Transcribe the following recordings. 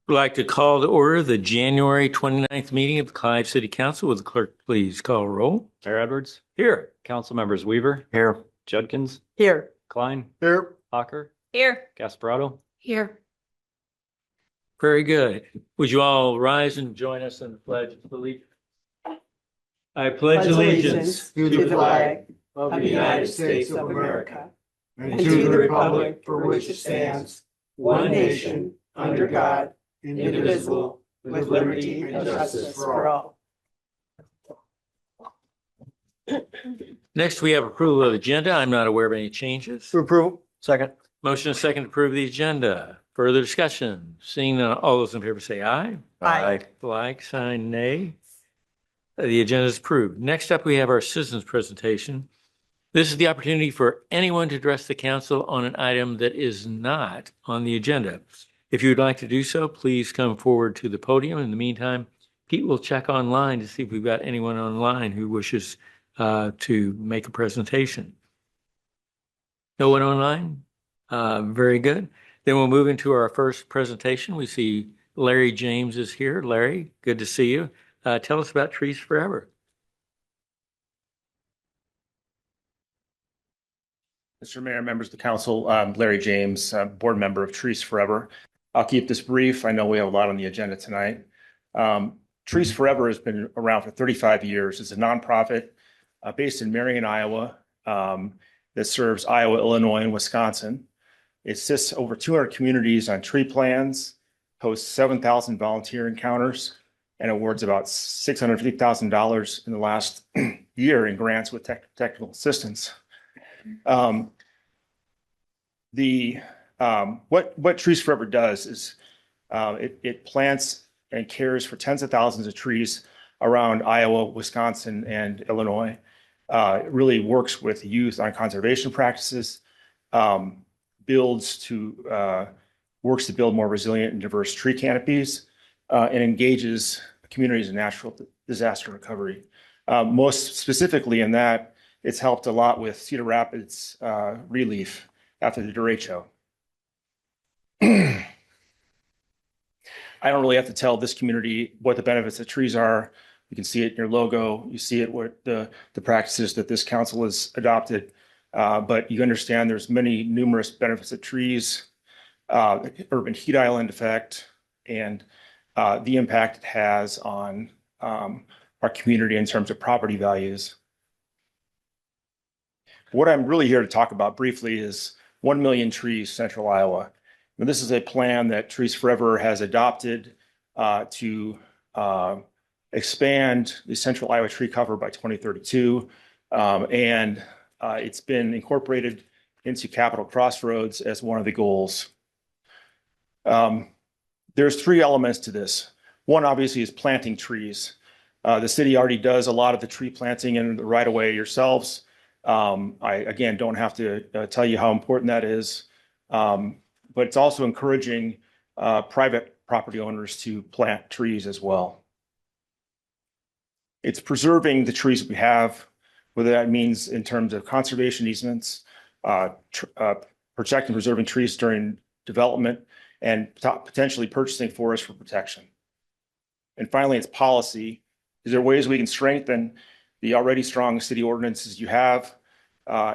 Would like to call to order the January 29th meeting of the Clive City Council. Will the clerk please call roll? Mayor Edwards, Here. council members Weaver, Here. Judkins, Here. Klein, Here. Hawker, Here. Gasparotto. Here. Very good. Would you all rise and join us in the Pledge of Allegiance? I pledge allegiance to the flag of the United States of America and to the republic for which it stands, one nation, under God, indivisible, with liberty and justice for all. Next, we have approval of the agenda. I'm not aware of any changes. To approve. Second. Motion is second to approve the agenda. Further discussion? Seeing none, all those in favor say aye. Aye. Like sign nay. The agenda is approved. Next up, we have our citizens presentation. This is the opportunity for anyone to address the council on an item that is not on the agenda. If you would like to do so, please come forward to the podium. In the meantime, Pete will check online to see if we've got anyone online who wishes to make a presentation. No one online? Very good. Then we'll move into our first presentation. We see Larry James is here. Larry, good to see you. Tell us about Trees Forever. Mr. Mayor, members of the council, Larry James, board member of Trees Forever. I'll keep this brief. I know we have a lot on the agenda tonight. Trees Forever has been around for 35 years. It's a nonprofit based in Marion, Iowa, that serves Iowa, Illinois, and Wisconsin. It assists over 200 communities on tree plans, hosts 7,000 volunteer encounters, and awards about $650,000 in the last year in grants with technical assistance. What Trees Forever does is it plants and cares for tens of thousands of trees around Iowa, Wisconsin, and Illinois. It really works with youth on conservation practices, works to build more resilient and diverse tree canopies, and engages communities in natural disaster recovery. Most specifically in that, it's helped a lot with Cedar Rapids relief after the derecho. I don't really have to tell this community what the benefits of trees are. You can see it in your logo. You see it what the practices that this council has adopted. But you understand there's numerous benefits of trees, urban heat island effect, and the impact it has on our community in terms of property values. What I'm really here to talk about briefly is 1 million trees, Central Iowa. And this is a plan that Trees Forever has adopted to expand the Central Iowa tree cover by 2032. And it's been incorporated into Capital Crossroads as one of the goals. There's 3 elements to this. One, obviously, is planting trees. The city already does a lot of the tree planting in the right of way yourselves. I, again, don't have to tell you how important that is. But it's also encouraging private property owners to plant trees as well. It's preserving the trees we have, whether that means in terms of conservation easements, protecting, preserving trees during development, and potentially purchasing forests for protection. And finally, it's policy. Is there ways we can strengthen the already strong city ordinances you have,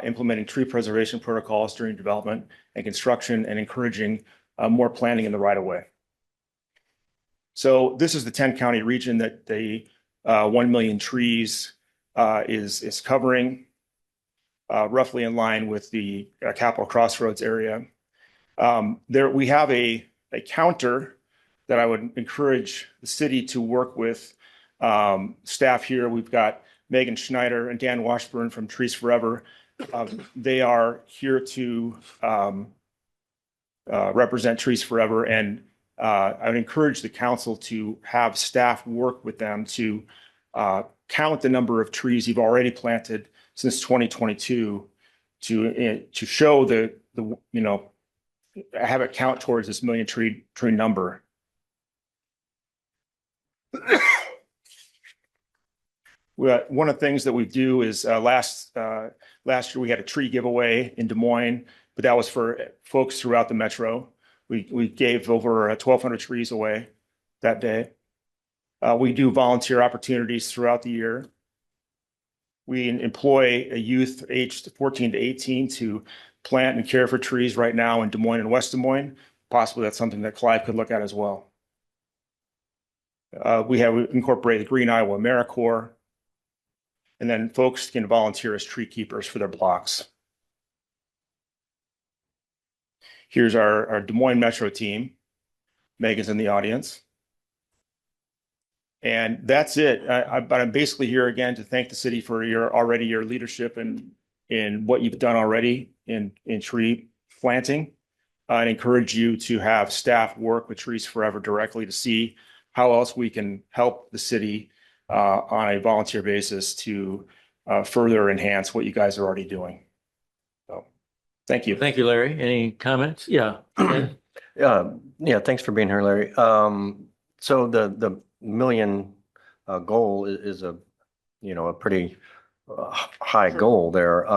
implementing tree preservation protocols during development and construction, and encouraging more planting in the right of way? So this is the 10-county region that the 1 million trees is covering, roughly in line with the Capital Crossroads area. We have a counter that I would encourage the city to work with staff here. We've got Megan Schneider and Dan Washburn from Trees Forever. They are here to represent Trees Forever, and I would encourage the council to have staff work with them to count the number of trees you've already planted since 2022 to show have it count towards this million tree number. One of the things that we do is last year we had a tree giveaway in Des Moines, but that was for folks throughout the metro. We gave over 1,200 trees away that day. We do volunteer opportunities throughout the year. We employ a youth aged 14 to 18 to plant and care for trees right now in Des Moines and West Des Moines. Possibly that's something that Clive could look at as well. We have incorporated Green Iowa AmeriCorps. And then folks can volunteer as tree keepers for their blocks. Here's our Des Moines Metro team. Megan's in the audience. And that's it. But I'm basically here again to thank the city for your leadership and in what you've done already in tree planting. And encourage you to have staff work with Trees Forever directly to see how else we can help the city on a volunteer basis to further enhance what you guys are already doing. So, thank you. Thank you, Larry. Any comments? Yeah. Ed? Yeah, thanks for being here, Larry. So the million goal is a, a pretty high goal there.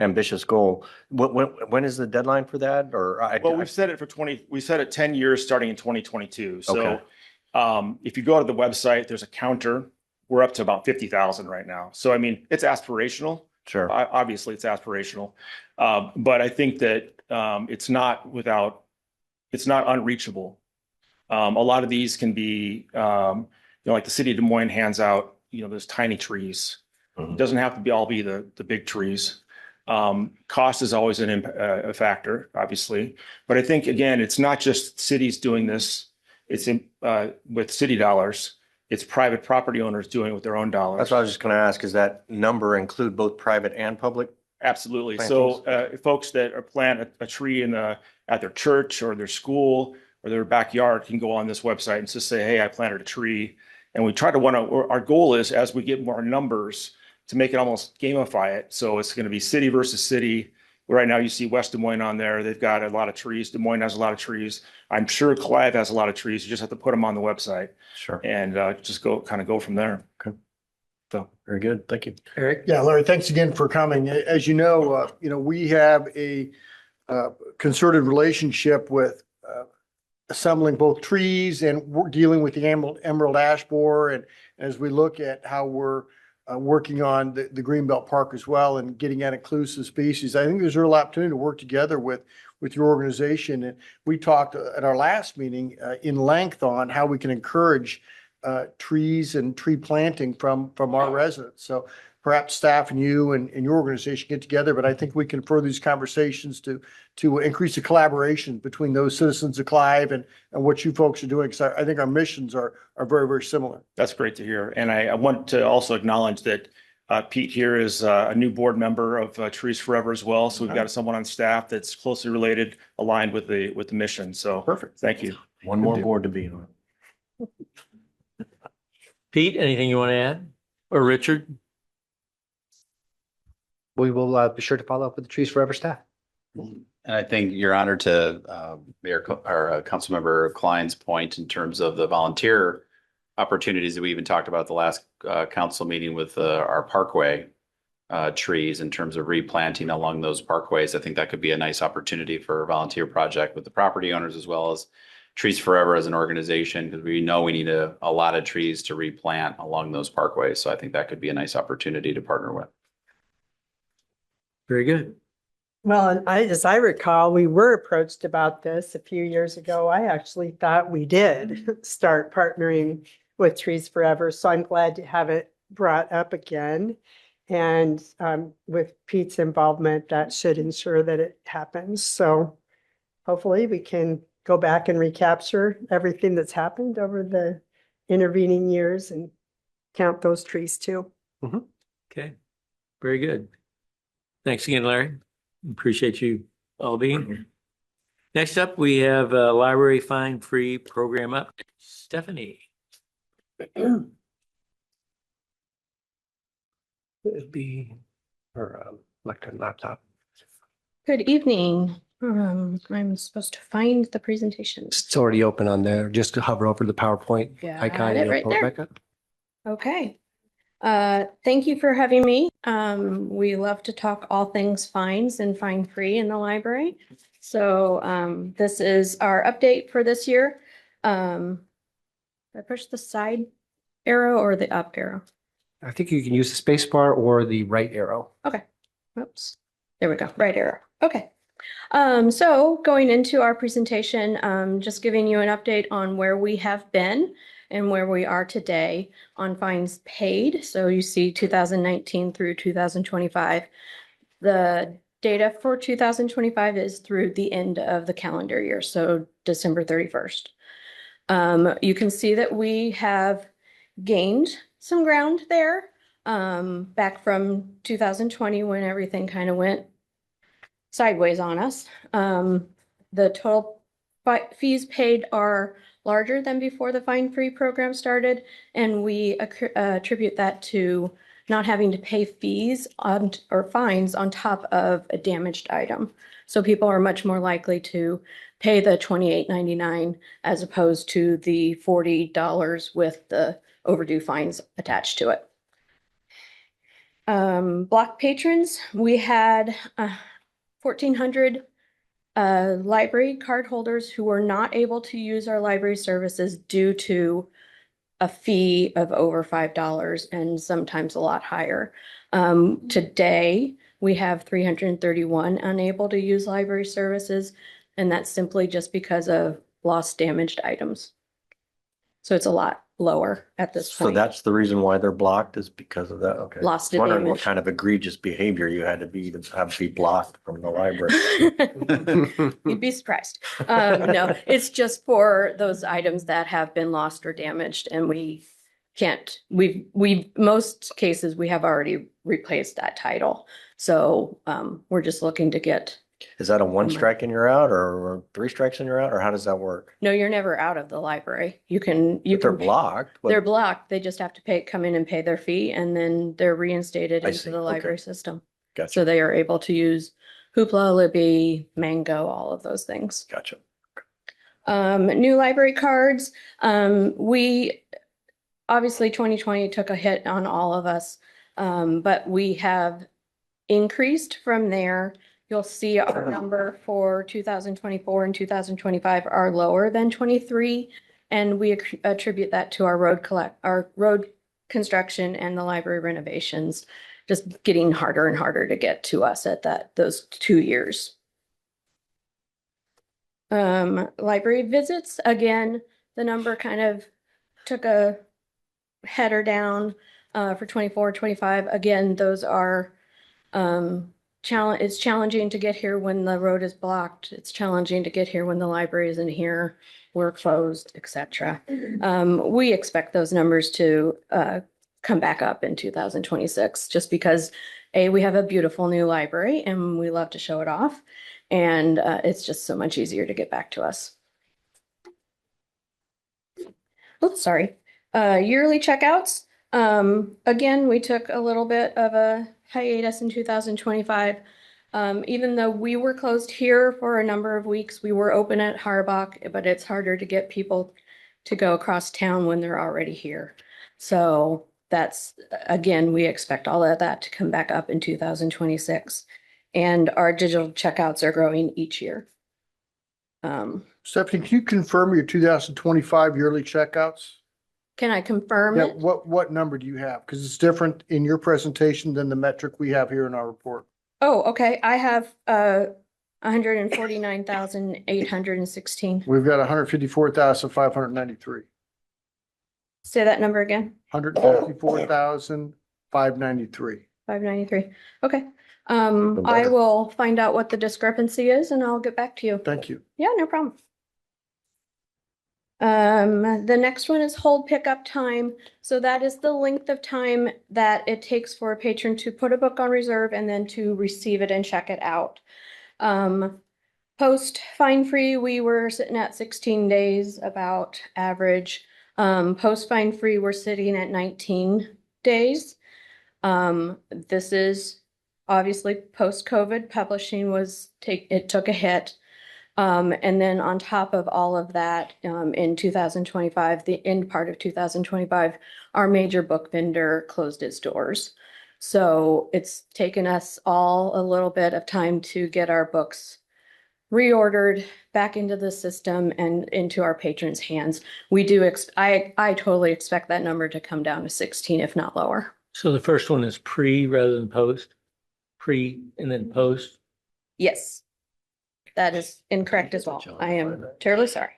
Ambitious goal. When is the deadline for that? Well, we've set it we set it 10 years starting in 2022. So Okay. if you go to the website, there's a counter. We're up to about 50,000 right now. So, I mean, it's aspirational. Sure. Obviously, it's aspirational. But I think that it's not unreachable. A lot of these can be, like the city of Des Moines hands out, those tiny trees. Mhm. It doesn't have to all be the big trees. Cost is always a factor, obviously. But I think, again, it's not just cities doing this. It's with city dollars. It's private property owners doing it with their own dollars. That's what I was just going to ask. Is that number include both private and public? Absolutely. Plantings? So folks that are plant a tree at their church or their school or their backyard can go on this website and just say, hey, I planted a tree. And we try to our goal is, as we get more numbers, to make it almost gamify it. So it's going to be city versus city. Right now you see West Des Moines on there. They've got a lot of trees. Des Moines has a lot of trees. I'm sure Clive has a lot of trees. You just have to put them on the website Sure. and just go from there. So very good. Thank you. Eric? Yeah, Larry, thanks again for coming. As you know, we have a concerted relationship with assembling both trees and we're dealing with the emerald ash borer. And as we look at how we're working on the Greenbelt Park as well and getting at inclusive species, I think there's a real opportunity to work together with your organization. And we talked at our last meeting in length on how we can encourage trees and tree planting from our residents. So perhaps staff and you and your organization get together, but I think we can further these conversations to increase the collaboration between those citizens of Clive and what you folks are doing. Because I think our missions are very, very similar. That's great to hear. And I want to also acknowledge that Pete here is a new board member of Trees Forever as well. So we've got someone on staff that's closely related, aligned with the mission. So Perfect. thank you. One more board to be on. Pete, anything you want to add? Or Richard? We will be sure to follow up with the Trees Forever staff. And I think you're honored to Councilmember Klein's point in terms of the volunteer opportunities that we even talked about at the last council meeting with our parkway trees in terms of replanting along those parkways. I think that could be a nice opportunity for a volunteer project with the property owners as well as Trees Forever as an organization, because we know we need a lot of trees to replant along those parkways. So I think that could be a nice opportunity to partner with. Very good. Well, and as I recall, we were approached about this a few years ago. I actually thought we did start partnering with Trees Forever. So I'm glad to have it brought up again. And with Pete's involvement, that should ensure that it happens. So hopefully we can go back and recapture everything that's happened over the intervening years and count those trees too. Okay. Very good. Thanks again, Larry. Appreciate you all being here. Next up, we have library fine free program up. Stephanie. It'd be her electric laptop. Good evening. I'm supposed to find the presentation. It's already open on there. Just to hover over the PowerPoint Got icon it and right pull it there. back up. Okay. Thank you for having me. We love to talk all things fines and fine free in the library. So this is our update for this year. I push the side arrow or the up arrow? I think you can use the space bar or the right arrow. Okay. Oops. There we go. Right arrow. Okay. So going into our presentation, just giving you an update on where we have been and where we are today on fines paid. So you see 2019 through 2025. The data for 2025 is through the end of the calendar year, so December 31st. You can see that we have gained some ground there, back from 2020 when everything kind of went sideways on us. The total fees paid are larger than before the fine-free program started, and we attribute that to not having to pay fees on or fines on top of a damaged item. So people are much more likely to pay the $28.99 as opposed to the $40 with the overdue fines attached to it. Block patrons, we had 1,400 library card holders who were not able to use our library services due to a fee of over $5 and sometimes a lot higher. Today, we have 331 unable to use library services, and that's simply just because of lost damaged items. So it's a lot lower at this So point. that's the reason why they're blocked is because of that? Okay. Lost to Wondering what damage. kind of egregious behavior you had to have to be blocked from the library. You'd be surprised. No, it's just for those items that have been lost or damaged and we can't, most cases, we have already replaced that title. So, we're just looking to get, Is that a one strike and you're out or three strikes and you're out, or how does that work? no, you're never out of the library. You But they're can, blocked. but- they're blocked. They just have to come in and pay their fee and then they're reinstated I into see. the Okay. library system. So Gotcha, they are able to use Hoopla, Libby, Mango, all of those things. gotcha. New library cards. We obviously 2020 took a hit on all of us, but we have increased from there. You'll see our number for 2024 and 2025 are lower than 23, and we attribute that to our road construction and the library renovations just getting harder and harder to get to us at those 2 years. Library visits, again, the number kind of took a header down for 24, 25. Again, those are it's challenging to get here when the road is blocked. It's challenging to get here when the library isn't here, we're closed, etc. We expect those numbers to come back up in 2026, just because we have a beautiful new library and we love to show it off. And it's just so much easier to get back to us. Oops, sorry. Yearly checkouts. Again, we took a little bit of a hiatus in 2025. Even though we were closed here for a number of weeks, we were open at Harbach, but it's harder to get people to go across town when they're already here. So that's, again, we expect all of that to come back up in 2026. And our digital checkouts are growing each year. Stephanie, can you confirm your 2025 yearly checkouts? Can I confirm Yeah, it? what number do you have? Because it's different in your presentation than the metric we have here in our report. Oh, okay. I have 149,816. We've got 154,593. Say that number again. 154,593. 593. Okay. I will find out what the discrepancy is and I'll get back to you. Thank you. Yeah, no problem. The next one is hold pickup time. So that is the length of time that it takes for a patron to put a book on reserve and then to receive it and check it out. Post fine free, we were sitting at 16 days about average. Post fine free, we're sitting at 19 days. This is obviously post-COVID publishing it took a hit. And then on top of all of that, in 2025, the end part of 2025, our major book vendor closed its doors. So it's taken us all a little bit of time to get our books reordered back into the system and into our patrons' hands. We do, I totally expect that number to come down to 16, if not lower. So the first one is pre rather than post? Pre and then post? Yes. That is incorrect as well. I am terribly sorry.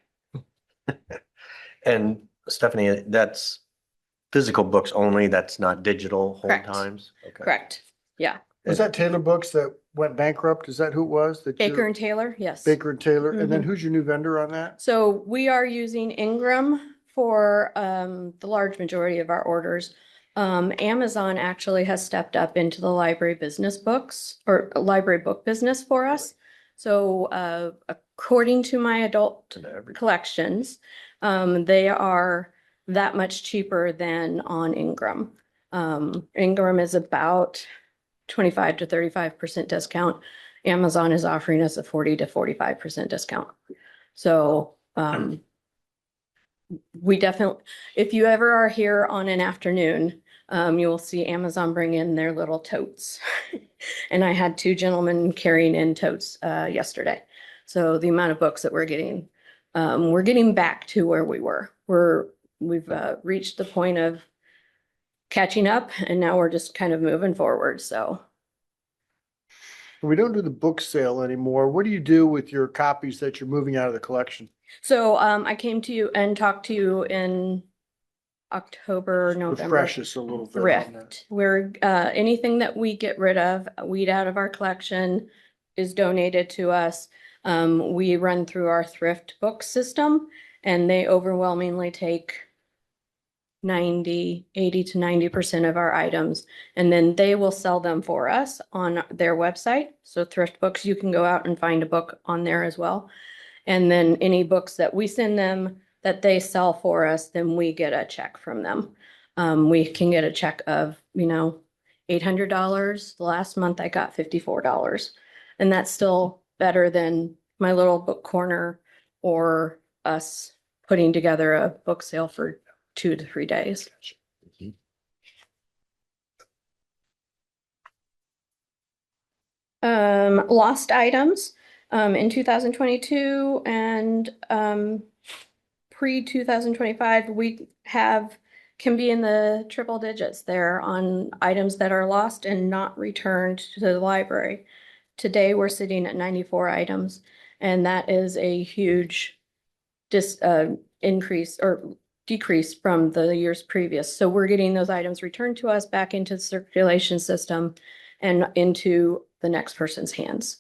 And Stephanie, that's physical books only, that's not digital hold Correct. times? Okay. Correct. Yeah. Was that Taylor Books that went bankrupt? Is that who it was? That Baker you're- and Taylor, yes. Baker and Taylor. And then Mhm. who's your new vendor on that? So we are using Ingram for the large majority of our orders. Amazon actually has stepped up into the library business books or library book business for us. So according to my adult collections, they are that much cheaper than on Ingram. Ingram is about 25 to 35% discount. Amazon is offering us a 40 to 45% discount. So we definitely, if you ever are here on an afternoon, you will see Amazon bring in their little totes. And I had two gentlemen carrying in totes yesterday. So the amount of books that we're getting back to where we were. We've reached the point of catching up, and now we're just kind of moving forward. So We don't do the book sale anymore. What do you do with your copies that you're moving out of the collection? I came to you and talked to you in October, November. Refresh us a little bit on that. Thrift. We're anything that we get rid of, weed out of our collection is donated to us. We run through our thrift book system and they overwhelmingly take 80 to 90% of our items, and then they will sell them for us on their website. So Thrift Books, you can go out and find a book on there as well. And then any books that we send them that they sell for us, then we get a check from them. We can get a check of, $800. The last month I got $54. And that's still better than my little book corner or us putting together a book sale for 2 to 3 days. Lost items in 2022 and pre-2025, we can be in the triple digits there on items that are lost and not returned to the library. Today, we're sitting at 94 items, and that is a huge increase or decrease from the years previous. So we're getting those items returned to us back into the circulation system and into the next person's hands.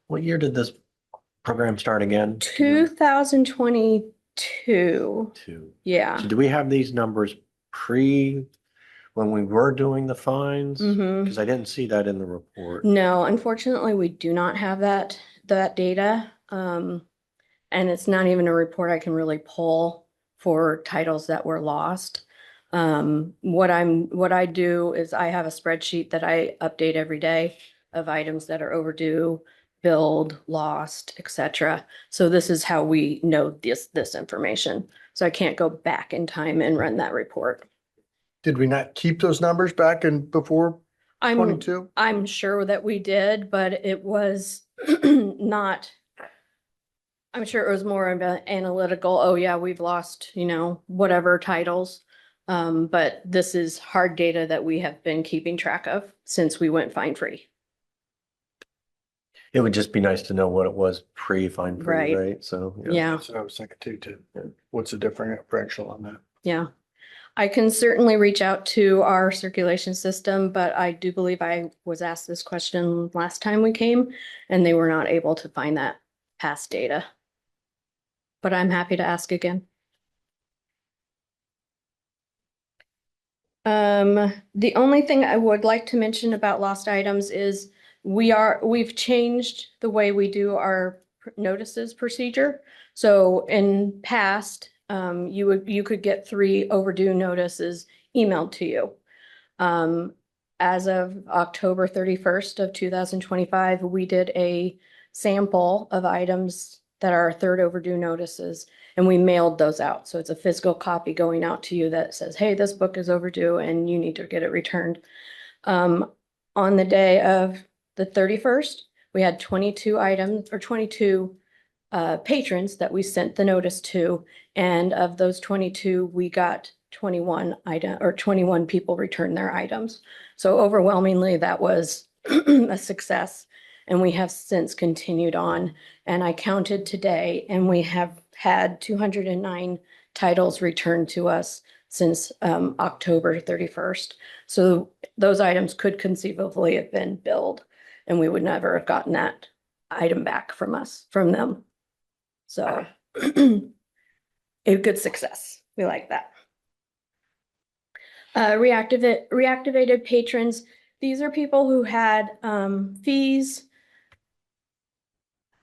What year did this program start again? 2022. Two. Yeah. So do we have these numbers when we were doing the fines? Mhm. Because I didn't see that in the report. No, unfortunately, we do not have that data. And it's not even a report I can really pull for titles that were lost. What I do is I have a spreadsheet that I update every day of items that are overdue, billed, lost, etc. So this is how we know this information. So I can't go back in time and run that report. Did we not keep those numbers back in before I'm 22? I'm sure that we did, but it was not. I'm sure it was more of an analytical, oh yeah, we've lost, whatever titles. But this is hard data that we have been keeping track of since we went fine free. It would just be nice to know what it was pre-fine free, Right. right? So. Yeah, That's what I was thinking too. What's the differential on that? yeah. I can certainly reach out to our circulation system, but I do believe I was asked this question last time we came and they were not able to find that past data. But I'm happy to ask again. The only thing I would like to mention about lost items is we've changed the way we do our notices procedure. So in past, you could get 3 overdue notices emailed to you. As of October 31st of 2025, we did a sample of items that are 3rd overdue notices, and we mailed those out. So it's a physical copy going out to you that says, hey, this book is overdue and you need to get it returned. On the day of the 31st, We had 22 items or 22 patrons that we sent the notice to. And of those 22, we got 21 people returned their items. So overwhelmingly, that was a success. And we have since continued on. And I counted today, and we have had 209 titles returned to us since October 31st. So those items could conceivably have been billed, and we would never have gotten that item back from them. So a good success. We like that. Reactivated patrons. These are people who had fees,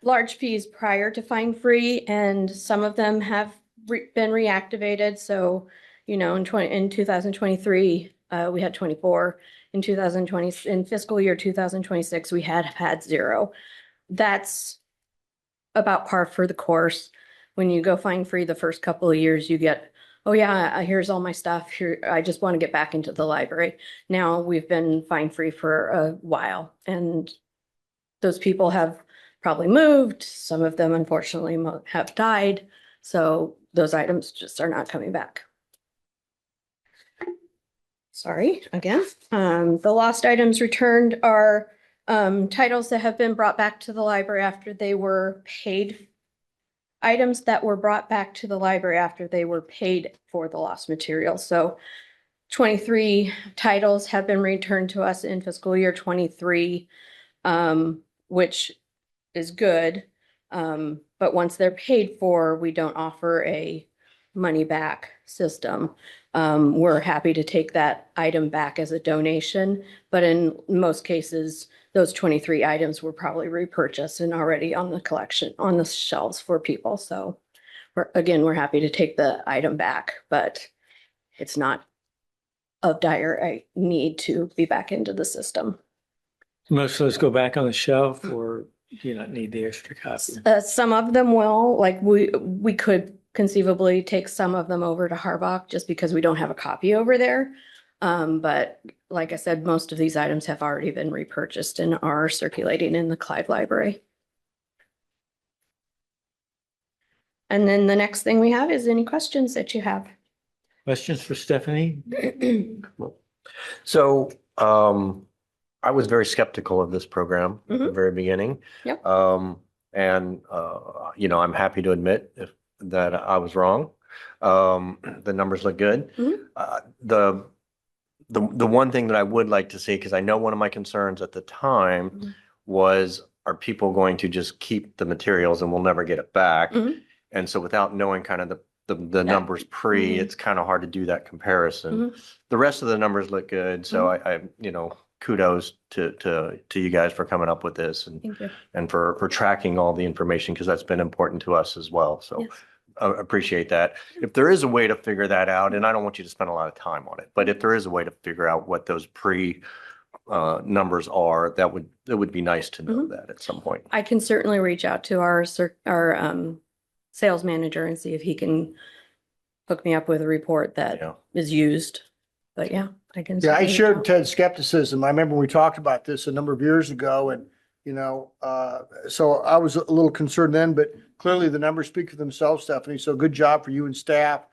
large fees prior to Fine Free, and some of them have been reactivated. So, you know, in 2023, we had 24. In 2020, in fiscal year 2026, we had 0. That's about par for the course. When you go Fine Free the first couple of years, you get, oh yeah, here's all my stuff. Here, I just want to get back into the library. Now we've been Fine Free for a while, and those people have probably moved. Some of them unfortunately have died. So those items just are not coming back. Sorry, again. The lost items returned are titles that have been brought back to the library after they were paid. Items that were brought back to the library after they were paid for the lost material. So 23 titles have been returned to us in fiscal year 23, which is good. But once they're paid for, we don't offer a money back system. We're happy to take that item back as a donation, but in most cases, those 23 items were probably repurchased and already on the collection, on the shelves for people. So we're happy to take the item back, but it's not of dire need to be back into the system. Most of those go back on the shelf, or do you not need the extra copy? Some of them will, like we could conceivably take some of them over to Harbach just because we don't have a copy over there. But like I said, most of these items have already been repurchased and are circulating in the Clive library. And then the next thing we have is any questions that you have. Questions for Stephanie? So, I was very skeptical of this program at the very beginning. Yep. You know, I'm happy to admit that I was wrong. The numbers look good. The one thing that I would like to see, because I know one of my concerns at the time was, are people going to just keep the materials and we'll never get it back? And so without knowing kind of the numbers it's kind of hard to do that comparison. The rest of the numbers look good. So I you know, kudos to you guys for coming up with this and for tracking all the information, because that's been important to us as well. So Yes. I appreciate that. If there is a way to figure that out, and I don't want you to spend a lot of time on it, but if there is a way to figure out what those numbers are, that would be nice to know that at some point. I can certainly reach out to our sales manager and see if he can hook me up with a report that is used. But yeah, I can. Yeah, I certainly shared reach out. Ted's skepticism. I remember we talked about this a number of years ago, and, you know, so I was a little concerned then, but clearly the numbers speak for themselves, Stephanie. So good job for you and staff,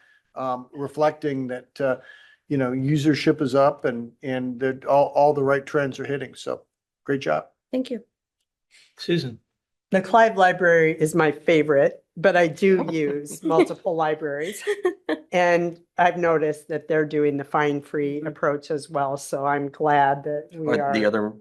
reflecting that, you know, usership is up and that all the right trends are hitting. So great job. Thank you. Susan? The Clive Library is my favorite, but I do use multiple libraries. And I've noticed that they're doing the fine free approach as well. So I'm glad that we are. The other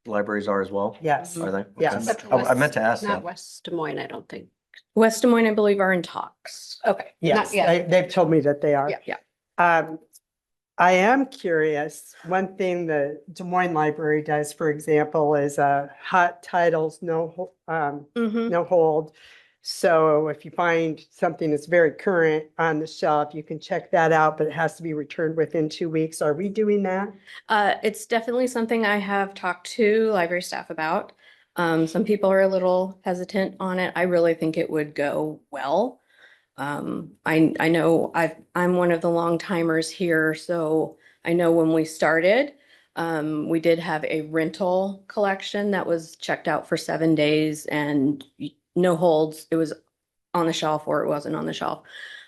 libraries are as well? Yes. Are they? Yes. Okay. I meant to ask Not that. West Des Moines, I don't think. West Des Moines, I believe, are in talks. Okay. Yes, Not yet. they've told me that they are. Yeah. I am curious, one thing the Des Moines Library does, for example, is hot titles, no hold. So if you find something that's very current on the shelf, you can check that out, but it has to be returned within 2 weeks. Are we doing that? It's definitely something I have talked to library staff about. Some people are a little hesitant on it. I really think it would go well. I know I'm one of the long timers here, so I know when we started, We did have a rental collection that was checked out for 7 days and no holds. It was on the shelf or it wasn't on the shelf.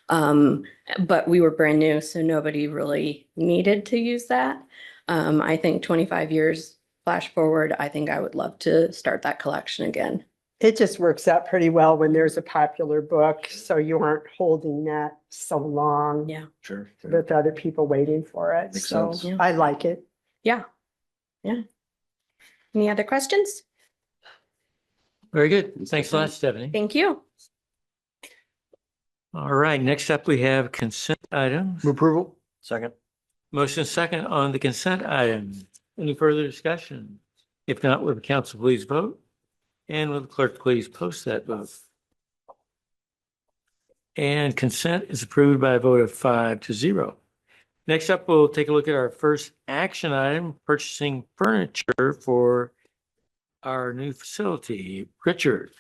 But we were brand new, so nobody really needed to use that. I think 25 years flash forward, I think I would love to start that collection again. It just works out pretty well when there's a popular book, so you aren't holding that so long. Yeah. Sure. With other people waiting for it. Makes So sense. Yeah. I like it. Yeah. Yeah. Any other questions? Very good. Thanks a lot, Stephanie. Thank you. All right, next up, we have consent items. Move approval. Second. Motion second on the consent item. Any further discussion? If not, will the council please vote? And will the clerk please post that vote? And consent is approved by a vote of 5-0. Next up, we'll take a look at our first action item, purchasing furniture for our new facility. Richard.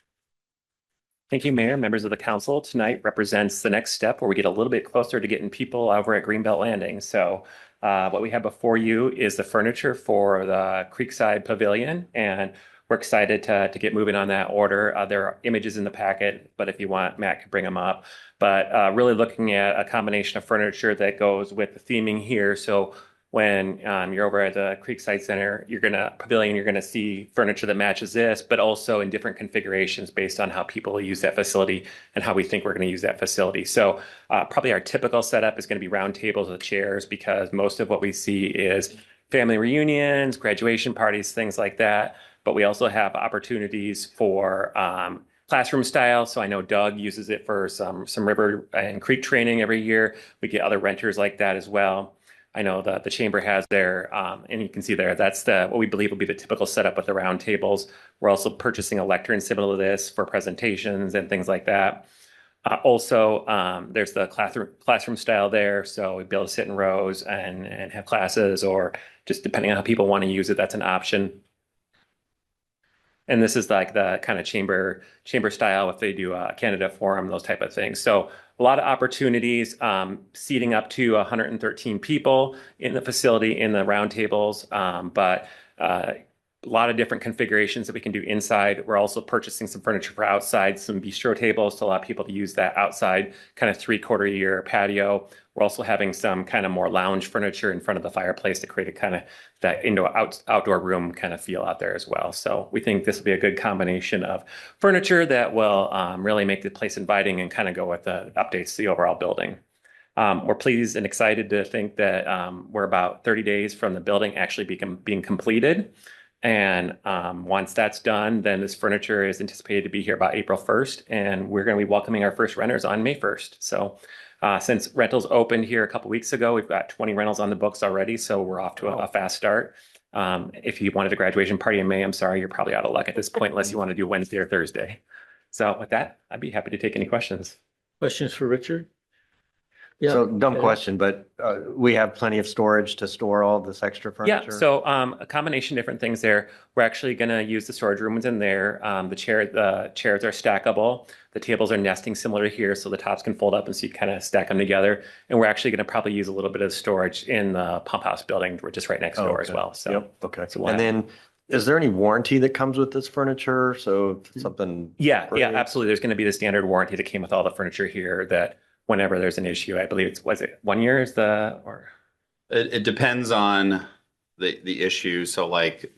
Thank you, Mayor, members of the council. Tonight represents the next step where we get a little bit closer to getting people over at Greenbelt Landing. So what we have before you is the furniture for the Creekside Pavilion, and we're excited to get moving on that order. There are images in the packet, but if you want, Matt can bring them up. But really looking at a combination of furniture that goes with the theming here. So when you're over at the Creekside Center, Pavilion, you're gonna see furniture that matches this, but also in different configurations based on how people use that facility and how we think we're gonna use that facility. So probably our typical setup is gonna be round tables with chairs, because most of what we see is family reunions, graduation parties, things like that. But we also have opportunities for classroom style. So I know Doug uses it for some river and creek training every year. We get other renters like that as well. I know that the chamber has their, and you can see there, that's what we believe will be the typical setup with the round tables. We're also purchasing a lectern similar to this for presentations and things like that. Also, there's the classroom style there. So we'd be able to sit in rows and have classes, or just depending on how people want to use it, that's an option. And this is like the kind of chamber style if they do a candidate forum, those type of things. So a lot of opportunities, seating up to 113 people in the facility in the round tables, but a lot of different configurations that we can do inside. We're also purchasing some furniture for outside, some bistro tables to allow people to use that outside kind of 3/4-year patio. We're also having some kind of more lounge furniture in front of the fireplace to create a kind of that outdoor room kind of feel out there as well. So we think this will be a good combination of furniture that will really make the place inviting and kind of go with the updates to the overall building. We're pleased and excited to think that we're about 30 days from the building actually being completed. And once that's done, then this furniture is anticipated to be here about April 1st, and we're going to be welcoming our first renters on May 1st. So since rentals opened here a couple weeks ago, we've got 20 rentals on the books already, so we're off to a fast start. If you wanted a graduation party in May, I'm sorry, you're probably out of luck at this point unless you want to do Wednesday or Thursday. So with that, I'd be happy to take any questions. Questions for Richard? So dumb question, but we have plenty of storage to store all this extra furniture? Yeah, so a combination of different things there. We're actually going to use the storage rooms in there. The chairs are stackable. The tables are nesting similar to here, so the tops can fold up and so you kind of stack them together. And we're actually going to probably use a little bit of storage in the pump house building, which is right next door as well. So, Yep, okay. So we'll And then is there any warranty that comes with this furniture? So if something. yeah, breaks? absolutely. There's going to be the standard warranty that came with all the furniture here that whenever there's an issue, I believe was it 1 year is or? It depends on the issue. So like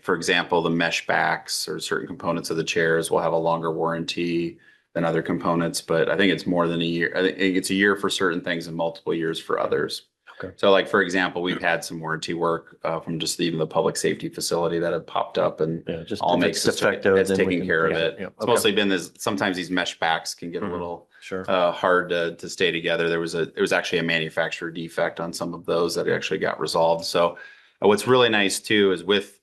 for example, the mesh backs or certain components of the chairs will have a longer warranty than other components, but I think it's more than a year. I think it's a year for certain things and multiple years for others. Okay. So like, for example, we've had some warranty work from just even the public safety facility that have popped up and Yeah, just all if makes it's it defective, it's then we taking can- care of yeah, it. yeah, It's okay. mostly been this, sometimes these mesh backs can get a Mhm. little Sure. hard to stay together. There was actually a manufacturer defect on some of those that actually got resolved. So what's really nice too is with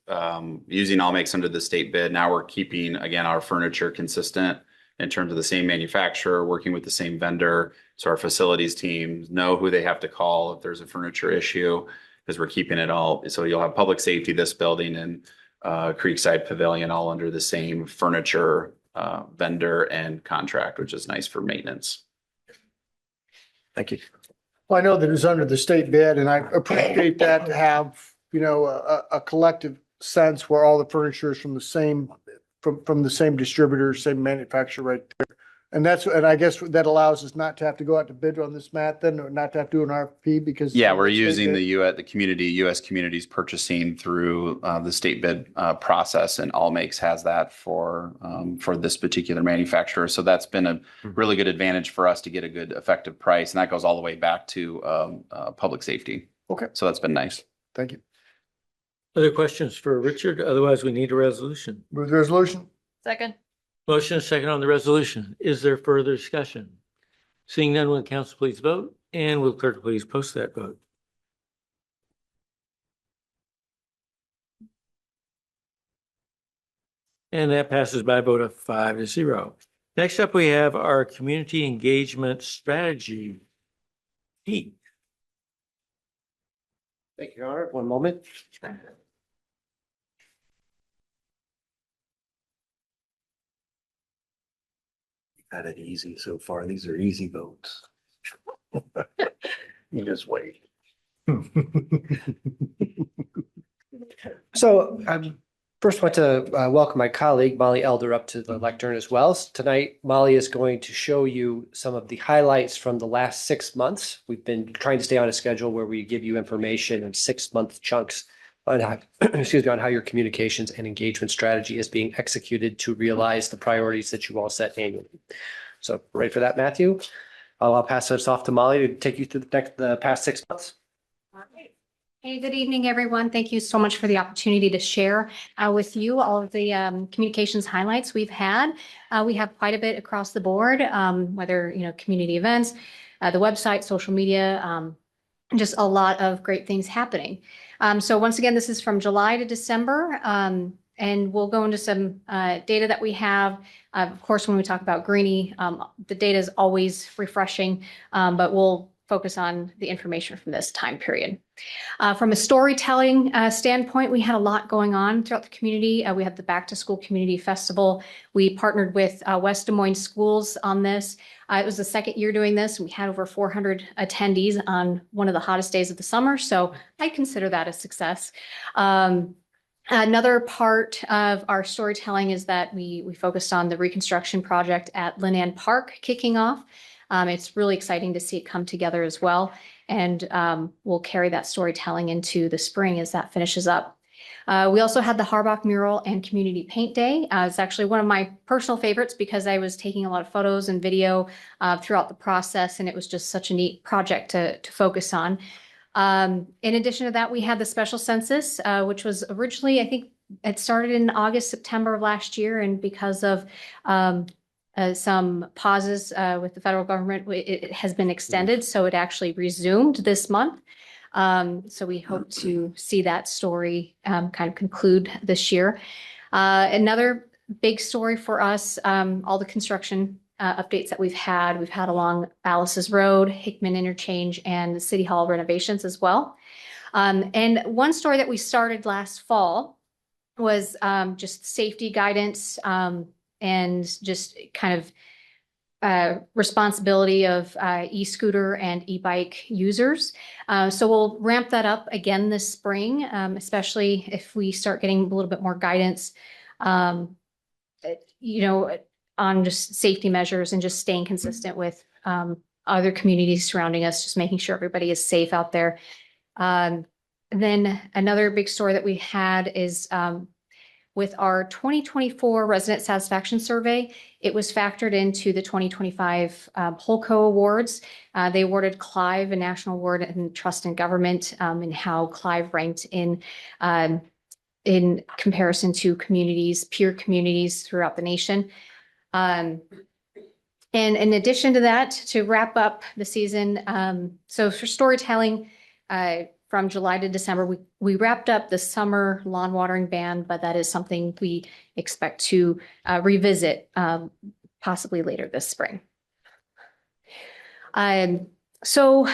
using all makes under the state bid, now we're keeping, again, our furniture consistent in terms of the same manufacturer, working with the same vendor. So our facilities teams know who they have to call if there's a furniture issue, because we're keeping it all. So you'll have public safety, this building, and Creekside Pavilion all under the same furniture vendor and contract, which is nice for maintenance. Thank you. Well, I know that it's under the state bid and I appreciate that to have a collective sense where all the furniture is from the same, from the same distributor, same manufacturer right there. And I guess that allows us not to have to go out to bid on this, Matt, then, or not to have to do an RFP because. Yeah, we're using the U.S. Communities Purchasing through the state bid process, and All Makes has that for this particular manufacturer. So that's been a really good advantage for us to get a good effective price, and that goes all the way back to public safety. Okay, So that's been nice. thank you. Other questions for Richard? Otherwise, we need a resolution. Move the resolution. Second. Motion is second on the resolution. Is there further discussion? Seeing none, will the council please vote? And will clerk please post that vote? And that passes by a vote of 5-0. Next up, we have our community engagement strategy. Pete. Thank you, Your Honor. One moment. Had it easy so far. These are easy votes. You just wait. So I first want to welcome my colleague Molly Elder up to the lectern as well. Tonight, Molly is going to show you some of the highlights from the last 6 months. We've been trying to stay on a schedule where we give you information in 6-month chunks on how, excuse me, on how your communications and engagement strategy is being executed to realize the priorities that you all set annually. So ready for that, Matthew? I'll pass this off to Molly to take you through the past 6 months. All right. Hey, good evening, everyone. Thank you so much for the opportunity to share with you all of the communications highlights we've had. We have quite a bit across the board, whether, community events, the website, social media, just a lot of great things happening. So once again, this is from July to December, and we'll go into some data that we have. Of course, when we talk about Greenie, the data is always refreshing, but we'll focus on the information from this time period. From a storytelling standpoint, we had a lot going on throughout the community. We had the Back to School Community Festival. We partnered with West Des Moines Schools on this. It was the second year doing this. We had over 400 attendees on one of the hottest days of the summer, so I consider that a success. Another part of our storytelling is that we focused on the reconstruction project at Lynn Ann Park kicking off. It's really exciting to see it come together as well. And we'll carry that storytelling into the spring as that finishes up. We also had the Harbach Mural and Community Paint Day. It's actually one of my personal favorites because I was taking a lot of photos and video throughout the process, and it was just such a neat project to focus on. In addition to that, we had the special census, which was originally, I think it started in August, September of last year, and because of some pauses with the federal government, it has been extended, so it actually resumed this month. So we hope to see that story kind of conclude this year. Another big story for us, all the construction updates that we've had along Alice's Road, Hickman Interchange, and the City Hall renovations as well. And one story that we started last fall was just safety guidance and just kind of responsibility of e-scooter and e-bike users. So we'll ramp that up again this spring, especially if we start getting a little bit more guidance, on just safety measures and just staying consistent with other communities surrounding us, just making sure everybody is safe out there. Then another big story that we had is with our 2024 resident satisfaction survey. It was factored into the 2025 Holco Awards. They awarded Clive a national award in trust in government, and how Clive ranked in comparison to communities, peer communities throughout the nation. And in addition to that, to wrap up the season, so for storytelling, from July to December, we wrapped up the summer lawn watering ban, but that is something we expect to revisit possibly later this spring. So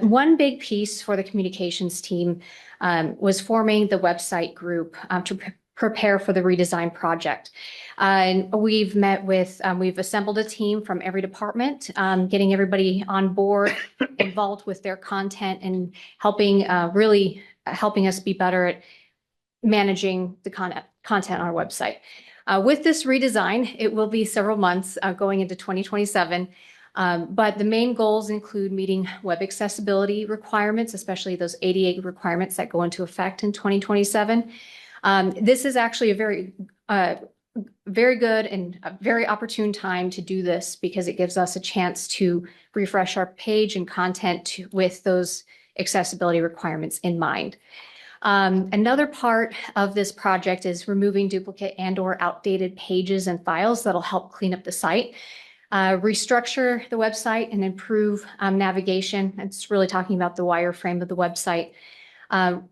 one big piece for the communications team was forming the website group to prepare for the redesign project. And we've met with, we've assembled a team from every department, getting everybody on board, involved with their content and helping really helping us be better at managing the content on our website. With this redesign, it will be several months going into 2027. But the main goals include meeting web accessibility requirements, especially those ADA requirements that go into effect in 2027. This is actually a very good and a very opportune time to do this because it gives us a chance to refresh our page and content with those accessibility requirements in mind. Another part of this project is removing duplicate and/or outdated pages and files that'll help clean up the site, restructure the website and improve navigation. It's really talking about the wireframe of the website.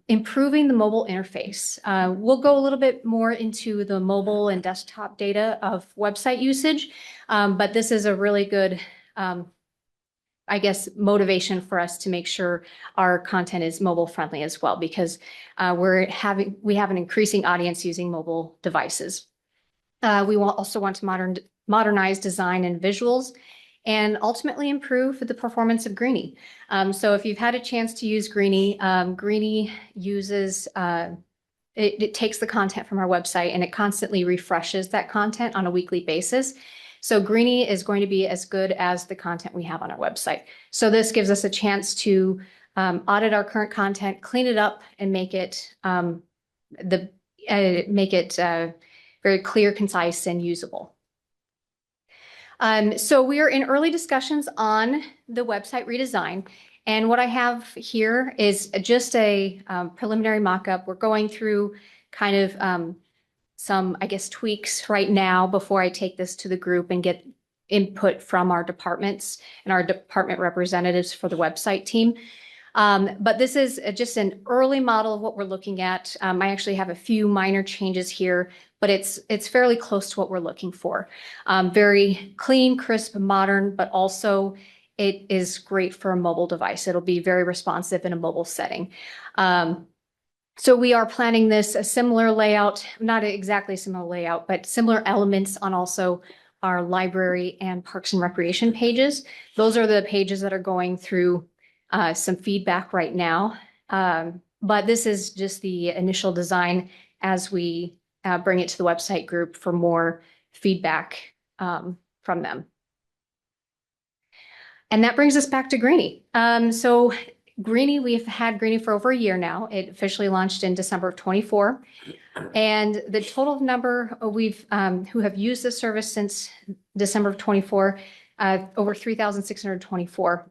Improving the mobile interface. We'll go a little bit more into the mobile and desktop data of website usage, but this is a really good, I guess, motivation for us to make sure our content is mobile friendly as well, because we have an increasing audience using mobile devices. We will also want to modernize design and visuals, and ultimately improve the performance of Greenie. So if you've had a chance to use Greenie, Greenie uses, it takes the content from our website and it constantly refreshes that content on a weekly basis. So Greenie is going to be as good as the content we have on our website. So this gives us a chance to audit our current content, clean it up, and make it very clear, concise, and usable. So we are in early discussions on the website redesign. And what I have here is just a preliminary mock-up. We're going through kind of some, I guess, tweaks right now before I take this to the group and get input from our departments and our department representatives for the website team. But this is just an early model of what we're looking at. I actually have a few minor changes here, but it's fairly close to what we're looking for. Very clean, crisp, modern, but also it is great for a mobile device. It'll be very responsive in a mobile setting. So we are planning this a similar layout, not exactly similar layout, but similar elements on also our library and parks and recreation pages. Those are the pages that are going through some feedback right now. But this is just the initial design as we bring it to the website group for more feedback from them. And that brings us back to Greenie. So Greenie, we've had Greenie for over a year now. It officially launched in December of 24. And the total number who have used the service since December of 24, over 3,624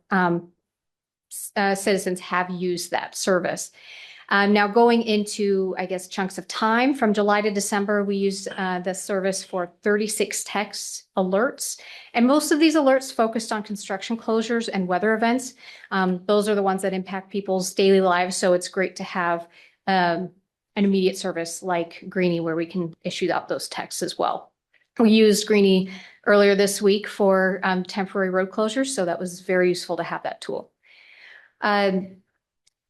citizens have used that service. Now going into, I guess, chunks of time from July to December, we used the service for 36 text alerts. And most of these alerts focused on construction closures and weather events. Those are the ones that impact people's daily lives. So it's great to have an immediate service like Greenie where we can issue out those texts as well. We used Greenie earlier this week for temporary road closures. So that was very useful to have that tool.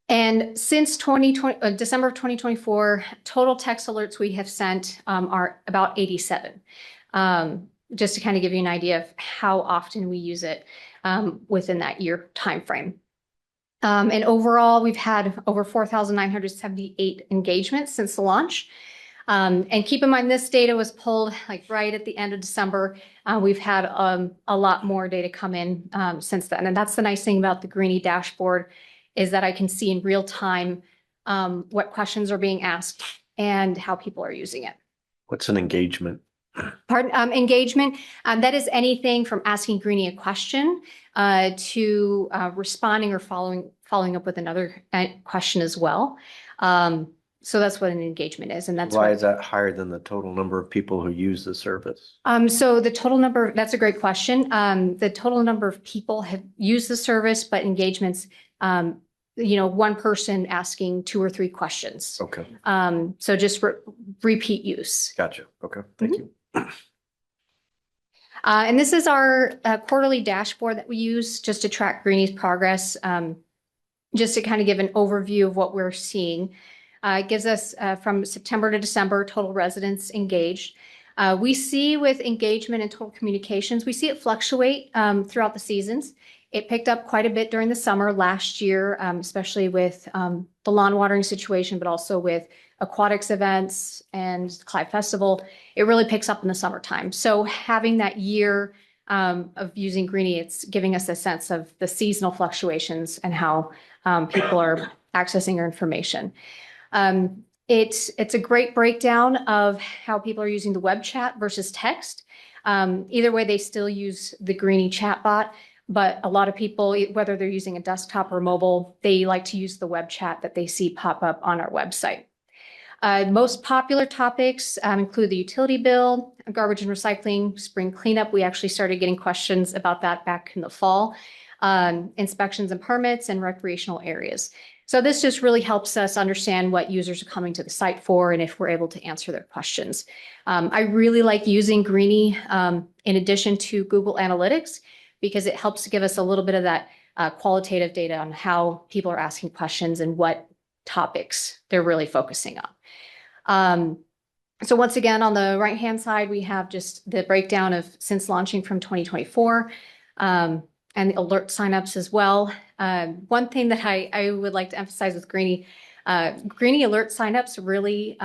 And since December of 2024, total text alerts we have sent are about 87. Just to kind of give you an idea of how often we use it within that year timeframe. And overall, we've had over 4,978 engagements since the launch. And keep in mind, this data was pulled like right at the end of December. We've had a lot more data come in since then. And that's the nice thing about the Greenie dashboard is that I can see in real time what questions are being asked and how people are using it. What's an engagement? Pardon, engagement, that is anything from asking Greenie a question to responding or following up with another question as well. So that's what an engagement is. And that's Why is that higher than the total number of people who use the service? So the total number, that's a great question. The total number of people have used the service, but engagements, one person asking 2 or 3 questions. Okay. So just repeat use. Gotcha. Okay. Thank you. And this is our quarterly dashboard that we use just to track Greenie's progress, just to kind of give an overview of what we're seeing. It gives us from September to December total residents engaged. We see with engagement and total communications, we see it fluctuate throughout the seasons. It picked up quite a bit during the summer last year, especially with the lawn watering situation, but also with aquatics events and Clive Festival. It really picks up in the summertime. So having that year of using Greenie, it's giving us a sense of the seasonal fluctuations and how people are accessing our information. It's a great breakdown of how people are using the web chat versus text. Either way, they still use the Greenie chatbot, but a lot of people, whether they're using a desktop or mobile, they like to use the web chat that they see pop up on our website. Most popular topics include the utility bill, garbage and recycling, spring cleanup. We actually started getting questions about that back in the fall, inspections and permits, and recreational areas. So this just really helps us understand what users are coming to the site for and if we're able to answer their questions. I really like using Greenie in addition to Google Analytics because it helps to give us a little bit of that qualitative data on how people are asking questions and what topics they're really focusing on. So once again, on the right-hand side, we have just the breakdown of since launching from 2024 and the alert signups as well. One thing that I would like to emphasize with Greenie, Greenie alert signups really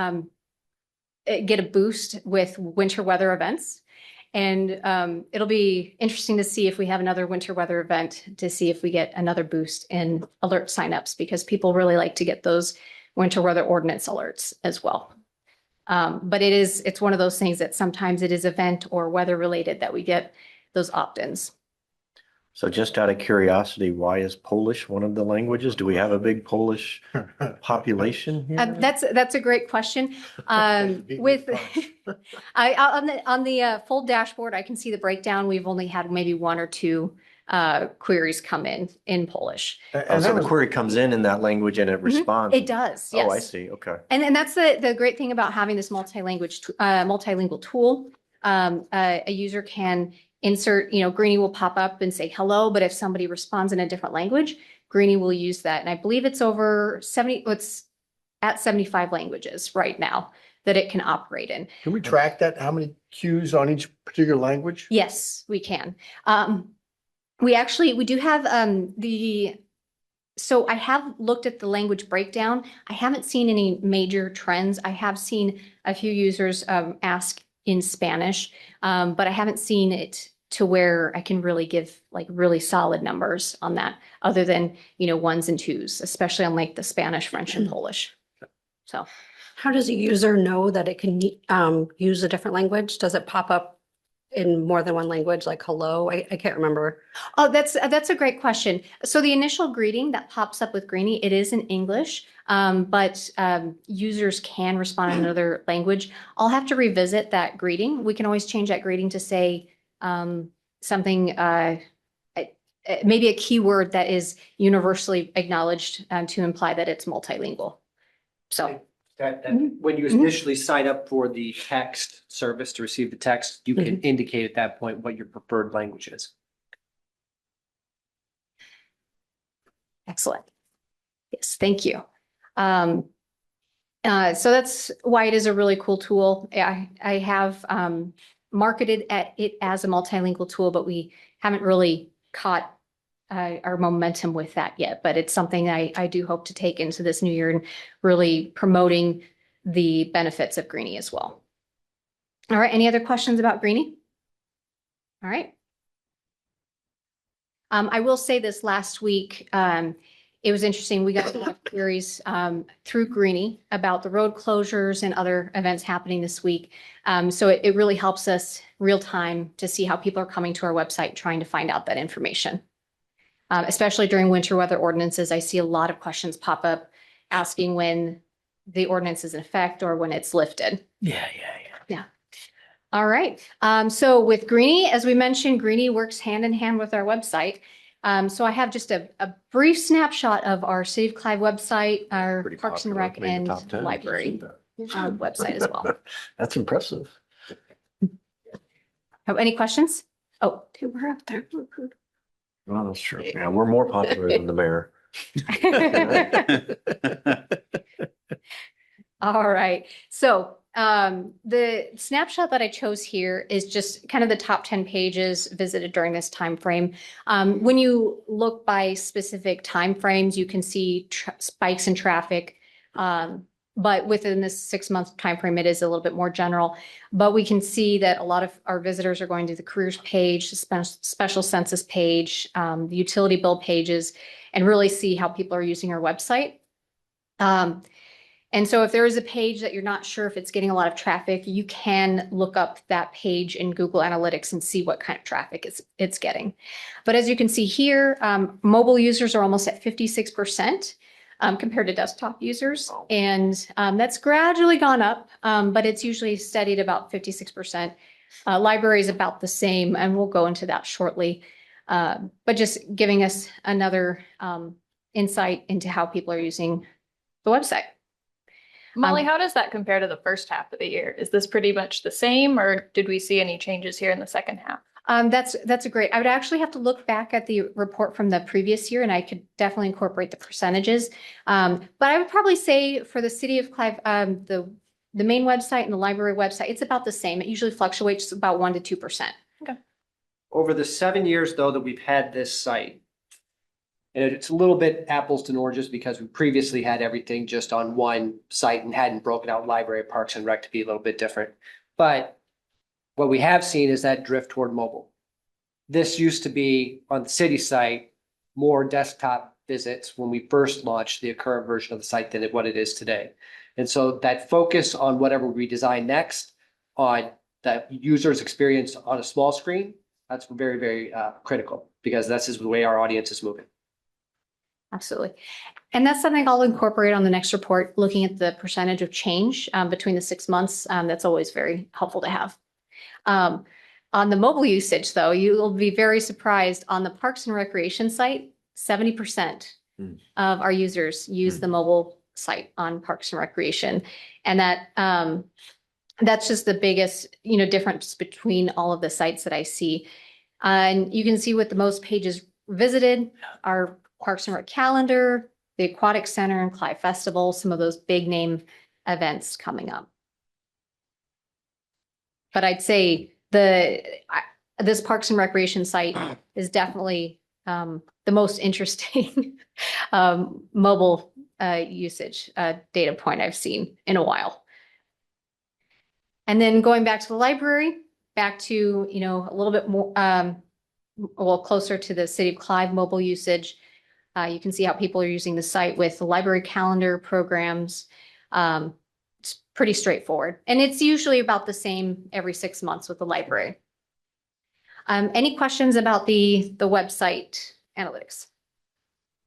get a boost with winter weather events. And it'll be interesting to see if we have another winter weather event to see if we get another boost in alert signups because people really like to get those winter weather ordinance alerts as well. But it's one of those things that sometimes it is event or weather related that we get those opt-ins. So just out of curiosity, why is Polish one of the languages? Do we have a big Polish population here? That's a great question. With on the full dashboard, I can see the breakdown. We've only had maybe one or two queries come in Polish. Oh, so the query comes in that language and it responds? It does, yes. Oh, I see. Okay. And that's the great thing about having this multilingual tool. A user can insert, Greenie will pop up and say hello, but if somebody responds in a different language, Greenie will use that. And I believe it's over 70, it's at 75 languages right now that it can operate in. Can we track that? How many cues on each particular language? Yes, we can. We do have so I have looked at the language breakdown. I haven't seen any major trends. I have seen a few users ask in Spanish, but I haven't seen it to where I can really give like really solid numbers on that other than, ones and twos, especially on like the Spanish, French, and Polish. So how does a user know that it can use a different language? Does it pop up in more than one language, like hello? I can't remember. Oh, that's a great question. So the initial greeting that pops up with Greenie, it is in English, but users can respond in another language. I'll have to revisit that greeting. We can always change that greeting to say something, maybe a keyword that is universally acknowledged to imply that it's multilingual. So. When you initially sign up for the text service to receive the text, you can indicate at that point what your preferred language is. Excellent. Yes, thank you. So that's why it is a really cool tool. I have marketed it as a multilingual tool, but we haven't really caught our momentum with that yet, but it's something I do hope to take into this new year and really promoting the benefits of Greenie as well. All right, any other questions about Greenie? All right. I will say this last week, it was interesting. We got a lot of queries through Greenie about the road closures and other events happening this week. So it really helps us real time to see how people are coming to our website trying to find out that information. Especially during winter weather ordinances, I see a lot of questions pop up asking when the ordinance is in effect or when it's lifted. Yeah. All right. So with Greenie, as we mentioned, Greenie works hand in hand with our website. So I have just a brief snapshot of our City of Clive website, our Pretty Parks and popular, Rec made the and top 10. library website as well. That's impressive. Have any questions? Oh, We're up there. Well, that's true. Yeah, we're more popular than the mayor. all right. So The snapshot that I chose here is just kind of the top 10 pages visited during this time frame. When you look by specific time frames, you can see spikes in traffic. But within this 6-month time frame, it is a little bit more general. But we can see that a lot of our visitors are going to the careers page, the special census page, the utility bill pages, and really see how people are using our website. And so if there is a page that you're not sure if it's getting a lot of traffic, you can look up that page in Google Analytics and see what kind of traffic it's getting. But as you can see here, mobile users are almost at 56%. Compared to desktop users. And that's gradually gone up, but it's usually steadied about 56%. Library is about the same, and we'll go into that shortly. But just giving us another insight into how people are using the website. Molly, how does that compare to the first half of the year? Is this pretty much the same, or did we see any changes here in the second half? That's a great, I would actually have to look back at the report from the previous year and I could definitely incorporate the percentages. But I would probably say for the city of Clive, the main website and the library website, it's about the same. It usually fluctuates about 1 to 2%. Okay. Over the 7 years though that we've had this site, and it's a little bit apples to oranges because we previously had everything just on one site and hadn't broken out library, parks and rec to be a little bit different. But what we have seen is that drift toward mobile. This used to be on the city site, more desktop visits when we first launched the current version of the site than what it is today. And so that focus on whatever we design next, on that user's experience on a small screen, that's very, very critical because this is the way our audience is moving. Absolutely. And that's something I'll incorporate on the next report, looking at the percentage of change between the 6 months. That's always very helpful to have. On the mobile usage, though, you will be very surprised. On the Parks and Recreation site, 70% of our users use the mobile site on Parks and Recreation. And that's just the biggest, difference between all of the sites that I see. And you can see with the most pages visited, our Parks and Rec calendar, the Aquatic Center and Clive Festival, some of those big name events coming up. But I'd say this Parks and Recreation site is definitely the most interesting mobile usage data point I've seen in a while. And then going back to the library, back to, a little bit more, closer to the City of Clive mobile usage. You can see how people are using the site with the library calendar programs. It's pretty straightforward. And it's usually about the same every 6 months with the library. Any questions about the website analytics?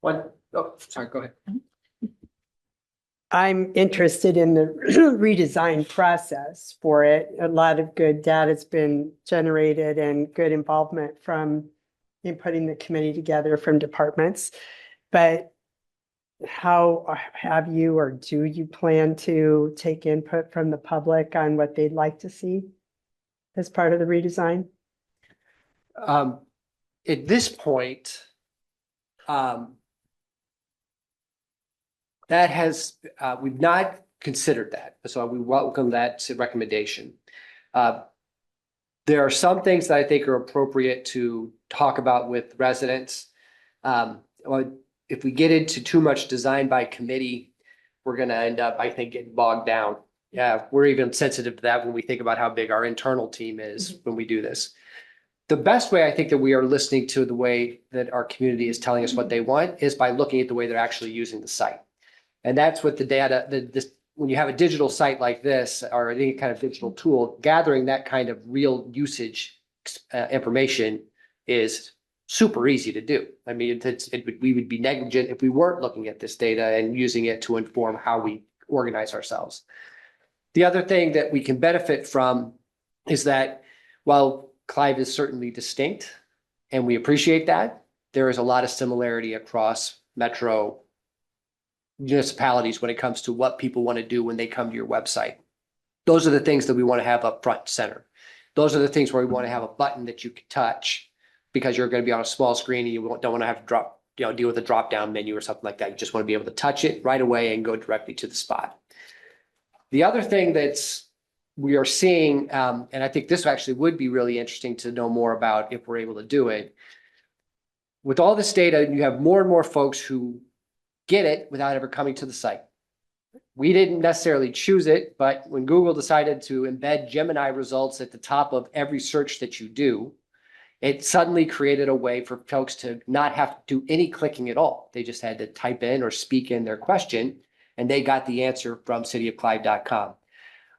Sorry, go ahead. I'm interested in the redesign process for it. A lot of good data's been generated and good involvement from in putting the committee together from departments. But how have you or do you plan to take input from the public on what they'd like to see as part of the redesign? At this point, we've not considered that. So we welcome that recommendation. There are some things that I think are appropriate to talk about with residents. If we get into too much design by committee, we're going to end up, I think, getting bogged down. Yeah, we're even sensitive to that when we think about how big our internal team is when we do this. The best way I think that we are listening to the way that our community is telling us what they want is by looking at the way they're actually using the site. And that's what the data, when you have a digital site like this or any kind of digital tool, gathering that kind of real usage information is super easy to do. I mean, we would be negligent if we weren't looking at this data and using it to inform how we organize ourselves. The other thing that we can benefit from is that while Clive is certainly distinct, and we appreciate that, there is a lot of similarity across metro municipalities when it comes to what people want to do when they come to your website. Those are the things that we want to have up front and center. Those are the things where we want to have a button that you can touch because you're going to be on a small screen and you don't want to have to deal with a drop down menu or something like that. You just want to be able to touch it right away and go directly to the spot. The other thing that's we are seeing, and I think this actually would be really interesting to know more about if we're able to do it. With all this data, you have more and more folks who get it without ever coming to the site. We didn't necessarily choose it, but when Google decided to embed Gemini results at the top of every search that you do, it suddenly created a way for folks to not have to do any clicking at all. They just had to type in or speak in their question, and they got the answer from cityofclive.com.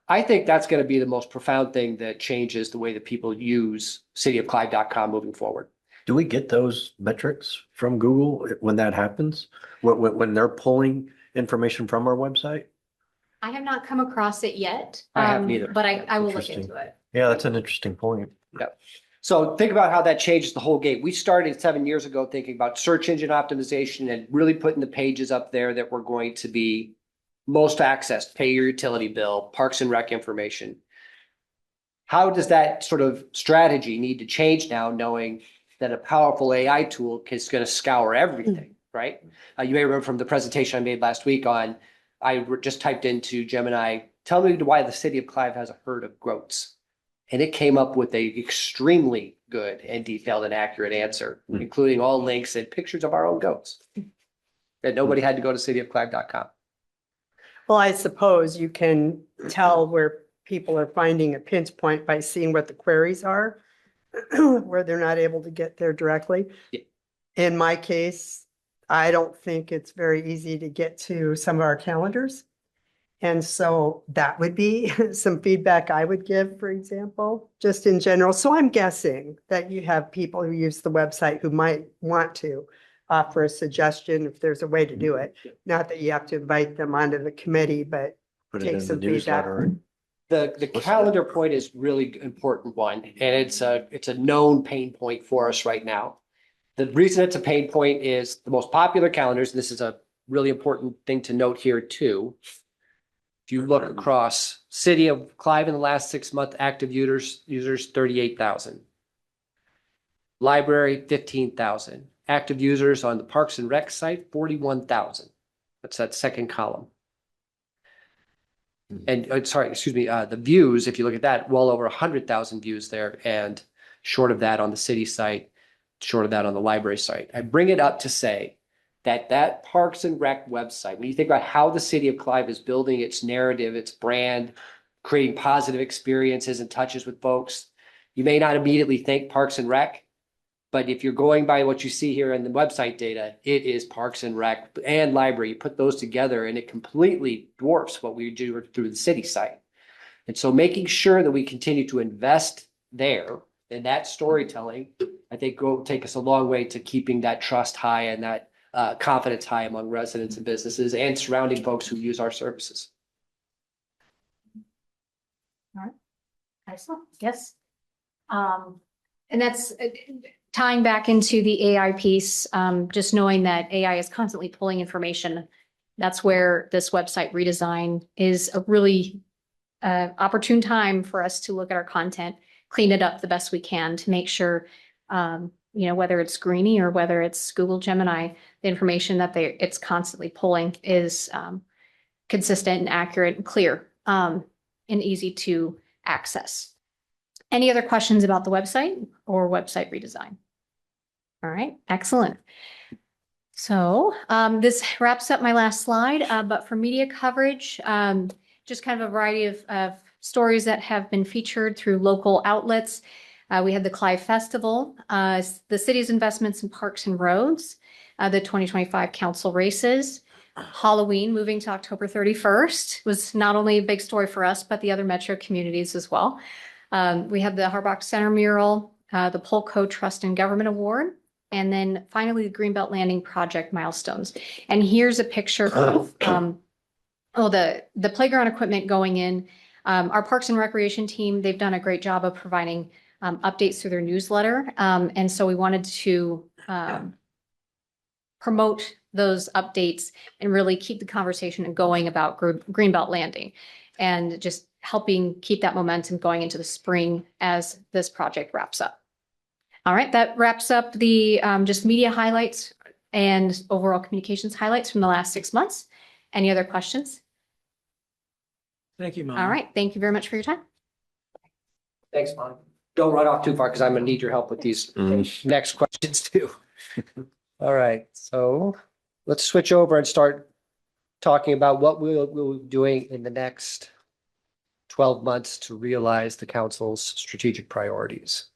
I think that's going to be the most profound thing that changes the way that people use cityofclive.com moving forward. Do we get those metrics from Google when that happens? When they're pulling information from our website? I have not come across it yet. I haven't either. But I will look Interesting. into it. Yeah, that's an interesting point. So think about how that changes the whole game. We started 7 years ago thinking about search engine optimization and really putting the pages up there that were going to be most accessed, pay your utility bill, parks and rec information. How does that sort of strategy need to change now, knowing that a powerful AI tool is going to scour everything, right? You may remember from the presentation I made last week on, just typed into Gemini, tell me why the city of Clive has a herd of goats. And it came up with a extremely good and detailed and accurate answer, including all links and pictures of our own goats. That nobody had to go to cityofclive.com. Well, I suppose you can tell where people are finding a pinch point by seeing what the queries are, where they're not able to get there directly. Yeah. In my case, I don't think it's very easy to get to some of our calendars. And so that would be some feedback I would give, for example, just in general. So I'm guessing that you have people who use the website who might want to offer a suggestion if there's a way to do it. Not that you have to invite them onto the committee, but Put it take in the some feedback. newsletter. The calendar point is really important one, and it's a known pain point for us right now. The reason it's a pain point is the most popular calendars, this is a really important thing to note here too. If you look across City of Clive in the last 6 month active users 38,000. Library 15,000. Active users on the Parks and Rec site 41,000. That's that second column. And the views, if you look at that, well over 100,000 views there, and short of that on the city site, short of that on the library site. I bring it up to say that Parks and Rec website, when you think about how the city of Clive is building its narrative, its brand, creating positive experiences and touches with folks, you may not immediately think Parks and Rec, but if you're going by what you see here in the website data, it is Parks and Rec and library. You put those together and it completely dwarfs what we do through the city site. And so making sure that we continue to invest there in that storytelling, I think will take us a long way to keeping that trust high and that confidence high among residents and businesses and surrounding folks who use our services. All right. Excellent. Yes. And that's tying back into the AI piece, just knowing that AI is constantly pulling information. That's where this website redesign is a really opportune time for us to look at our content, clean it up the best we can to make sure, whether it's Greenie or whether it's Google Gemini, the information that it's constantly pulling is consistent and accurate and clear and easy to access. Any other questions about the website or website redesign? All right, excellent. So this wraps up my last slide, but for media coverage, just kind of a variety of stories that have been featured through local outlets. We had the Clive Festival, the city's investments in parks and roads, the 2025 council races, Halloween moving to October 31st was not only a big story for us, but the other metro communities as well. We have the Harbach Center mural, the Polco Trust and Government Award, and then finally the Greenbelt Landing project milestones. And here's a picture of the playground equipment going in. Our Parks and Recreation team, they've done a great job of providing updates through their newsletter. And so we wanted to promote those updates and really keep the conversation going about Greenbelt Landing and just helping keep that momentum going into the spring as this project wraps up. All right, that wraps up the just media highlights and overall communications highlights from the last 6 months. Any other questions? Thank you, Mom. All right, thank you very much for your time. Thanks, Mom. Don't run off too far because I'm gonna need your help with these next questions too. All right, so let's switch over and start talking about what we'll be doing in the next 12 months to realize the council's strategic priorities.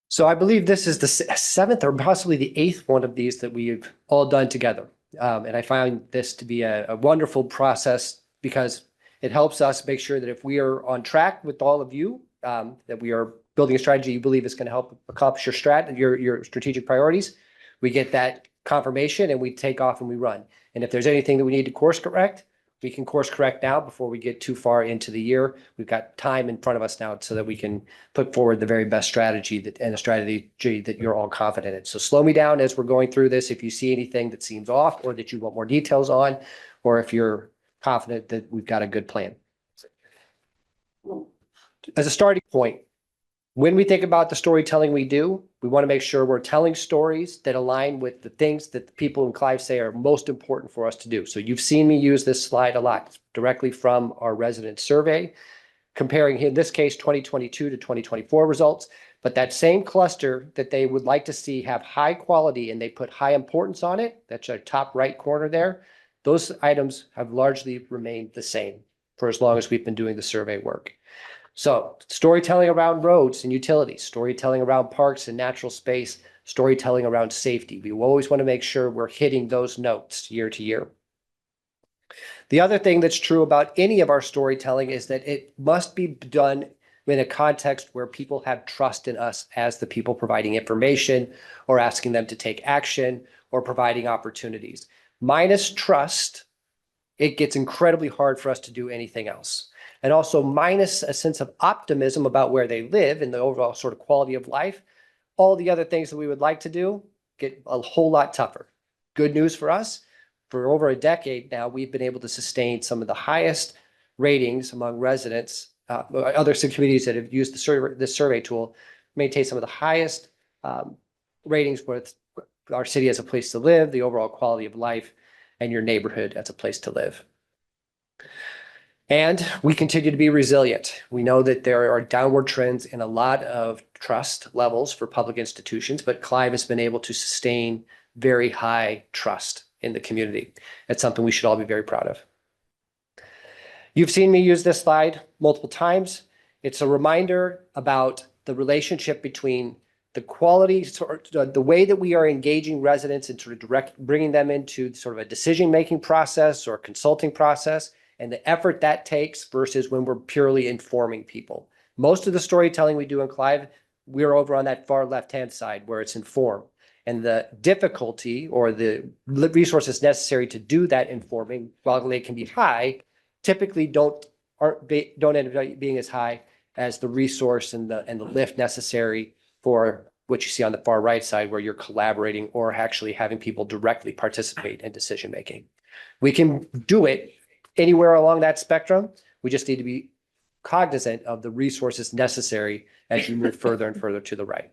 So I believe this is the seventh or possibly the eighth one of these that we've all done together. And I find this to be a wonderful process because it helps us make sure that if we are on track with all of you, that we are building a strategy you believe is going to help accomplish your strategic priorities, we get that confirmation and we take off and we run. And if there's anything that we need to course correct, we can course correct now before we get too far into the year. We've got time in front of us now so that we can put forward the very best strategy and a strategy that you're all confident in. So slow me down as we're going through this. If you see anything that seems off or that you want more details on, or if you're confident that we've got a good plan. As a starting point, when we think about the storytelling we do, we want to make sure we're telling stories that align with the things that the people in Clive say are most important for us to do. So you've seen me use this slide a lot, directly from our resident survey, comparing in this case 2022 to 2024 results. But that same cluster that they would like to see have high quality and they put high importance on it, that's our top right corner there, those items have largely remained the same for as long as we've been doing the survey work. So storytelling around roads and utilities, storytelling around parks and natural space, storytelling around safety. We always want to make sure we're hitting those notes year to year. The other thing that's true about any of our storytelling is that it must be done in a context where people have trust in us as the people providing information or asking them to take action or providing opportunities. Minus trust, it gets incredibly hard for us to do anything else. And also minus a sense of optimism about where they live and the overall sort of quality of life, all the other things that we would like to do get a whole lot tougher. Good news for us, for over a decade now, we've been able to sustain some of the highest ratings among residents, other communities that have used this survey tool, maintain some of the highest ratings with our city as a place to live, the overall quality of life, and your neighborhood as a place to live. And we continue to be resilient. We know that there are downward trends in a lot of trust levels for public institutions, but Clive has been able to sustain very high trust in the community. It's something we should all be very proud of. You've seen me use this slide multiple times. It's a reminder about the relationship between the quality, the way that we are engaging residents and sort of bringing them into sort of a decision-making process or consulting process, and the effort that takes versus when we're purely informing people. Most of the storytelling we do in Clive, we're over on that far left-hand side where it's inform. And the difficulty or the resources necessary to do that informing, while they can be high, typically don't end up being as high as the resource and the lift necessary for what you see on the far right side, where you're collaborating or actually having people directly participate in decision making. We can do it anywhere along that spectrum. We just need to be cognizant of the resources necessary as you move further and further to the right.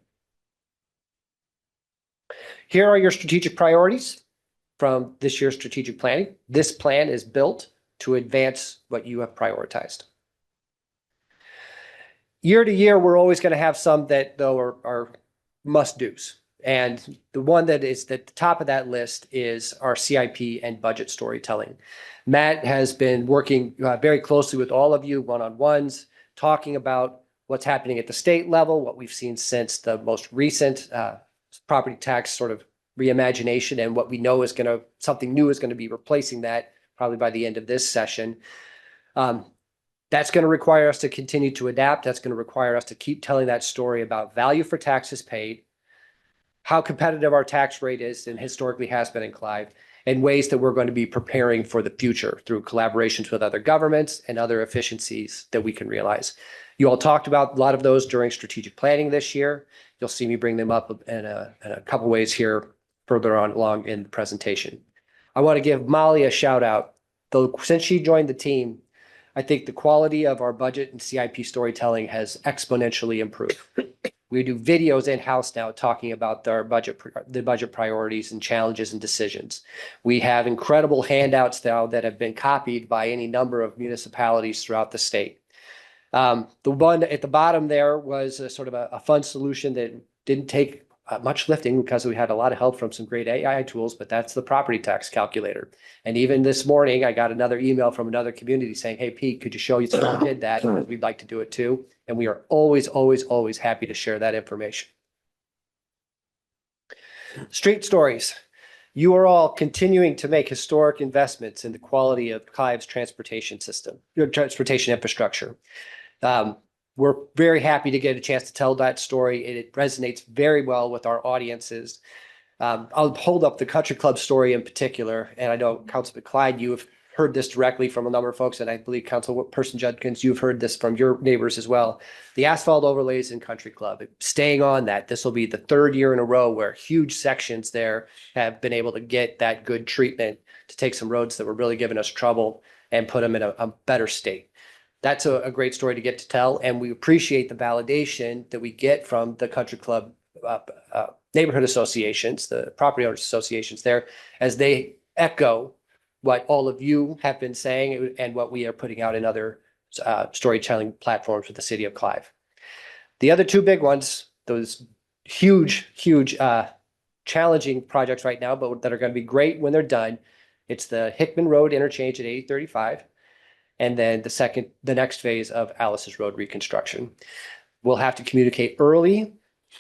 Here are your strategic priorities from this year's strategic planning. This plan is built to advance what you have prioritized. Year to year, we're always going to have some that, though, are must-dos. And the one that is at the top of that list is our CIP and budget storytelling. Matt has been working very closely with all of you, one-on-ones, talking about what's happening at the state level, what we've seen since the most recent property tax sort of reimagination, and what we know is something new is going to be replacing that probably by the end of this session. That's going to require us to continue to adapt. That's going to require us to keep telling that story about value for taxes paid, how competitive our tax rate is and historically has been in Clive, and ways that we're going to be preparing for the future through collaborations with other governments and other efficiencies that we can realize. You all talked about a lot of those during strategic planning this year. You'll see me bring them up in a couple ways here further on along in the presentation. I want to give Molly a shout out. Though since she joined the team, I think the quality of our budget and CIP storytelling has exponentially improved. We do videos in-house now talking about the budget priorities and challenges and decisions. We have incredible handouts now that have been copied by any number of municipalities throughout the state. The one at the bottom there was a sort of a fun solution that didn't take much lifting because we had a lot of help from some great AI tools, but that's the property tax calculator. And even this morning, I got another email from another community saying, hey, Pete, could you show you someone did that? We'd like to do it too. And we are always, always, always happy to share that information. Street stories. You are all continuing to make historic investments in the quality of Clive's transportation system, your transportation infrastructure. We're very happy to get a chance to tell that story. It resonates very well with our audiences. I'll hold up the country club story in particular. And I know Councilman Clyde, you have heard this directly from a number of folks. And I believe Councilperson Judkins, you've heard this from your neighbors as well. The asphalt overlays in country club, staying on that. This will be the third year in a row where huge sections there have been able to get that good treatment to take some roads that were really giving us trouble and put them in a better state. That's a great story to get to tell. And we appreciate the validation that we get from the country club neighborhood associations, the property owners associations there, as they echo what all of you have been saying and what we are putting out in other storytelling platforms with the city of Clive. The other two big ones, those huge, challenging projects right now, but that are going to be great when they're done. It's the Hickman Road interchange at 8035. And then the next phase of Alice's Road reconstruction. We'll have to communicate early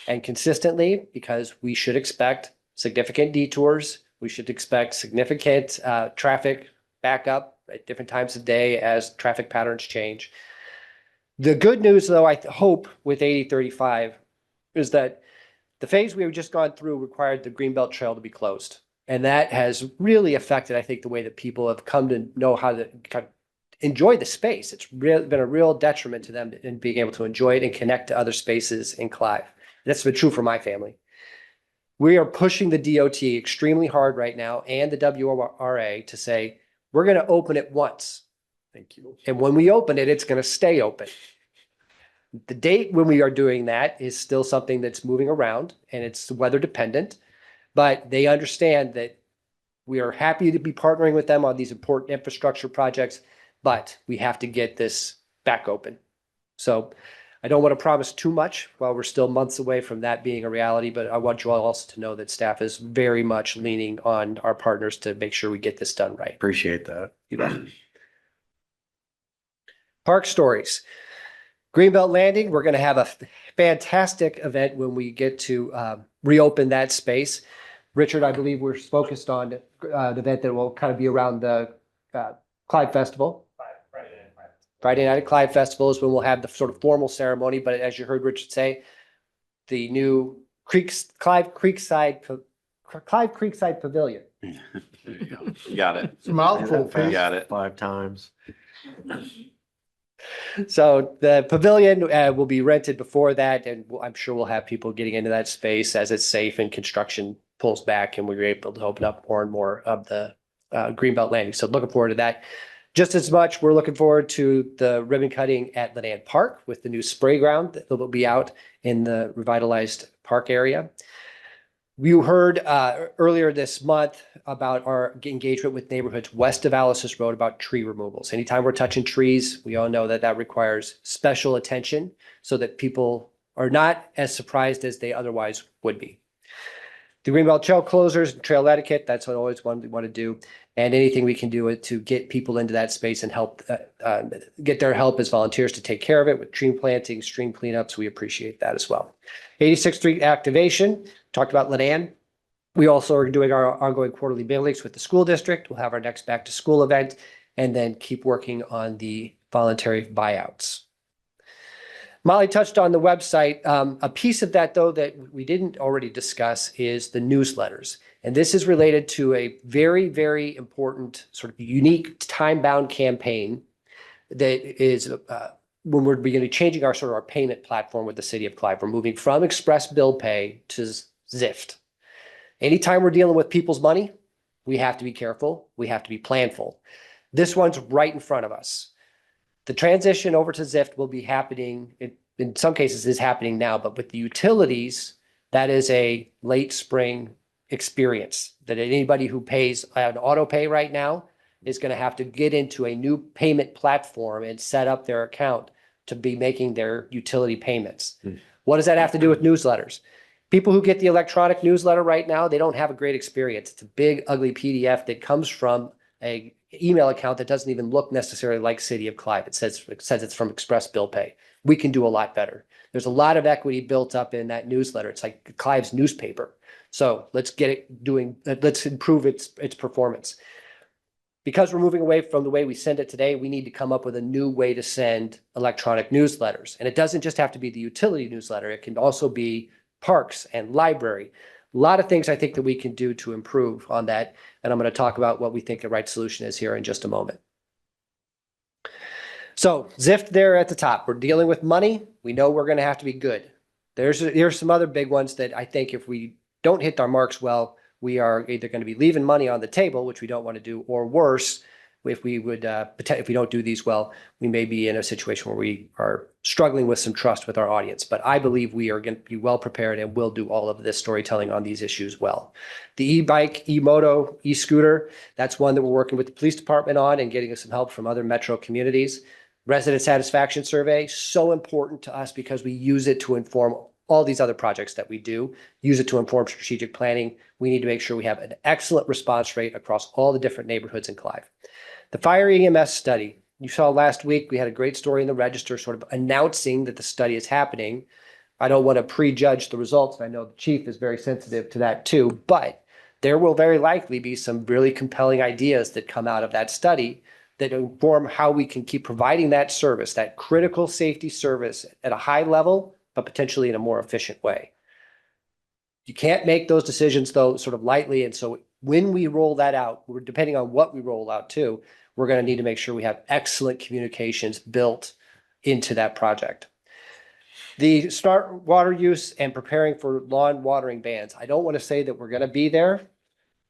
and consistently because we should expect significant detours. We should expect significant traffic backup at different times of day as traffic patterns change. The good news, though, I hope with 8035 is that the phase we have just gone through required the Greenbelt Trail to be closed. And that has really affected, I think, the way that people have come to know how to kind of enjoy the space. It's been a real detriment to them in being able to enjoy it and connect to other spaces in Clive. That's been true for my family. We are pushing the DOT extremely hard right now and the WRA to say, we're going to open it once. Thank you. And when we open it, it's going to stay open. The date when we are doing that is still something that's moving around and it's weather dependent, but they understand that we are happy to be partnering with them on these important infrastructure projects, but we have to get this back open. So I don't want to promise too much while we're still months away from that being a reality, but I want you all also to know that staff is very much leaning on our partners to make sure we get this done right. Appreciate that. You bet. Park stories. Greenbelt Landing, we're going to have a fantastic event when we get to reopen that space. Richard, I believe we're focused on the event that will kind of be around the Clive Festival. Friday night at Clive Festival is when we'll have the sort of formal ceremony. But as you heard Richard say, the new Clive Creekside Pavilion. You got it. It's a mouthful, You Pete. got it. 5 times. So the pavilion will be rented before that, and I'm sure we'll have people getting into that space as it's safe and construction pulls back and we're able to open up more and more of the Greenbelt Landing. So looking forward to that. Just as much, we're looking forward to the ribbon cutting at Ledan Park with the new spray ground that will be out in the revitalized park area. You heard earlier this month about our engagement with neighborhoods west of Alice's Road about tree removals. Anytime we're touching trees, we all know that that requires special attention so that people are not as surprised as they otherwise would be. The Greenbelt Trail closers, trail etiquette, that's what I always want to do. And anything we can do to get people into that space and help get their help as volunteers to take care of it with tree planting, stream cleanups. We appreciate that as well. 86th Street activation, talked about Ledan. We also are doing our ongoing quarterly mailings with the school district. We'll have our next back to school event and then keep working on the voluntary buyouts. Molly touched on the website. A piece of that, though, that we didn't already discuss is the newsletters. And this is related to a very, very important sort of unique time-bound campaign that is when we're beginning changing our sort of our payment platform with the city of Clive. We're moving from express bill pay to Zift. Anytime we're dealing with people's money, we have to be careful. We have to be planful. This one's right in front of us. The transition over to Zift will be happening in some cases is happening now, but with the utilities, that is a late spring experience that anybody who pays an auto pay right now is going to have to get into a new payment platform and set up their account to be making their utility payments. What does that have to do with newsletters? People who get the electronic newsletter right now, they don't have a great experience. It's a big, ugly PDF that comes from a email account that doesn't even look necessarily like City of Clive. It says it's from Express Bill Pay. We can do a lot better. There's a lot of equity built up in that newsletter. It's like Clive's newspaper. So let's get it doing, let's improve its performance. Because we're moving away from the way we send it today, we need to come up with a new way to send electronic newsletters. And it doesn't just have to be the utility newsletter. It can also be parks and library. A lot of things I think that we can do to improve on that. And I'm going to talk about what we think the right solution is here in just a moment. So Zift there at the top, we're dealing with money. We know we're going to have to be good. There's some other big ones that I think if we don't hit our marks well, we are either going to be leaving money on the table, which we don't want to do, or worse, if we don't do these well, we may be in a situation where we are struggling with some trust with our audience. But I believe we are going to be well prepared and will do all of this storytelling on these issues well. The e-bike, e-moto, e-scooter, that's one that we're working with the police department on and getting us some help from other metro communities. Resident satisfaction survey, so important to us because we use it to inform all these other projects that we do, use it to inform strategic planning. We need to make sure we have an excellent response rate across all the different neighborhoods in Clive. The fire EMS study, you saw last week, we had a great story in the Register sort of announcing that the study is happening. I don't want to prejudge the results. I know the chief is very sensitive to that too, but there will very likely be some really compelling ideas that come out of that study that inform how we can keep providing that service, that critical safety service at a high level, but potentially in a more efficient way. You can't make those decisions though sort of lightly. And so when we roll that out, we're depending on what we roll out to, we're going to need to make sure we have excellent communications built into that project. The smart water use and preparing for lawn watering bans. I don't want to say that we're going to be there.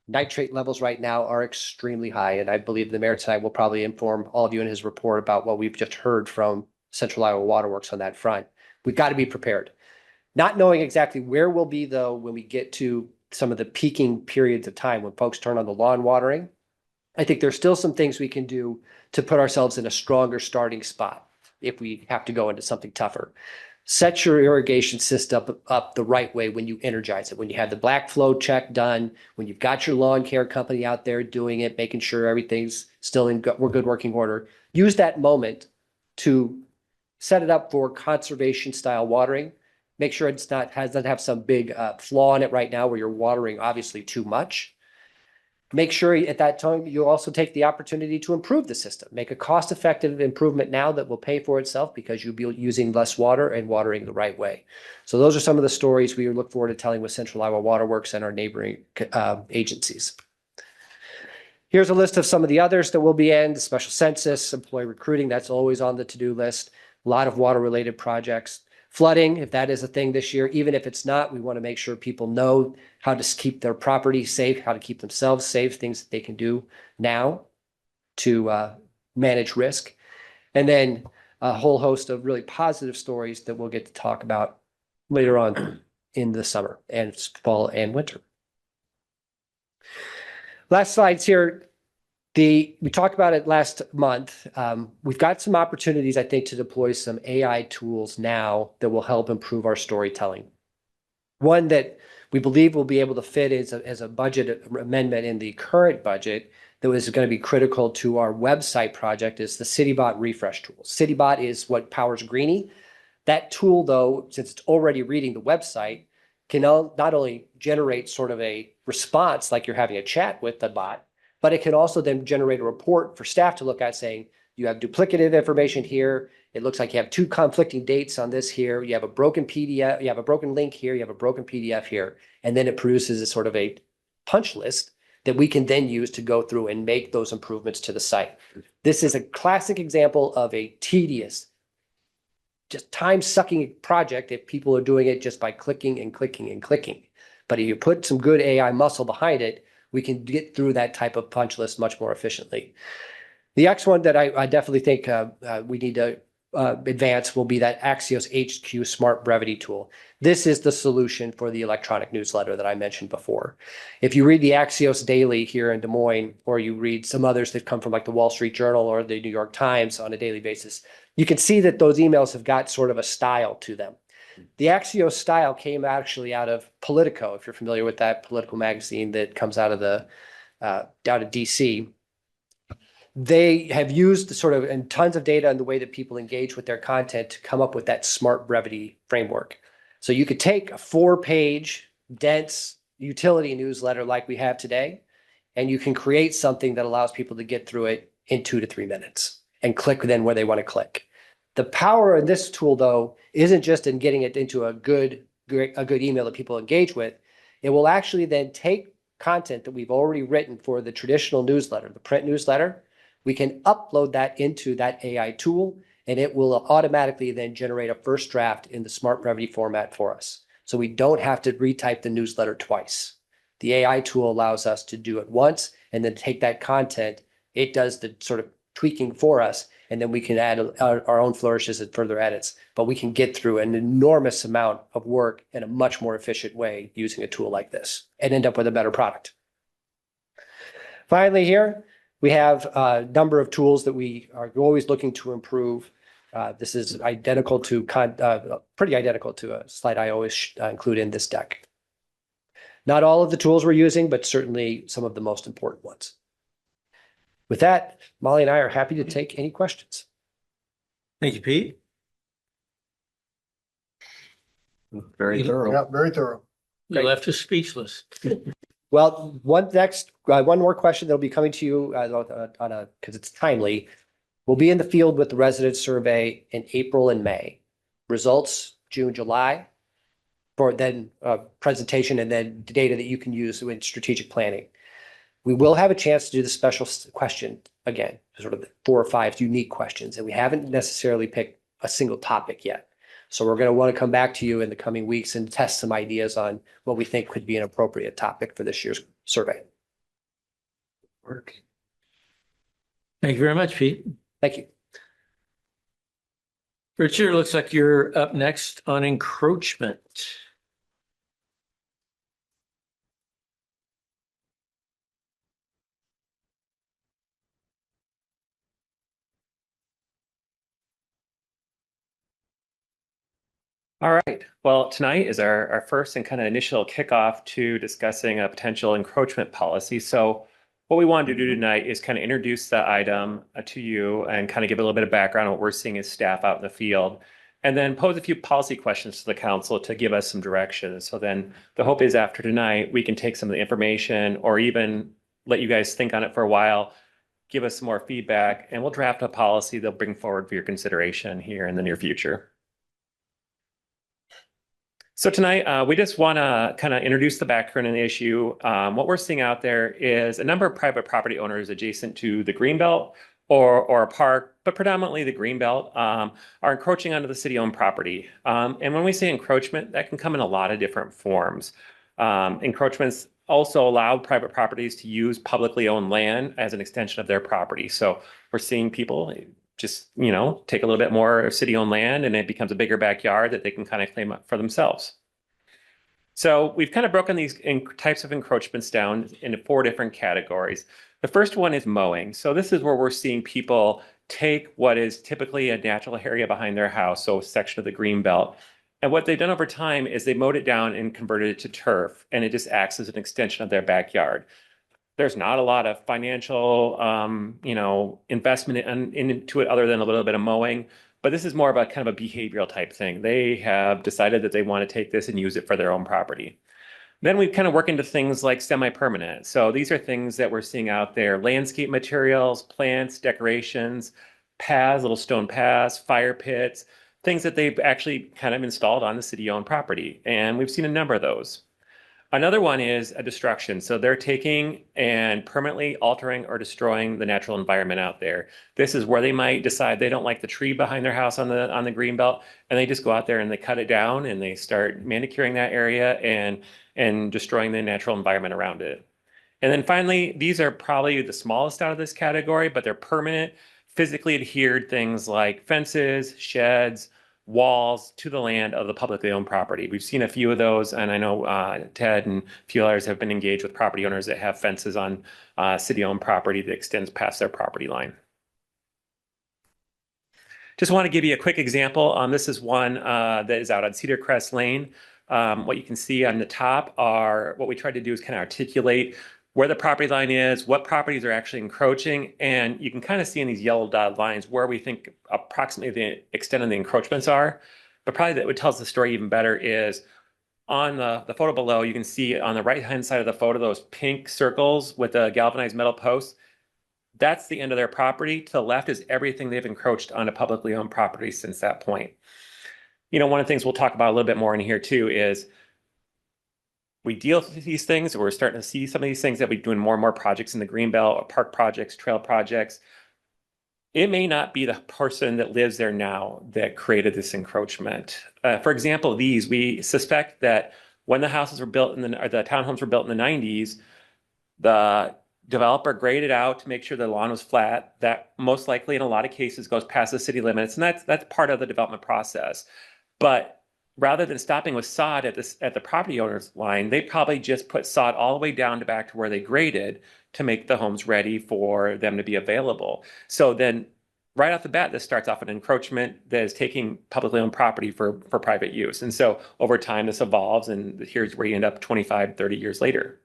Nitrate levels right now are extremely high. And I believe the mayor tonight will probably inform all of you in his report about what we've just heard from Central Iowa Waterworks on that front. We've got to be prepared. Not knowing exactly where we'll be though when we get to some of the peaking periods of time when folks turn on the lawn watering, I think there's still some things we can do to put ourselves in a stronger starting spot if we have to go into something tougher. Set your irrigation system up the right way when you energize it. When you have the black flow check done, when you've got your lawn care company out there doing it, making sure everything's still in good working order. Use that moment to set it up for conservation style watering. Make sure it's doesn't have some big flaw in it right now where you're watering obviously too much. Make sure at that time you also take the opportunity to improve the system. Make a cost-effective improvement now that will pay for itself because you'll be using less water and watering the right way. So those are some of the stories we look forward to telling with Central Iowa Waterworks and our neighboring agencies. Here's a list of some of the others that will be in: the special census, employee recruiting, that's always on the to-do list. A lot of water-related projects. Flooding, if that is a thing this year, even if it's not, we want to make sure people know how to keep their property safe, how to keep themselves safe, things that they can do now to manage risk. And then a whole host of really positive stories that we'll get to talk about later on in the summer and fall and winter. Last slides here. We talked about it last month. We've got some opportunities, I think, to deploy some AI tools now that will help improve our storytelling. One that we believe will be able to fit as a budget amendment in the current budget that was going to be critical to our website project is the CityBot refresh tool. CityBot is what powers Greenie. That tool, though, since it's already reading the website, can not only generate sort of a response like you're having a chat with the bot, but it can also then generate a report for staff to look at saying, you have duplicative information here. It looks like you have two conflicting dates on this here. You have a broken PDF, you have a broken link here, you have a broken PDF here. And then it produces a sort of a punch list that we can then use to go through and make those improvements to the site. This is a classic example of a tedious, just time-sucking project if people are doing it just by clicking and clicking and clicking. But if you put some good AI muscle behind it, we can get through that type of punch list much more efficiently. The next one that I definitely think we need to advance will be that Axios HQ Smart Brevity tool. This is the solution for the electronic newsletter that I mentioned before. If you read the Axios Daily here in Des Moines, or you read some others that come from like the Wall Street Journal or the New York Times on a daily basis, you can see that those emails have got sort of a style to them. The Axios style came actually out of Politico, if you're familiar with that political magazine that comes out of DC. They have used sort of and tons of data on the way that people engage with their content to come up with that smart brevity framework. So you could take a 4-page dense utility newsletter like we have today, and you can create something that allows people to get through it in 2 to 3 minutes and click then where they want to click. The power of this tool, though, isn't just in getting it into a good email that people engage with. It will actually then take content that we've already written for the traditional newsletter, the print newsletter. We can upload that into that AI tool, and it will automatically then generate a first draft in the smart brevity format for us. So we don't have to retype the newsletter twice. The AI tool allows us to do it once and then take that content. It does the sort of tweaking for us, and then we can add our own flourishes and further edits. But we can get through an enormous amount of work in a much more efficient way using a tool like this and end up with a better product. Finally here, we have a number of tools that we are always looking to improve. This is pretty identical to a slide I always include in this deck. Not all of the tools we're using, but certainly some of the most important ones. With that, Molly and I are happy to take any questions. Thank you, Pete. Very thorough. Yeah, very thorough. You left us speechless. Well, one more question that'll be coming to you because it's timely. We'll be in the field with the resident survey in April and May. Results June, July, for then presentation and then the data that you can use in strategic planning. We will have a chance to do the special question again, sort of 4 or 5 unique questions, and we haven't necessarily picked a single topic yet. So we're going to want to come back to you in the coming weeks and test some ideas on what we think could be an appropriate topic for this year's survey. Thank you very much, Pete. Thank you. Richard, looks like you're up next on encroachment. All right. Well, tonight is our first and kind of initial kickoff to discussing a potential encroachment policy. So what we wanted to do tonight is kind of introduce the item to you and kind of give a little bit of background on what we're seeing as staff out in the field, and then pose a few policy questions to the council to give us some direction. So then the hope is after tonight, we can take some of the information or even let you guys think on it for a while, give us some more feedback, and we'll draft a policy they'll bring forward for your consideration here in the near future. So tonight, we just want to kind of introduce the background and the issue. What we're seeing out there is a number of private property owners adjacent to the Greenbelt or a park, but predominantly the Greenbelt, are encroaching onto the city-owned property. And when we say encroachment, that can come in a lot of different forms. Encroachments also allow private properties to use publicly owned land as an extension of their property. So we're seeing people just, take a little bit more of city-owned land and it becomes a bigger backyard that they can kind of claim up for themselves. So we've kind of broken these types of encroachments down into 4 different categories. The first one is mowing. So this is where we're seeing people take what is typically a natural area behind their house, so a section of the green belt. And what they've done over time is they mowed it down and converted it to turf, and it just acts as an extension of their backyard. There's not a lot of financial, investment into it other than a little bit of mowing, but this is more of a kind of a behavioral type thing. They have decided that they want to take this and use it for their own property. Then we kind of work into things like semi-permanent. So these are things that we're seeing out there: landscape materials, plants, decorations, paths, little stone paths, fire pits, things that they've actually kind of installed on the city-owned property. And we've seen a number of those. Another one is a destruction. So they're taking and permanently altering or destroying the natural environment out there. This is where they might decide they don't like the tree behind their house on the green belt, and they just go out there and they cut it down and they start manicuring that area and destroying the natural environment around it. And then finally, these are probably the smallest out of this category, but they're permanent. physically adhered things like fences, sheds, walls to the land of the publicly owned property. We've seen a few of those, and I know Ted and a few others have been engaged with property owners that have fences on city-owned property that extends past their property line. Just want to give you a quick example. This is one that is out on Cedar Crest Lane. What you can see on the top are what we tried to do is kind of articulate where the property line is, what properties are actually encroaching, and you can kind of see in these yellow dotted lines where we think approximately the extent of the encroachments are. But probably that what tells the story even better is on the photo below, you can see on the right-hand side of the photo, those pink circles with the galvanized metal posts. That's the end of their property. To the left is everything they've encroached on a publicly owned property since that point. You know, one of the things we'll talk about a little bit more in here too is we deal with these things. We're starting to see some of these things that we're doing more and more projects in the Greenbelt, park projects, trail projects. It may not be the person that lives there now that created this encroachment. For example, we suspect that when the houses were built or the townhomes were built in the 90s, the developer graded out to make sure the lawn was flat. That most likely in a lot of cases goes past the city limits, and that's part of the development process. But rather than stopping with sod at the property owner's line, they probably just put sod all the way down to back to where they graded to make the homes ready for them to be available. So then right off the bat, this starts off an encroachment that is taking publicly owned property for private use. And so over time, this evolves, and here's where you end up 25, 30 years later.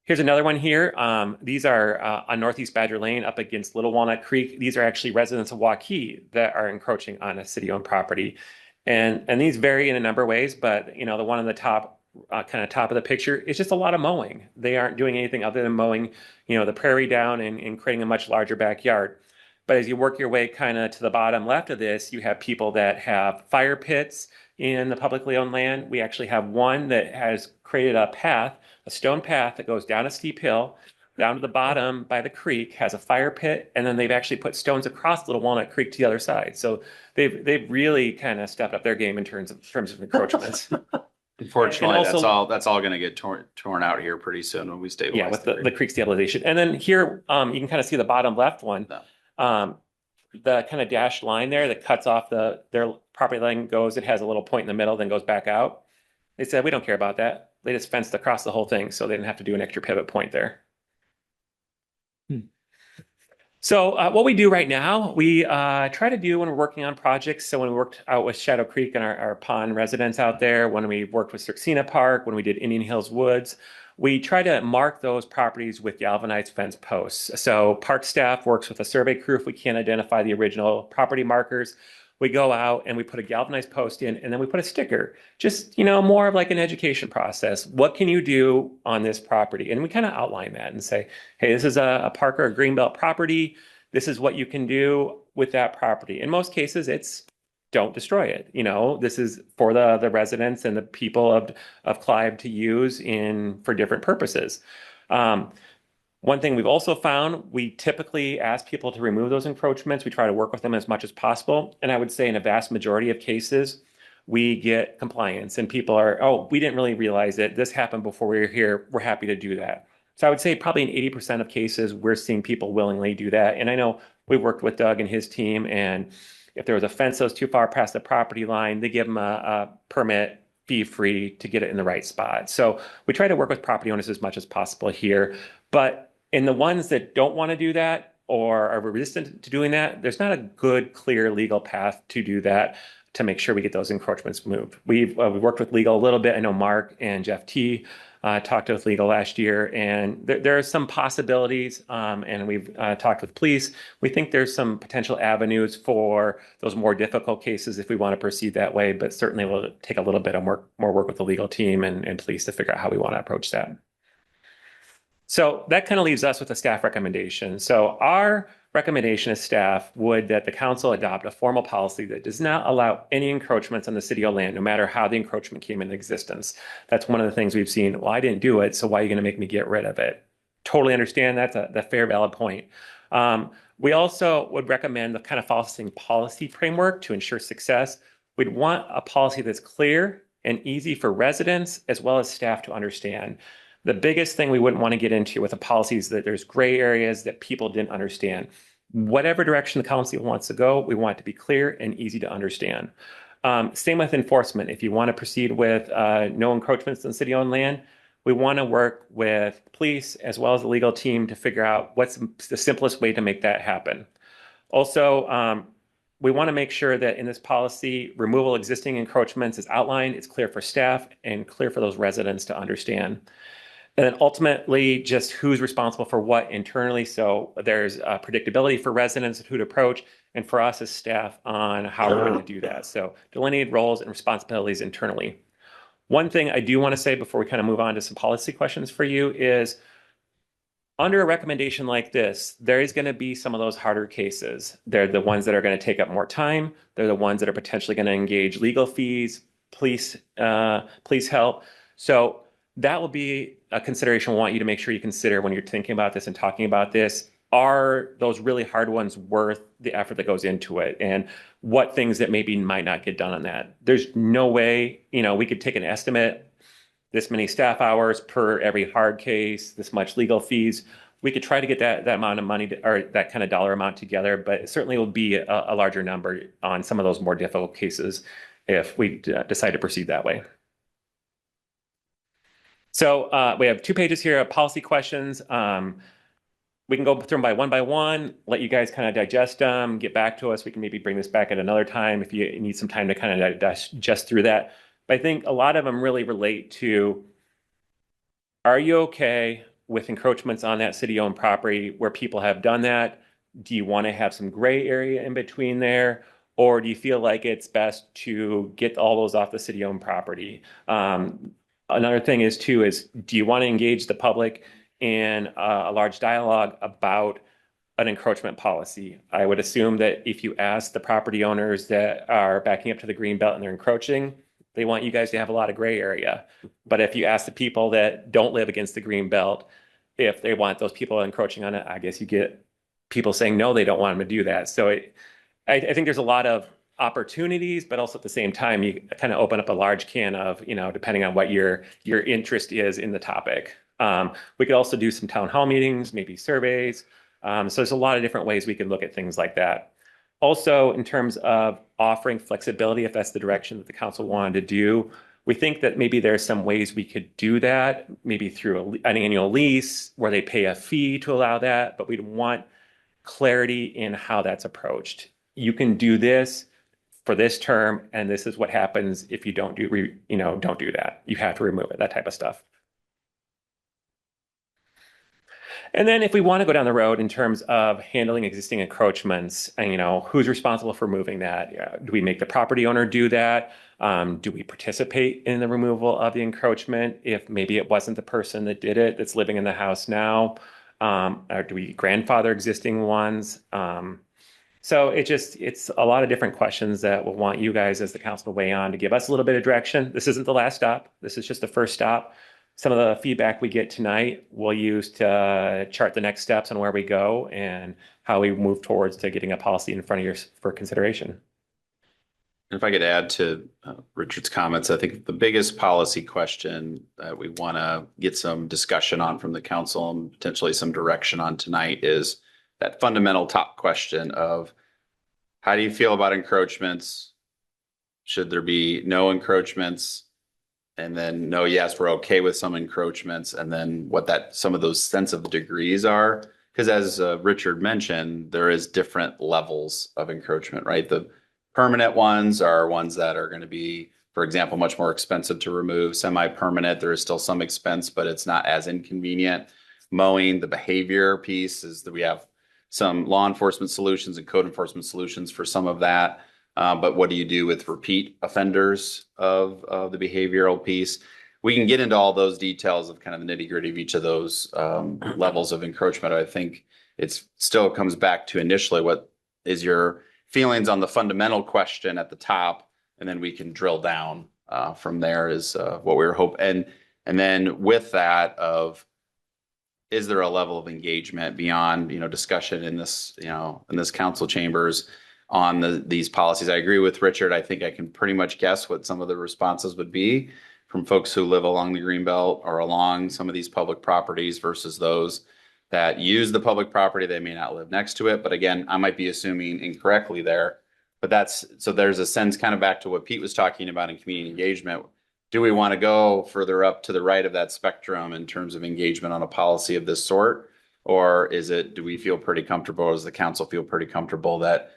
Here's another one here. These are on Northeast Badger Lane up against Little Walnut Creek. These are actually residents of Waukee that are encroaching on a city-owned property. And these vary in a number of ways, but you know, the one on the top, kind of top of the picture is just a lot of mowing. They aren't doing anything other than mowing, you know, the prairie down and creating a much larger backyard. But as you work your way kind of to the bottom left of this, you have people that have fire pits in the publicly owned land. We actually have one that has created a path, a stone path that goes down a steep hill, down to the bottom by the creek, has a fire pit, and then they've actually put stones across Little Walnut Creek to the other side. So they've really kind of stepped up their game in terms of encroachments. Unfortunately, And also- that's all going to get torn out here pretty soon when we stabilize. Yeah, with the creek stabilization. And then here, you can kind of see the bottom left one. No. The kind of dashed line there that cuts off their property line goes, it has a little point in the middle, then goes back out. They said, we don't care about that. They just fenced across the whole thing, so they didn't have to do an extra pivot point there. So what we do right now, we try to do when we're working on projects. So when we worked out with Shadow Creek and our pond residents out there, when we worked with Circina Park, when we did Indian Hills Woods, we try to mark those properties with galvanized fence posts. So park staff works with a survey crew if we can't identify the original property markers. We go out and we put a galvanized post in, and then we put a sticker, just, you know, more of like an education process. What can you do on this property? And we kind of outline that and say, hey, this is a park or a greenbelt property. This is what you can do with that property. In most cases, it's don't destroy it. You know, this is for the residents and the people of Clive to use for different purposes. One thing we've also found, we typically ask people to remove those encroachments. We try to work with them as much as possible. And I would say in a vast majority of cases, we get compliance and people are, oh, we didn't really realize it. This happened before we were here. We're happy to do that. So I would say probably in 80% of cases, we're seeing people willingly do that. And I know we worked with Doug and his team, and if there was a fence that was too far past the property line, they give them a permit fee-free to get it in the right spot. So we try to work with property owners as much as possible here. But in the ones that don't want to do that or are resistant to doing that, there's not a good, clear legal path to do that to make sure we get those encroachments moved. We've worked with legal a little bit. I know Mark and Jeff T talked with legal last year, and there are some possibilities, and we've talked with police. We think there's some potential avenues for those more difficult cases if we want to proceed that way, but certainly we'll take a little bit of more work with the legal team and police to figure out how we want to approach that. So that kind of leaves us with a staff recommendation. So our recommendation as staff would that the council adopt a formal policy that does not allow any encroachments on the city-owned land, no matter how the encroachment came into existence. That's one of the things we've seen. Well, I didn't do it, so why are you going to make me get rid of it? Totally understand that's a fair, valid point. We also would recommend the kind of following policy framework to ensure success. We'd want a policy that's clear and easy for residents as well as staff to understand. The biggest thing we wouldn't want to get into with a policy is that there's gray areas that people didn't understand. Whatever direction the council wants to go, we want it to be clear and easy to understand. Same with enforcement. If you want to proceed with no encroachments in city-owned land, we want to work with police as well as the legal team to figure out what's the simplest way to make that happen. Also, we want to make sure that in this policy, removal of existing encroachments is outlined, it's clear for staff and clear for those residents to understand. And then ultimately, just who's responsible for what internally. So there's predictability for residents of who to approach, and for us as staff on how we're going to do that. So delineated roles and responsibilities internally. One thing I do want to say before we kind of move on to some policy questions for you is, under a recommendation like this, there is going to be some of those harder cases. They're the ones that are going to take up more time. They're the ones that are potentially going to engage legal fees, police help. So that will be a consideration we want you to make sure you consider when you're thinking about this and talking about this. Are those really hard ones worth the effort that goes into it? And what things that maybe might not get done on that? There's no way, we could take an estimate, this many staff hours per every hard case, this much legal fees. We could try to get that amount of money or that kind of dollar amount together, but it certainly will be a larger number on some of those more difficult cases if we decide to proceed that way. So we have 2 pages here of policy questions. We can go through them by one, let you guys kind of digest them, get back to us. We can maybe bring this back at another time if you need some time to kind of digest through that. But I think a lot of them really relate to, are you okay with encroachments on that city-owned property where people have done that? Do you want to have some gray area in between there? Or do you feel like it's best to get all those off the city-owned property? Another thing is, do you want to engage the public in a large dialogue about an encroachment policy? I would assume that if you ask the property owners that are backing up to the green belt and they're encroaching, they want you guys to have a lot of gray area. But if you ask the people that don't live against the green belt, if they want those people encroaching on it, I guess you get people saying no, they don't want them to do that. So I think there's a lot of opportunities, but also at the same time, you kind of open up a large can of, depending on what your interest is in the topic. We could also do some town hall meetings, maybe surveys. So there's a lot of different ways we can look at things like that. Also, in terms of offering flexibility, if that's the direction that the council wanted to do, we think that maybe there are some ways we could do that, maybe through an annual lease where they pay a fee to allow that, but we'd want clarity in how that's approached. You can do this for this term, and this is what happens if you don't do that. You have to remove it, that type of stuff. And then if we want to go down the road in terms of handling existing encroachments, and who's responsible for moving that? Do we make the property owner do that? Do we participate in the removal of the encroachment if maybe it wasn't the person that did it that's living in the house now? Or do we grandfather existing ones? So it's a lot of different questions that we'll want you guys as the council to weigh on to give us a little bit of direction. This isn't the last stop. This is just the first stop. Some of the feedback we get tonight we'll use to chart the next steps on where we go and how we move towards to getting a policy in front of you for consideration. If I could add to Richard's comments, I think the biggest policy question that we want to get some discussion on from the council and potentially some direction on tonight is that fundamental top question of, how do you feel about encroachments? Should there be no encroachments? And then no, yes, we're okay with some encroachments, and then what some of those sense of degrees are. Because as Richard mentioned, there is different levels of encroachment, right? The permanent ones are ones that are going to be, for example, much more expensive to remove. Semi-permanent, there is still some expense, but it's not as inconvenient. Mowing, the behavior piece is that we have some law enforcement solutions and code enforcement solutions for some of that. But what do you do with repeat offenders of the behavioral piece? We can get into all those details of kind of the nitty gritty of each of those levels of encroachment. I think it still comes back to initially, what is your feelings on the fundamental question at the top, and then we can drill down from there is what we were hoping. And then with that of, is there a level of engagement beyond, discussion in this, in this council chambers on these policies? I agree with Richard. I think I can pretty much guess what some of the responses would be from folks who live along the Greenbelt or along some of these public properties versus those that use the public property. They may not live next to it, but again, I might be assuming incorrectly there. But so there's a sense kind of back to what Pete was talking about in community engagement. Do we want to go further up to the right of that spectrum in terms of engagement on a policy of this sort? Or do we feel pretty comfortable, or does the council feel pretty comfortable that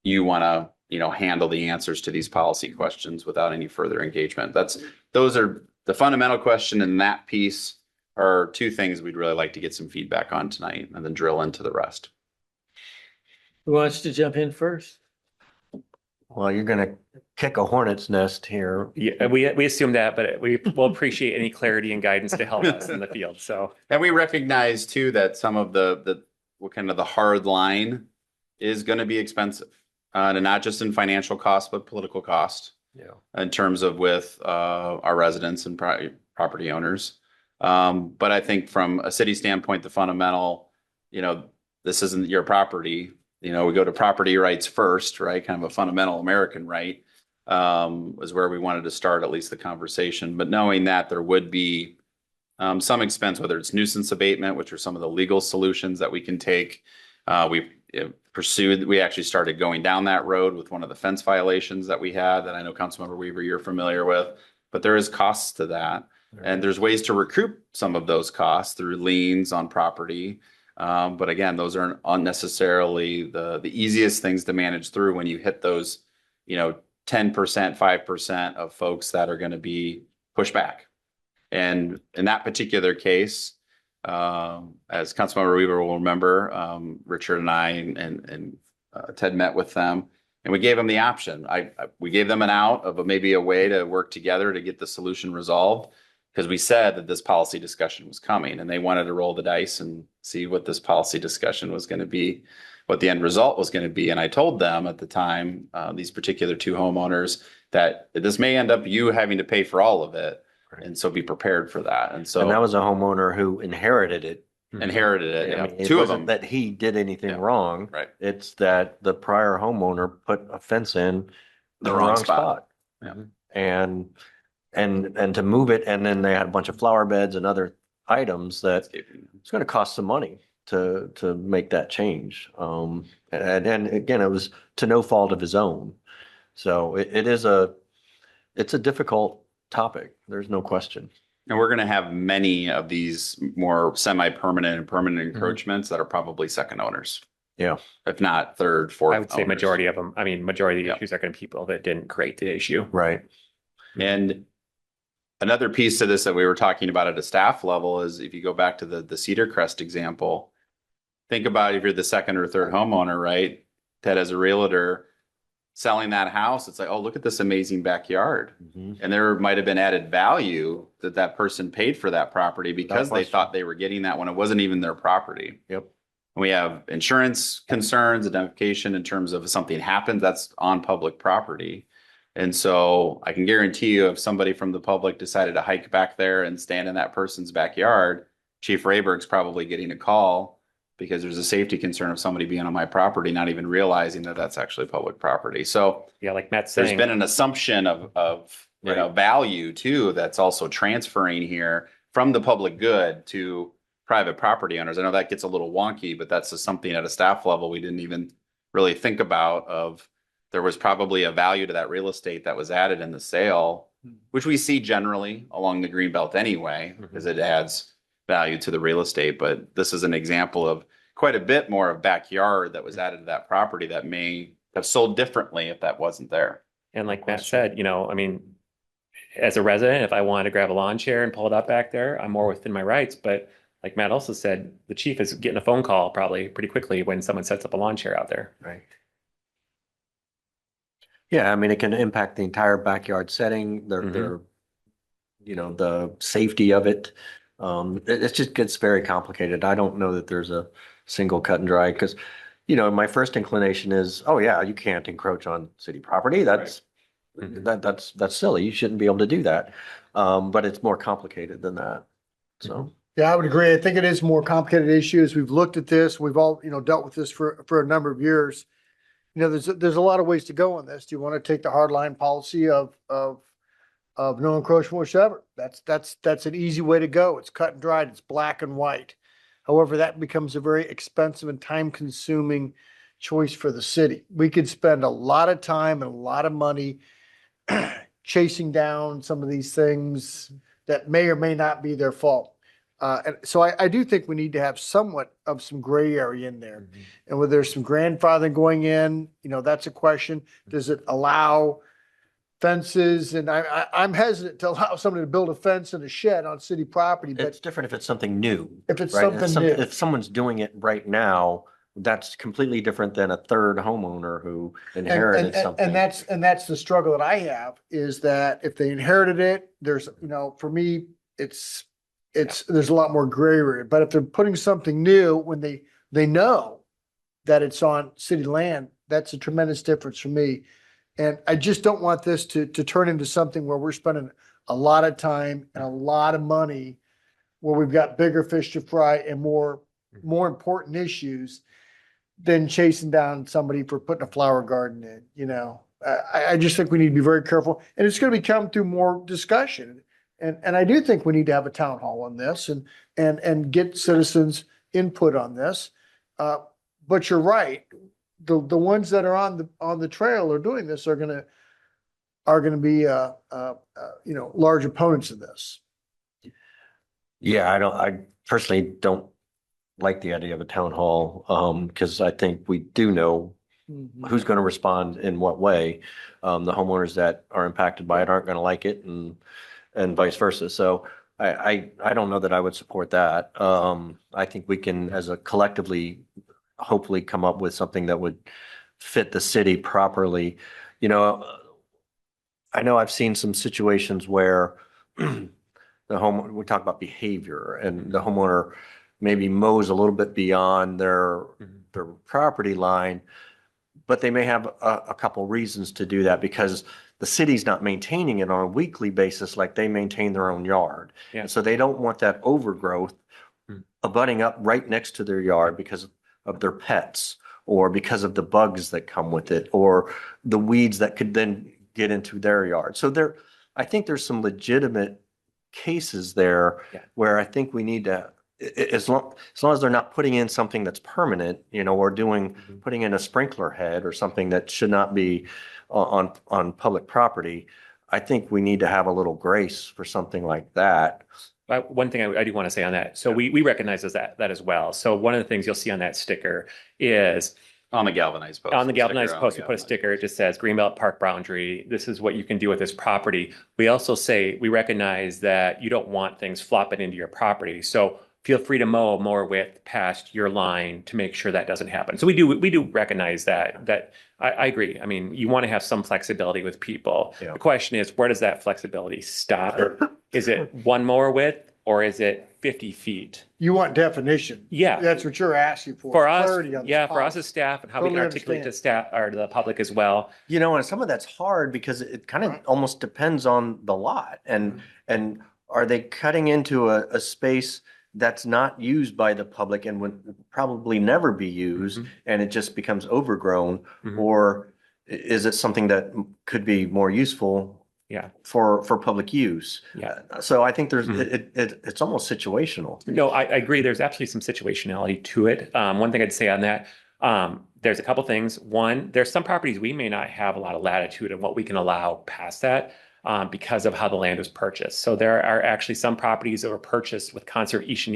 you want to, handle the answers to these policy questions without any further engagement? Those are the fundamental question, and that piece are two things we'd really like to get some feedback on tonight and then drill into the rest. Who wants to jump in first? Well, you're gonna kick a hornet's nest here. Yeah, we assume that, but we will appreciate any clarity and guidance to help us in the field. So, And we recognize too that some of what kind of the hard line is going to be expensive, and not just in financial cost, but political cost. Yeah. In terms of with our residents and property owners. But I think from a city standpoint, the fundamental, this isn't your property. We go to property rights first, right? Kind of a fundamental American right, was where we wanted to start at least the conversation. But knowing that there would be some expense, whether it's nuisance abatement, which are some of the legal solutions that we can take. We actually started going down that road with one of the fence violations that we had that I know Councilmember Weaver, you're familiar with, but there is costs to that. And there's ways to recoup some of those costs through liens on property. But again, those aren't unnecessarily the easiest things to manage through when you hit those, 10%, 5% of folks that are going to be pushed back. And in that particular case, as Councilmember Weaver will remember, Richard and I and Ted met with them, and we gave them the option. We gave them an out of maybe a way to work together to get the solution resolved, because we said that this policy discussion was coming, and they wanted to roll the dice and see what this policy discussion was going to be, what the end result was going to be. And I told them at the time, these particular two homeowners, that this may end up you having to pay for all of it. Right. And so be prepared for that. And that was a homeowner who inherited it. Inherited it. I Yeah. mean, Two it of them. wasn't that he did anything Yeah. wrong. Right. It's that the prior homeowner put a fence in The wrong spot. Yeah. And to move it, and then they had a bunch of flower beds and other items that it's going to cost some money to make that change. And again, it was to no fault of his own. So it's a difficult topic. There's no question. And we're going to have many of these more semi-permanent and permanent encroachments that are probably second owners. Yeah. If not third, fourth. I would say owners. majority of them. I mean, majority of the issues are going to be people that didn't create the issue. Right. And another piece to this that we were talking about at a staff level is, if you go back to the Cedar Crest example, think about if you're the second or third homeowner, right? Ted, as a realtor, selling that house, it's like, oh, look at this amazing backyard. Mm-hmm. And there might have been added value that person paid for that property because they thought they were getting that when it wasn't even their property. Yep. We have insurance concerns, identification in terms of if something happens, that's on public property. And so I can guarantee you, if somebody from the public decided to hike back there and stand in that person's backyard, Chief Rayberg's probably getting a call because there's a safety concern of somebody being on my property, not even realizing that that's actually public property. So yeah, like Matt's there's saying, been an assumption of value too, that's also transferring here from the public good to private property owners. I know that gets a little wonky, but that's just something at a staff level we didn't even really think about. Of there was probably a value to that real estate that was added in the sale, which we see generally along the Greenbelt anyway, because it adds value to the real estate. But this is an example of quite a bit more of backyard that was added to that property that may have sold differently if that wasn't there. and like Matt said, I mean, as a resident, if I wanted to grab a lawn chair and pull it up back there, I'm more within my rights. But like Matt also said, the chief is getting a phone call probably pretty quickly when someone sets up a lawn chair out there. Right. Yeah, I mean, it can impact the entire backyard setting, the safety of it. It just gets very complicated. I don't know that there's a single cut and dry, because, my first inclination is, oh yeah, you can't encroach on city property. That's silly. You shouldn't be able to do that. But it's more complicated than that. So. Yeah, I would agree. I think it is a more complicated issue. As we've looked at this, we've all, dealt with this for a number of years. There's a lot of ways to go on this. Do you want to take the hardline policy of of no encroachment whatsoever. That's an easy way to go. It's cut and dried. It's black and white. However, that becomes a very expensive and time-consuming choice for the city. We could spend a lot of time and a lot of money chasing down some of these things that may or may not be their fault. And so I do think we need to have somewhat of some gray area in there. And whether there's some grandfathering going in, that's a question. Does it allow fences? And I'm hesitant to allow somebody to build a fence and a shed on city property, It's but different if it's something new. if it's right? something new. If someone's doing it right now, that's completely different than a third homeowner who inherited something. And that's the struggle that I have, is that if they inherited it, there's, for me, there's a lot more gray area. But if they're putting something new when they know that it's on city land, that's a tremendous difference for me. And I just don't want this to turn into something where we're spending a lot of time and a lot of money where we've got bigger fish to fry and more important issues than chasing down somebody for putting a flower garden in, I just think we need to be very careful, and it's going to become through more discussion. And I do think we need to have a town hall on this and get citizens input on this. But you're right. The ones that are on the trail are doing this are gonna be large opponents of this. Yeah, I personally don't like the idea of a town hall, because I think we do know who's going to respond in what way. The homeowners that are impacted by it aren't going to like it, and vice versa. So I don't know that I would support that. I think we can, as a collectively, hopefully come up with something that would fit the city properly. I know I've seen some situations where we talk about behavior, and the homeowner maybe mows a little bit beyond their property line, but they may have a couple reasons to do that, because the city's not maintaining it on a weekly basis like they maintain their own yard. Yeah. And so they don't want that overgrowth abutting up right next to their yard because of their pets, or because of the bugs that come with it, or the weeds that could then get into their yard. So I think there's some legitimate cases there where I think we need to, as long as they're not putting in something that's permanent, or putting in a sprinkler head or something that should not be on public property, I think we need to have a little grace for something like that. One thing I do want to say on that. So we recognize that as well. So one of the things you'll see on that sticker is On the galvanized post. on the sticker galvanized on post, the we put a galvanized sticker. It post. just says Greenbelt Park boundary. This is what you can do with this property. We also say we recognize that you don't want things flopping into your property. So feel free to mow more width past your line to make sure that doesn't happen. So we do recognize that. I agree. I mean, you want to have some flexibility with people. Yeah. The question is, where does that flexibility stop? Is it one more width, or is it 50 feet? You want definition. Yeah. That's what you're asking for. For us, clarity on the for us policy. as staff, and how we can Totally articulate to understand. staff or to the public as well. And some of that's hard because it kind of almost depends on the lot, and are they cutting into a space that's not used by the public and would probably never be used, and it just becomes overgrown, or is it something that could be more useful for public use? Yeah. So I think there's it's almost situational. No, I agree. There's absolutely some situationality to it. One thing I'd say on that, there's a couple things. One, there's some properties we may not have a lot of latitude in what we can allow past that, because of how the land was purchased. So there are actually some properties that were purchased with conservation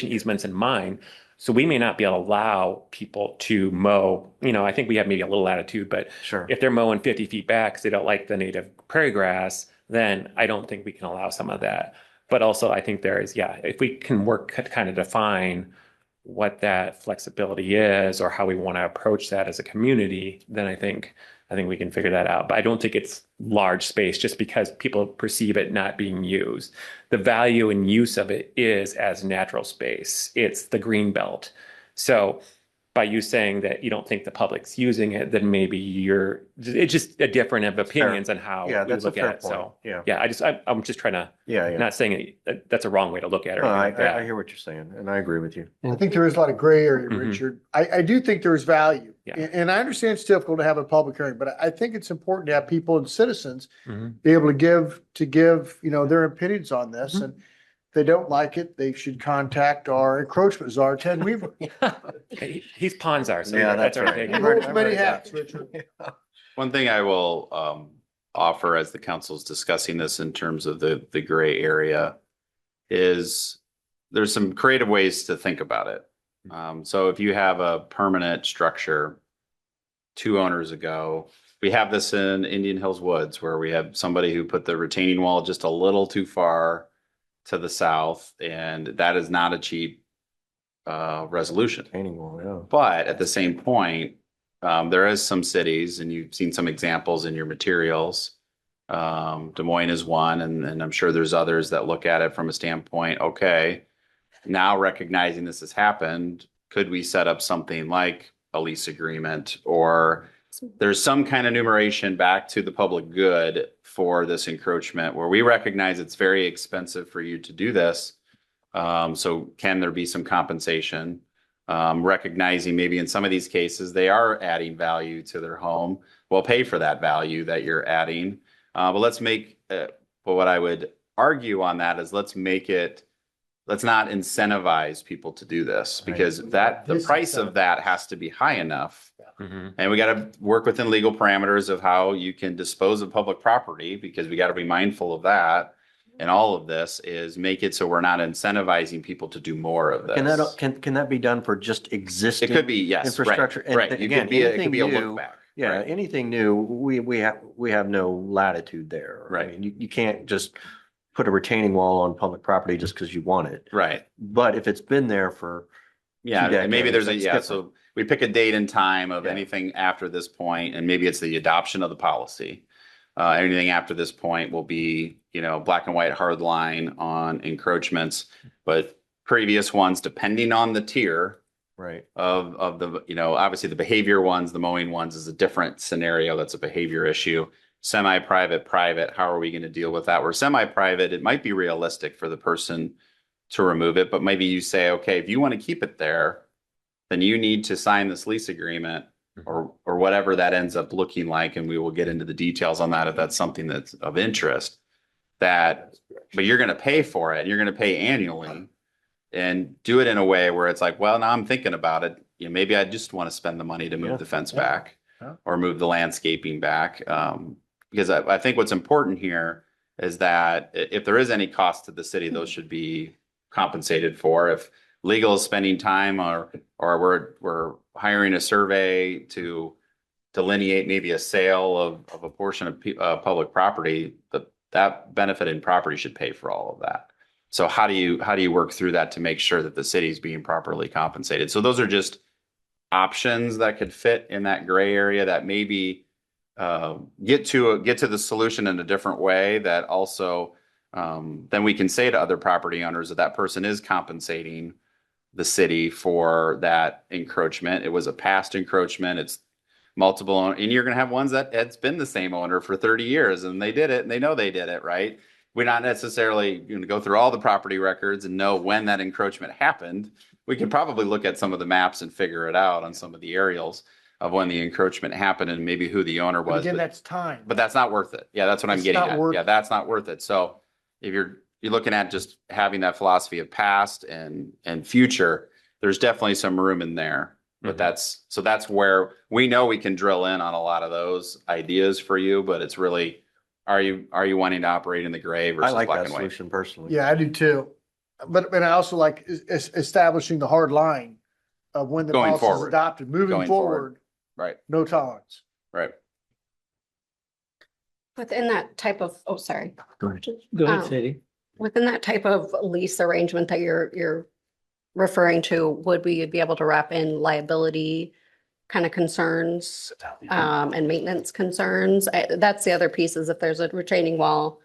easements in mind. So we may not be able to allow people to mow, I think we have maybe a little latitude, but Sure. if they're mowing 50 feet back because they don't like the native prairie grass, then I don't think we can allow some of that. But also I think there is, if we can work to kind of define what that flexibility is or how we want to approach that as a community, then I think we can figure that out. But I don't think it's large space just because people perceive it not being used. The value and use of it is as natural space. It's the green belt. So by you saying that you don't think the public's using it, then maybe it's just a different of opinions on how Yeah, we that's a look fair at it. point. So, Yeah. yeah, I'm just trying to, Yeah, yeah. not saying that's a wrong way to look at it or No, anything I, like that. I hear what you're saying, and I agree with you. I think there is a lot of gray area, Mhm. Richard. I do think there is value. Yeah. And I understand it's difficult to have a public hearing, but I think it's important to have people and citizens Mhm. be able to give, their opinions on this. Mhm. And if they don't like it, they should contact our encroachment czar, Ted Weaver. He's Ponzar, so Yeah, that's that's our right. big. He holds I've many heard that. hats, Richard. One thing I will offer as the council's discussing this in terms of the gray area is there's some creative ways to think about it. So if you have a permanent structure, 2 owners ago, we have this in Indian Hills Woods where we have somebody who put the retaining wall just a little too far to the south, and that is not a cheap resolution. Retaining wall, yeah. But at the same point, there is some cities, and you've seen some examples in your materials. Des Moines is one, and I'm sure there's others that look at it from a standpoint, okay, now recognizing this has happened, could we set up something like a lease agreement, or there's some kind of numeration back to the public good for this encroachment where we recognize it's very expensive for you to do this. So can there be some compensation? Recognizing maybe in some of these cases, they are adding value to their home. We'll pay for that value that you're adding. But what I would argue on that is let's not incentivize people to do this, because the price of that has to be high enough. Mhm. And we got to work within legal parameters of how you can dispose of public property, because we got to be mindful of that. And all of this is make it so we're not incentivizing people to do more of this. Can that be done for just existing? It could be, yes, infrastructure? And right. You again, could be, it could anything be a new- look back. Yeah, right. anything new, we have no latitude there. I Right. mean, you can't just put a retaining wall on public property just because you want it. Right. But if it's been there for Yeah, two and maybe there's decades, a, that's yeah, different. so we pick a date and time of Yeah. anything after this point, and maybe it's the adoption of the policy. Anything after this point will be, black and white hard line on encroachments, but previous ones, depending on the tier Right. of the, obviously the behavior ones, the mowing ones is a different scenario. That's a behavior issue. Semi-private, private, how are we going to deal with that? Where semi-private, it might be realistic for the person to remove it, but maybe you say, okay, if you want to keep it there, then you need to sign this lease agreement or whatever that ends up looking like. And we will get into the details on that if that's something that's of interest. But you're going to pay for it. You're going to pay annually, and do it in a way where it's like, well, now I'm thinking about it. Maybe I just want to spend the money to move Yeah. the fence Yeah. back Yeah. or move the landscaping back. Because I think what's important here is that if there is any cost to the city, those should be compensated for. If legal is spending time or we're hiring a survey to delineate maybe a sale of a portion of public property, that benefited property should pay for all of that. So how do you work through that to make sure that the city's being properly compensated? So those are just options that could fit in that gray area that maybe get to the solution in a different way that also then we can say to other property owners that person is compensating the city for that encroachment. It was a past encroachment. It's multiple, and you're going to have ones that it's been the same owner for 30 years and they did it and they know they did it, right? We're not necessarily going to go through all the property records and know when that encroachment happened. We can probably look at some of the maps and figure it out on some of the aerials of when the encroachment happened and maybe who the owner But was. again, But that's time. that's not worth it. Yeah, that's what I'm It's getting not at. worth Yeah, it. that's not worth it. So if you're looking at just having that philosophy of past and future, there's definitely some room in there. But that's where we know we can drill in on a lot of those ideas for you, but it's really, are you wanting to operate in the gray I versus like black that and white? solution personally. Yeah, I do too. But I also like establishing the hard line of when the Going policy is forward. adopted, moving Going forward. forward, Right, no tolerance. right. Within that type of, oh, sorry. Go ahead, Um, Sadie. Within that type of lease arrangement that you're referring to, would we be able to wrap in liability kind of concerns and maintenance concerns? That's the other piece, is if there's a retaining wall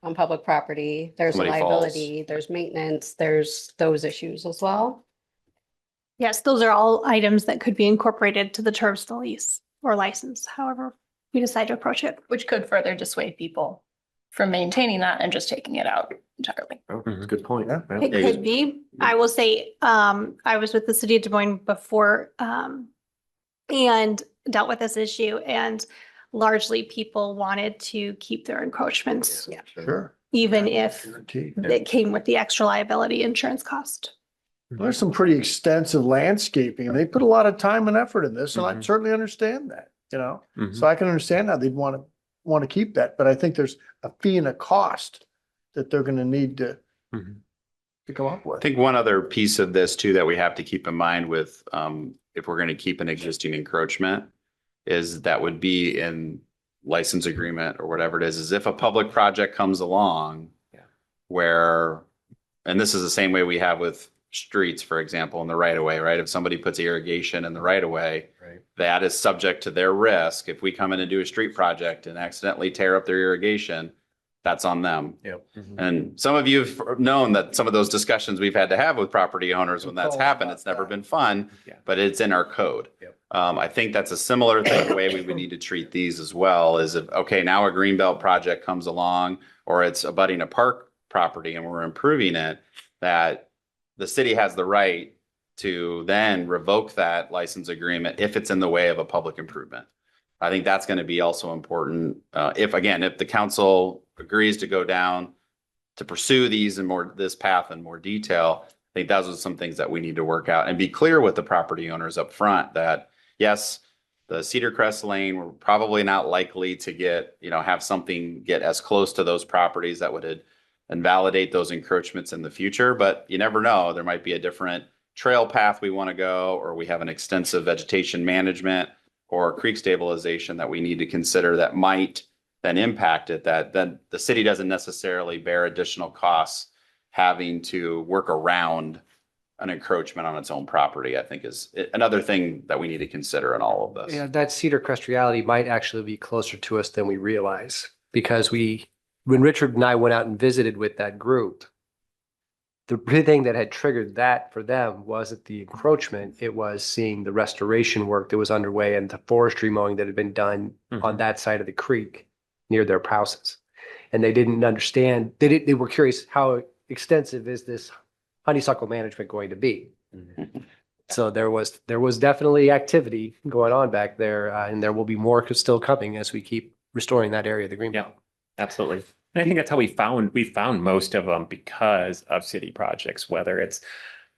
on public property, there's a Somebody falls. liability, there's maintenance, there's those issues as well. Yes, those are all items that could be incorporated to the terms of the lease or license, however we decide to approach it. Which could further dissuade people from maintaining that and just taking it out entirely. Oh, that's a good point. It could be. I will say, I was with the city of Des Moines before, and dealt with this issue, and largely people wanted to keep their encroachments, Sure. even if Guaranteed. it came with the extra liability insurance cost. There's some pretty extensive landscaping and they put a lot of time and effort in this, and I Mhm. certainly understand that, you know? Mhm. So I can understand how they'd want to keep that, but I think there's a fee and a cost that they're gonna need to Mhm. come up I with. think one other piece of this too that we have to keep in mind with, if we're going to keep an existing encroachment, is that would be in license agreement or whatever it is if a public project comes along Yeah. where, and this is the same way we have with streets, for example, in the right of way, right? If somebody puts irrigation in the right of way, Right. that is subject to their risk. If we come in and do a street project and accidentally tear up their irrigation, that's on them. Yep. And some of you have known that some of those discussions we've had to have with property owners when that's Calls happened, about it's never that. been fun, Yeah. but it's in our code. Yep. I think that's a similar thing, the way we would need to treat these as well, is if, okay, now a greenbelt project comes along or it's abutting a park property and we're improving it, that the city has the right to then revoke that license agreement if it's in the way of a public improvement. I think that's going to be also important. If the council agrees to go down to pursue these in this path in more detail, I think those are some things that we need to work out and be clear with the property owners up front that yes, the Cedar Crest Lane, we're probably not likely to have something get as close to those properties that would invalidate those encroachments in the future. But you never know, there might be a different trail path we want to go, or we have an extensive vegetation management or creek stabilization that we need to consider that might then impact it, that then the city doesn't necessarily bear additional costs having to work around an encroachment on its own property, I think is another thing that we need to consider in all of this. Yeah, that Cedar Crest reality might actually be closer to us than we realize, because when Richard and I went out and visited with that group, the big thing that had triggered that for them wasn't the encroachment. It was seeing the restoration work that was underway and the forestry mowing that had been done on that side of the creek near their houses. And they didn't understand, they were curious, how extensive is this honeysuckle management going to be? So there was definitely activity going on back there, and there will be more still coming as we keep restoring that area of the greenbelt. Yeah, absolutely. And I think that's how we found most of them because of city projects, whether it's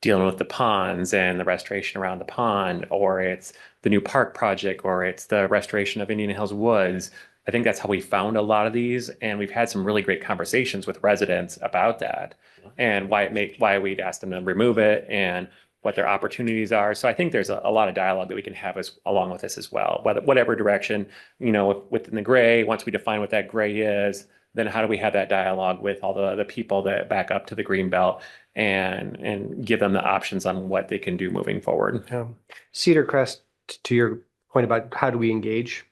dealing with the ponds and the restoration around the pond, or it's the new park project, or it's the restoration of Indian Hills Woods. I think that's how we found a lot of these, and we've had some really great conversations with residents about that and why we'd ask them to remove it and what their opportunities are. So I think there's a lot of dialogue that we can have along with this as well, whatever direction, within the gray, once we define what that gray is, then how do we have that dialogue with all the people that back up to the green belt and give them the options on what they can do moving forward. Cedar Crest, to your point about how do we engage,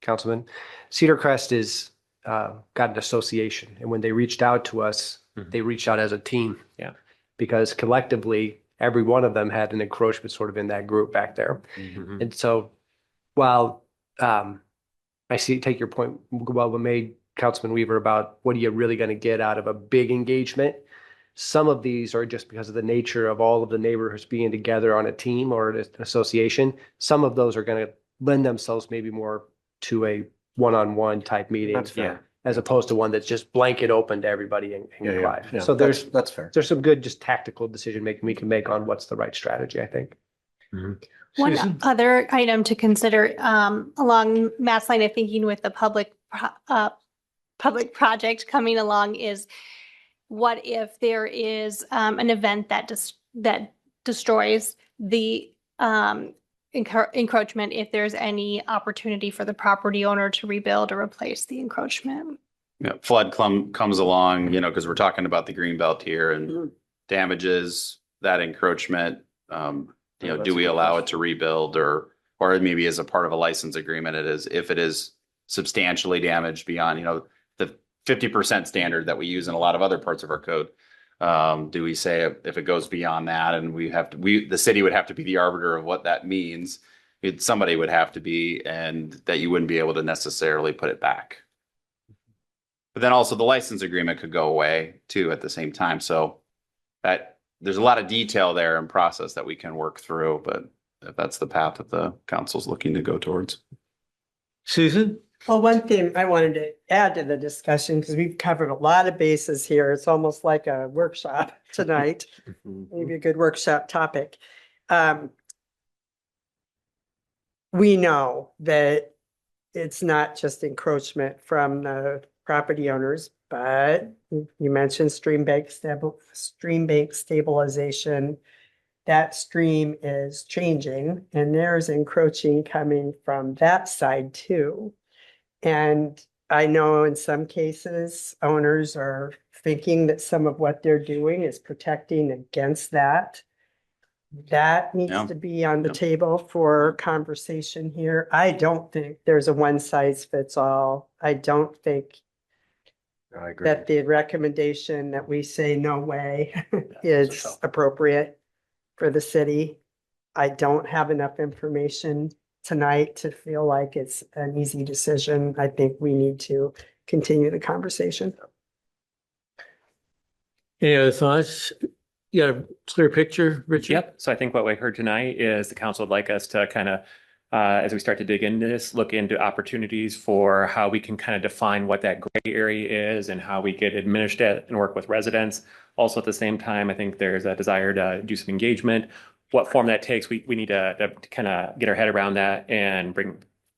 Councilman, Cedar Crest is got an association, and when they reached out to us, they reached out as a team. Yeah. Because collectively, every one of them had an encroachment sort of in that group back there. Mhm. And so while take your point well made, Councilman Weaver, about what are you really going to get out of a big engagement? Some of these are just because of the nature of all of the neighborhoods being together on a team or an association. Some of those are going to lend themselves maybe more to a one-on-one type meeting. That's fair. As opposed to one that's just blanket open to everybody in Clive. Yeah, So that's fair. there's some good just tactical decision making we can make on what's the right strategy, I think. One Susan? other item to consider, along Matt's line of thinking with the public project coming along, is what if there is an event that destroys the encroachment, if there's any opportunity for the property owner to rebuild or replace the encroachment. Flood comes along, because we're talking about the green belt here and damages that encroachment. Do we allow it to rebuild or maybe as a part of a license agreement, if it is substantially damaged beyond, the 50% standard that we use in a lot of other parts of our code. Do we say if it goes beyond that and the city would have to be the arbiter of what that means? Somebody would have to be, and that you wouldn't be able to necessarily put it back. But then also the license agreement could go away too at the same time. So that there's a lot of detail there and process that we can work through, but if that's the path that the council's looking to go towards. Susan? Well, one thing I wanted to add to the discussion, because we've covered a lot of bases here. It's almost like a workshop tonight, maybe a good workshop topic. We know that it's not just encroachment from the property owners, but you mentioned stream bank stabilization. That stream is changing and there's encroaching coming from that side too. And I know in some cases, owners are thinking that some of what they're doing is protecting against that. That needs Yeah. to be on the Yeah. table for conversation here. I don't think there's a one size fits all. I don't think I agree. that the recommendation that we say no way is appropriate for the city. I don't have enough information tonight to feel like it's an easy decision. I think we need to continue the conversation. Any other thoughts? You got a clear picture, Richard? Yep. So I think what we heard tonight is the council would like us to kind of, as we start to dig into this, look into opportunities for how we can kind of define what that gray area is and how we could administer it and work with residents. Also, at the same time, I think there's a desire to do some engagement. What form that takes, we need to kind of get our head around that and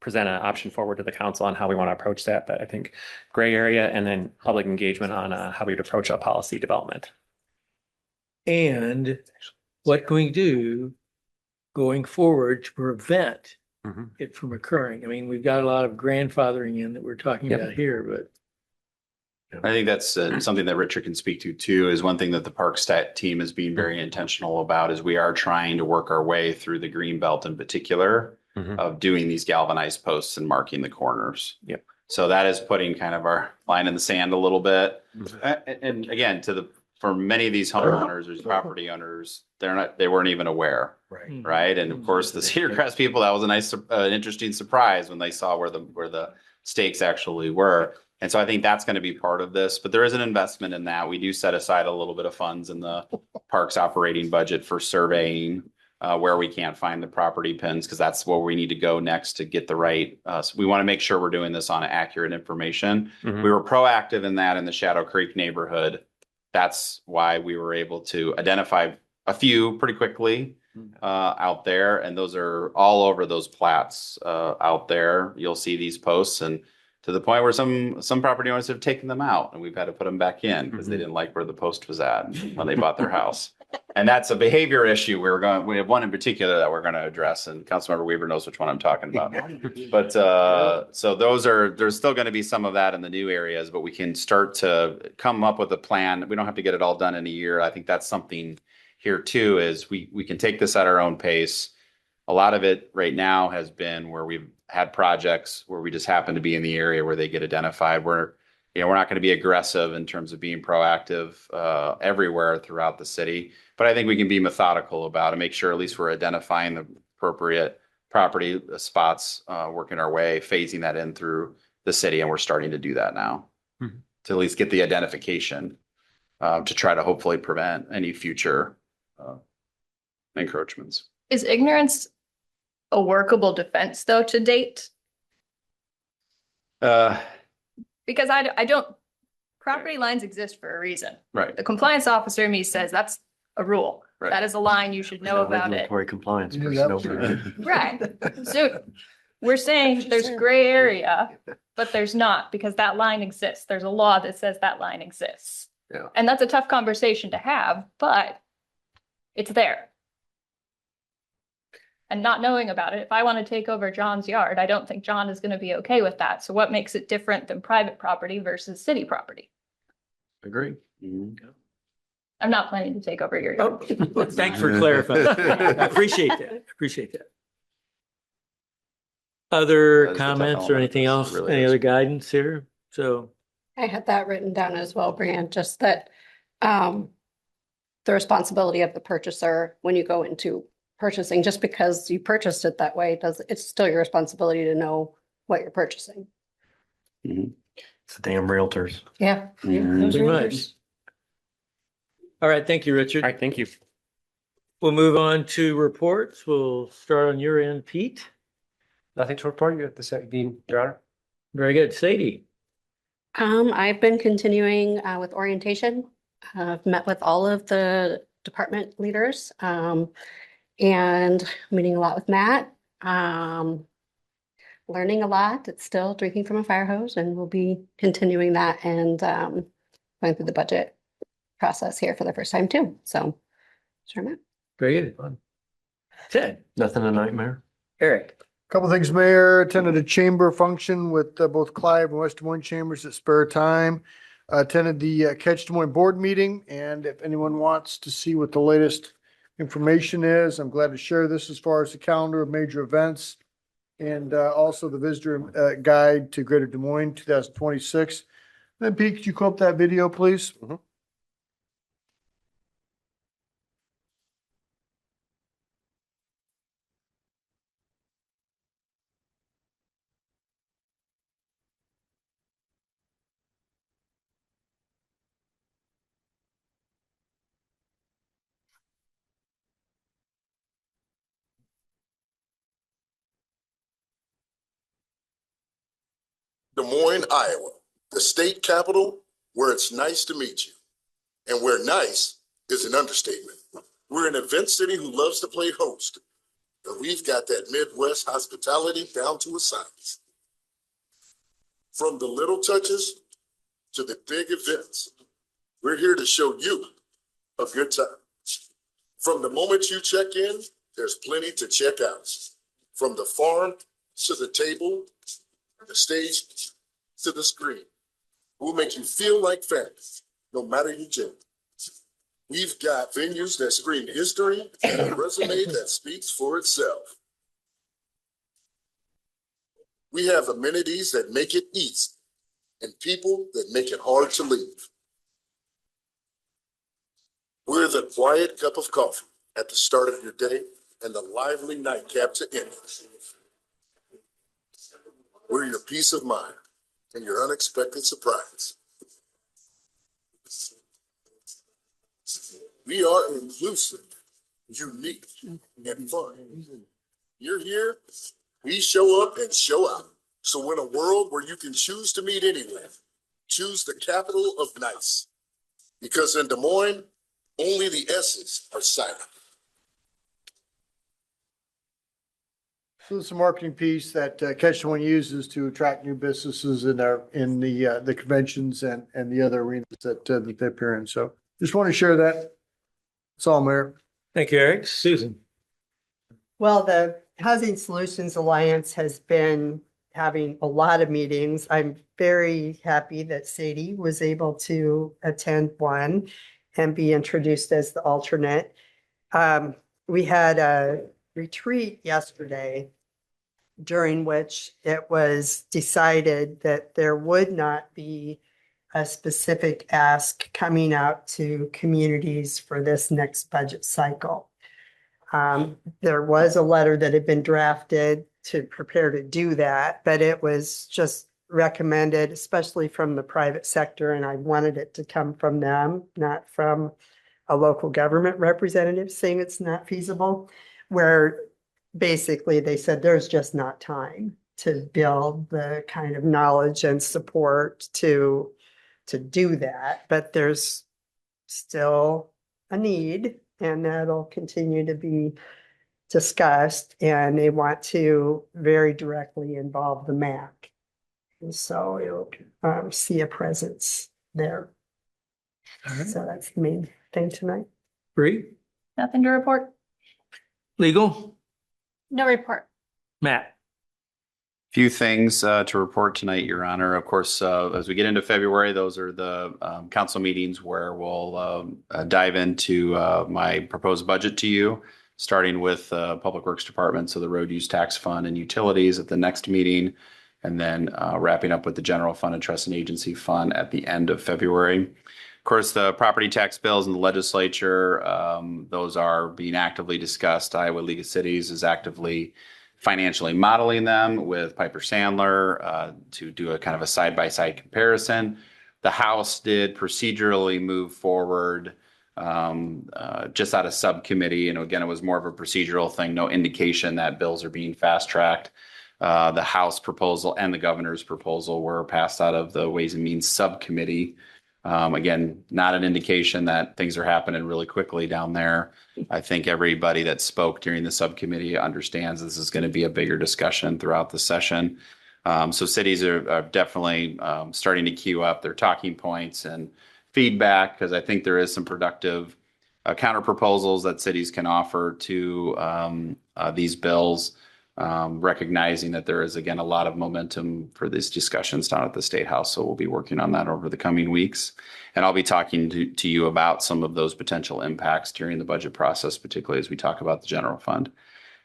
present an option forward to the council on how we want to approach that. But I think gray area and then public engagement on how we'd approach a policy development. And what can we do going forward to prevent it from occurring? I mean, we've got a lot of grandfathering in that we're talking Yep. about here, but I think that's something that Richard can speak to too, is one thing that the Park Stat team is being very intentional about is we are trying to work our way through the green belt in particular of doing these galvanized posts and marking the corners. Yep. So that is putting kind of our line in the sand a little bit. And again, for many of these homeowners, these property owners, they weren't even aware. Right. Right. And of course, the Cedar Crest people, that was a nice, interesting surprise when they saw where the stakes actually were. And so I think that's going to be part of this, but there is an investment in that. We do set aside a little bit of funds in the parks operating budget for surveying where we can't find the property pins, because that's where we need to go next to get the right. So we want to make sure we're doing this on accurate information. We were proactive in that in the Shadow Creek neighborhood. That's why we were able to identify a few pretty quickly out there. And those are all over those plats out there. You'll see these posts, and to the point where some property owners have taken them out and we've had to put them back in because they didn't like where the post was at when they bought their house. And that's a behavior issue. We have one in particular that we're going to address, and Councilmember Weaver knows which one I'm talking about. But so there's still going to be some of that in the new areas, but we can start to come up with a plan. We don't have to get it all done in a year. I think that's something here too, is we can take this at our own pace. A lot of it right now has been where we've had projects where we just happen to be in the area where they get identified. We're not going to be aggressive in terms of being proactive everywhere throughout the city, but I think we can be methodical about it, make sure at least we're identifying the appropriate property spots, working our way, phasing that in through the city. And we're starting to do that now to at least get the identification to try to hopefully prevent any future encroachments. Is ignorance a workable defense though to date? Because I don't, property lines exist for a reason. Right. The compliance officer in me says that's a rule. Right. That is a line you should know about it. Regulatory compliance. You person know, over here. Right. So we're saying there's gray area, but there's not, because that line exists. There's a law that says that line exists. Yeah. And that's a tough conversation to have, but it's there. And not knowing about it, if I want to take over John's yard, I don't think John is going to be okay with that. So what makes it different than private property versus city property? Agree. I'm not planning to take over your yard. Oh, thanks for clarifying. I appreciate that. Appreciate that. Other That is the tough comments or element. anything This else? really Any is. other guidance here? So, I had that written down as well, Brian, just that the responsibility of the purchaser when you go into purchasing. Just because you purchased it that way, it's still your responsibility to know what you're purchasing. It's the damn realtors. Yeah. Mhm. Those Pretty much. realtors. All right, thank you, Richard. All right, thank you. We'll move on to reports. We'll start on your end, Pete. Nothing to report you at this evening, Your Honor. Very good. Sadie. I've been continuing with orientation. I've met with all of the department leaders and meeting a lot with Matt. Learning a lot. It's still drinking from a fire hose, and we'll be continuing that and going through the budget process here for the first time too. So, sure, Matt. Very good. Ted. Nothing a nightmare. Eric. Couple things, Mayor. Attended a chamber function with both Clive and West Des Moines chambers at spare time. Attended the Catch Des Moines board meeting, and if anyone wants to see what the latest information is, I'm glad to share this as far as the calendar of major events and also the visitor guide to Greater Des Moines 2026. Then Pete, could you pull up that video, please? Des Moines, Iowa, the state capital where it's nice to meet you. And where nice is an understatement. We're an event city who loves to play host. And we've got that Midwest hospitality down to a science. From the little touches to the big events, we're here to show you a good time. From the moment you check in, there's plenty to check out. From the farm to the table, the stage to the screen. We'll make you feel like family, no matter your gender. We've got venues that scream history and a resume that speaks for itself. We have amenities that make it easy and people that make it hard to leave. We're the quiet cup of coffee at the start of your day and the lively nightcap to end it. We're your peace of mind and your unexpected surprise. We are inclusive, unique, and fun. You're here, we show up and show out. So in a world where you can choose to meet anywhere, choose the capital of nice. Because in Des Moines, only the S's are silent. So this is a marketing piece that Catch Des Moines uses to attract new businesses in the conventions and the other arenas that they appear in. So just want to share that. That's all, Mayor. Thank you, Eric. Susan. Well, the Housing Solutions Alliance has been having a lot of meetings. I'm very happy that Sadie was able to attend one and be introduced as the alternate. We had a retreat yesterday during which it was decided that there would not be a specific ask coming out to communities for this next budget cycle. There was a letter that had been drafted to prepare to do that, but it was just recommended, especially from the private sector, and I wanted it to come from them, not from a local government representative saying it's not feasible, where basically they said there's just not time to build the kind of knowledge and support to do that, but there's still a need, and that'll continue to be discussed, and they want to very directly involve the MAC. And so you'll see a presence there. So that's the main thing tonight. Bree. Nothing to report. Legal. No report. Matt. Few things to report tonight, Your Honor. Of course, as we get into February, those are the council meetings where we'll dive into my proposed budget to you, starting with Public Works Department, so the road use tax fund and utilities at the next meeting, and then wrapping up with the general fund and trust and agency fund at the end of February. Of course, the property tax bills in the legislature, those are being actively discussed. Iowa League of Cities is actively financially modeling them with Piper Sandler to do a kind of a side-by-side comparison. The House did procedurally move forward just out of subcommittee. And again, it was more of a procedural thing, no indication that bills are being fast-tracked. The House proposal and the governor's proposal were passed out of the Ways and Means subcommittee. Again, not an indication that things are happening really quickly down there. I think everybody that spoke during the subcommittee understands this is going to be a bigger discussion throughout the session. So cities are definitely starting to queue up their talking points and feedback, because I think there is some productive counter proposals that cities can offer to these bills, recognizing that there is, again, a lot of momentum for these discussions down at the State House. So we'll be working on that over the coming weeks. And I'll be talking to you about some of those potential impacts during the budget process, particularly as we talk about the general fund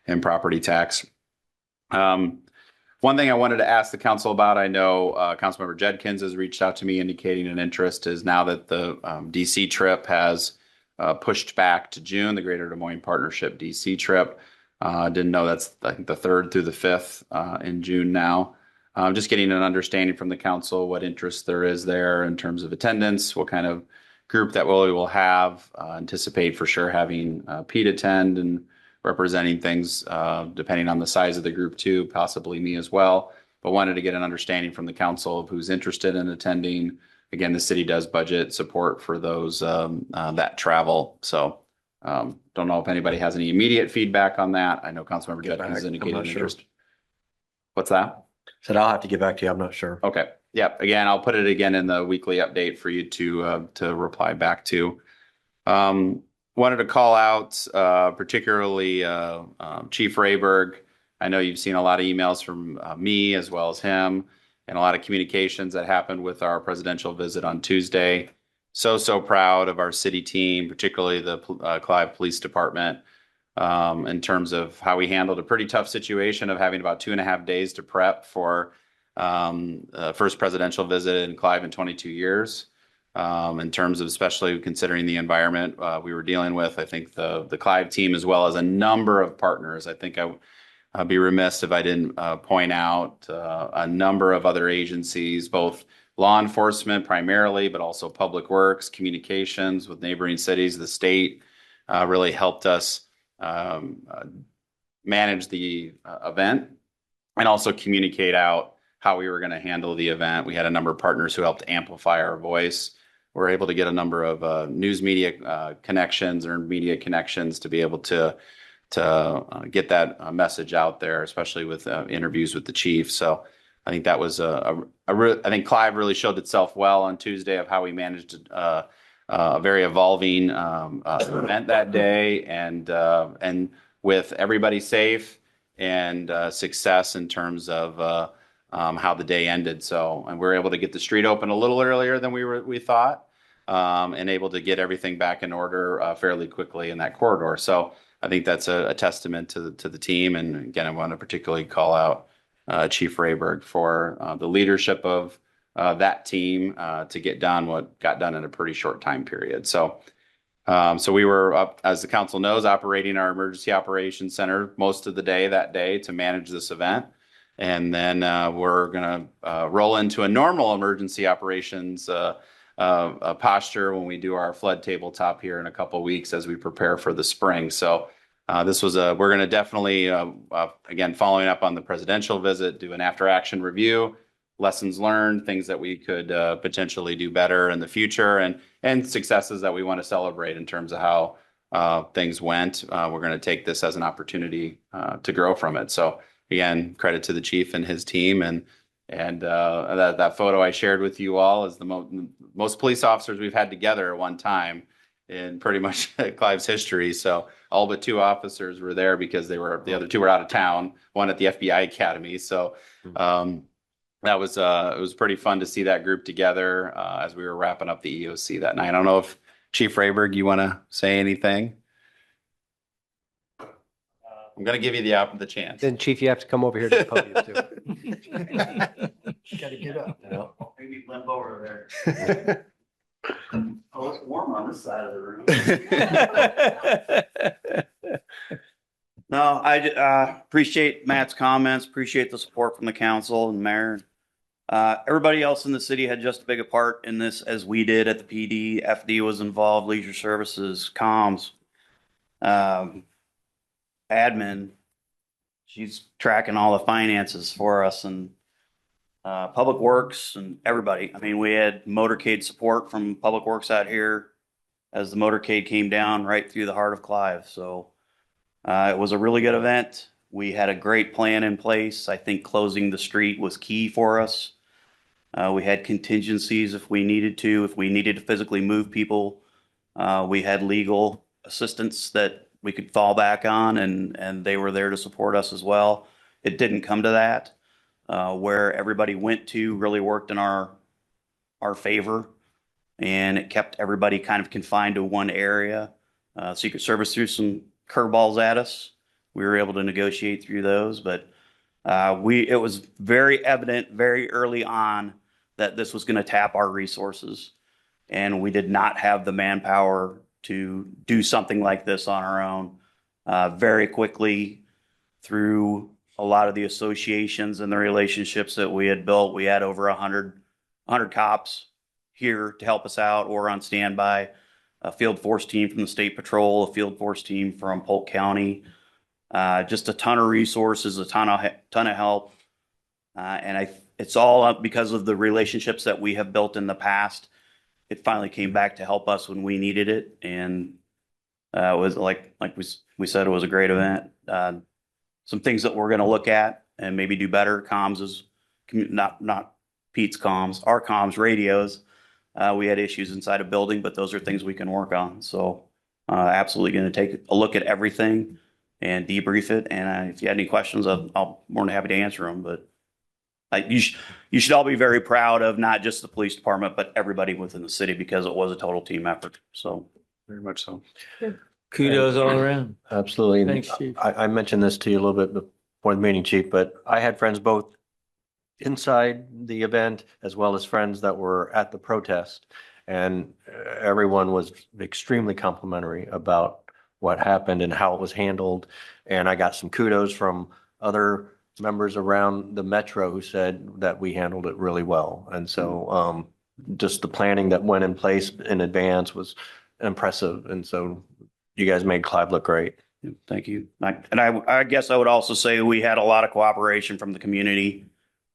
and property tax. One thing I wanted to ask the council about, I know Councilmember Jedkins has reached out to me indicating an interest, is now that the DC trip has pushed back to June, the Greater Des Moines Partnership DC trip. Didn't know that's, I think, the 3rd through the 5th in June now. Just getting an understanding from the council what interest there is there in terms of attendance, what kind of group that we will have. Anticipate for sure having Pete attend and representing things depending on the size of the group too, possibly me as well. But wanted to get an understanding from the council of who's interested in attending. Again, the city does budget support for those that travel. So don't know if anybody has any immediate feedback on that. I know Councilmember Judkins indicated interest. What's that? Said I'll have to get back to you. I'm not sure. Okay. Yep. Again, I'll put it again in the weekly update for you to reply back to. Wanted to call out particularly Chief Rayberg. I know you've seen a lot of emails from me as well as him, and a lot of communications that happened with our presidential visit on Tuesday. So proud of our city team, particularly the Clive Police Department, in terms of how we handled a pretty tough situation of having about 2.5 days to prep for first presidential visit in Clive in 22 years. In terms of especially considering the environment we were dealing with, I think the Clive team, as well as a number of partners, I think I'd be remiss if I didn't point out a number of other agencies, both law enforcement primarily, but also public works, communications with neighboring cities, the state really helped us manage the event and also communicate out how we were going to handle the event. We had a number of partners who helped amplify our voice. We're able to get a number of news media connections or media connections to be able to get that message out there, especially with interviews with the chief. So I think that was I think Clive really showed itself well on Tuesday of how we managed a very evolving event that day, and with everybody safe and success in terms of how the day ended. So, and we were able to get the street open a little earlier than we thought, and able to get everything back in order fairly quickly in that corridor. So I think that's a testament to the team. And again, I want to particularly call out Chief Rayberg for the leadership of that team to get done what got done in a pretty short time period. So we were up, as the council knows, operating our emergency operations center most of the day that day to manage this event. And then we're going to roll into a normal emergency operations posture when we do our flood tabletop here in a couple of weeks as we prepare for the spring. So this was we're going to definitely, again, following up on the presidential visit, do an after action review, lessons learned, things that we could potentially do better in the future, and successes that we want to celebrate in terms of how things went. We're going to take this as an opportunity to grow from it. So again, credit to the chief and his team, and that photo I shared with you all is the most police officers we've had together at one time in pretty much Clive's history. So all but 2 officers were there because the other 2 were out of town, one at the FBI Academy. So that was it was pretty fun to see that group together as we were wrapping up the EOC that night. I don't know if Chief Rayberg, you want to say anything? I'm going to give you the chance. Then Chief, you have to come over here to the podium too. Gotta get up. Maybe limp over there. it's warm on this side of the room. No, I appreciate Matt's comments, appreciate the support from the council and mayor. Everybody else in the city had just as big a part in this as we did at the PD. FD was involved, leisure services, comms, admin. She's tracking all the finances for us and public works and everybody. I mean, we had motorcade support from public works out here as the motorcade came down right through the heart of Clive. So it was a really good event. We had a great plan in place. I think closing the street was key for us. We had contingencies if we needed to physically move people. We had legal assistance that we could fall back on, and they were there to support us as well. It didn't come to that. Where everybody went to really worked in our favor, and it kept everybody kind of confined to one area. Secret Service threw some curveballs at us. We were able to negotiate through those, but it was very evident very early on that this was going to tap our resources, and we did not have the manpower to do something like this on our own. Very quickly, through a lot of the associations and the relationships that we had built, we had over 100 cops here to help us out or on standby. A field force team from the state patrol, a field force team from Polk County, just a ton of resources, a ton of help. And it's all up because of the relationships that we have built in the past. It finally came back to help us when we needed it. And it was like we said, it was a great event. Some things that we're going to look at and maybe do better. Comms is not Pete's comms, our comms, radios. We had issues inside a building, but those are things we can work on. So absolutely going to take a look at everything and debrief it. And if you had any questions, I'll more than happy to answer them. But you should all be very proud of not just the police department, but everybody within the city, because it was a total team effort. So very much so. Kudos all around. Absolutely. And Thanks, Chief. I mentioned this to you a little bit before the meeting, Chief, but I had friends both inside the event as well as friends that were at the protest. And everyone was extremely complimentary about what happened and how it was handled. And I got some kudos from other members around the metro who said that we handled it really well. And so just the planning that went in place in advance was impressive. And so you guys made Clive look great. Thank you. I guess I would also say we had a lot of cooperation from the community.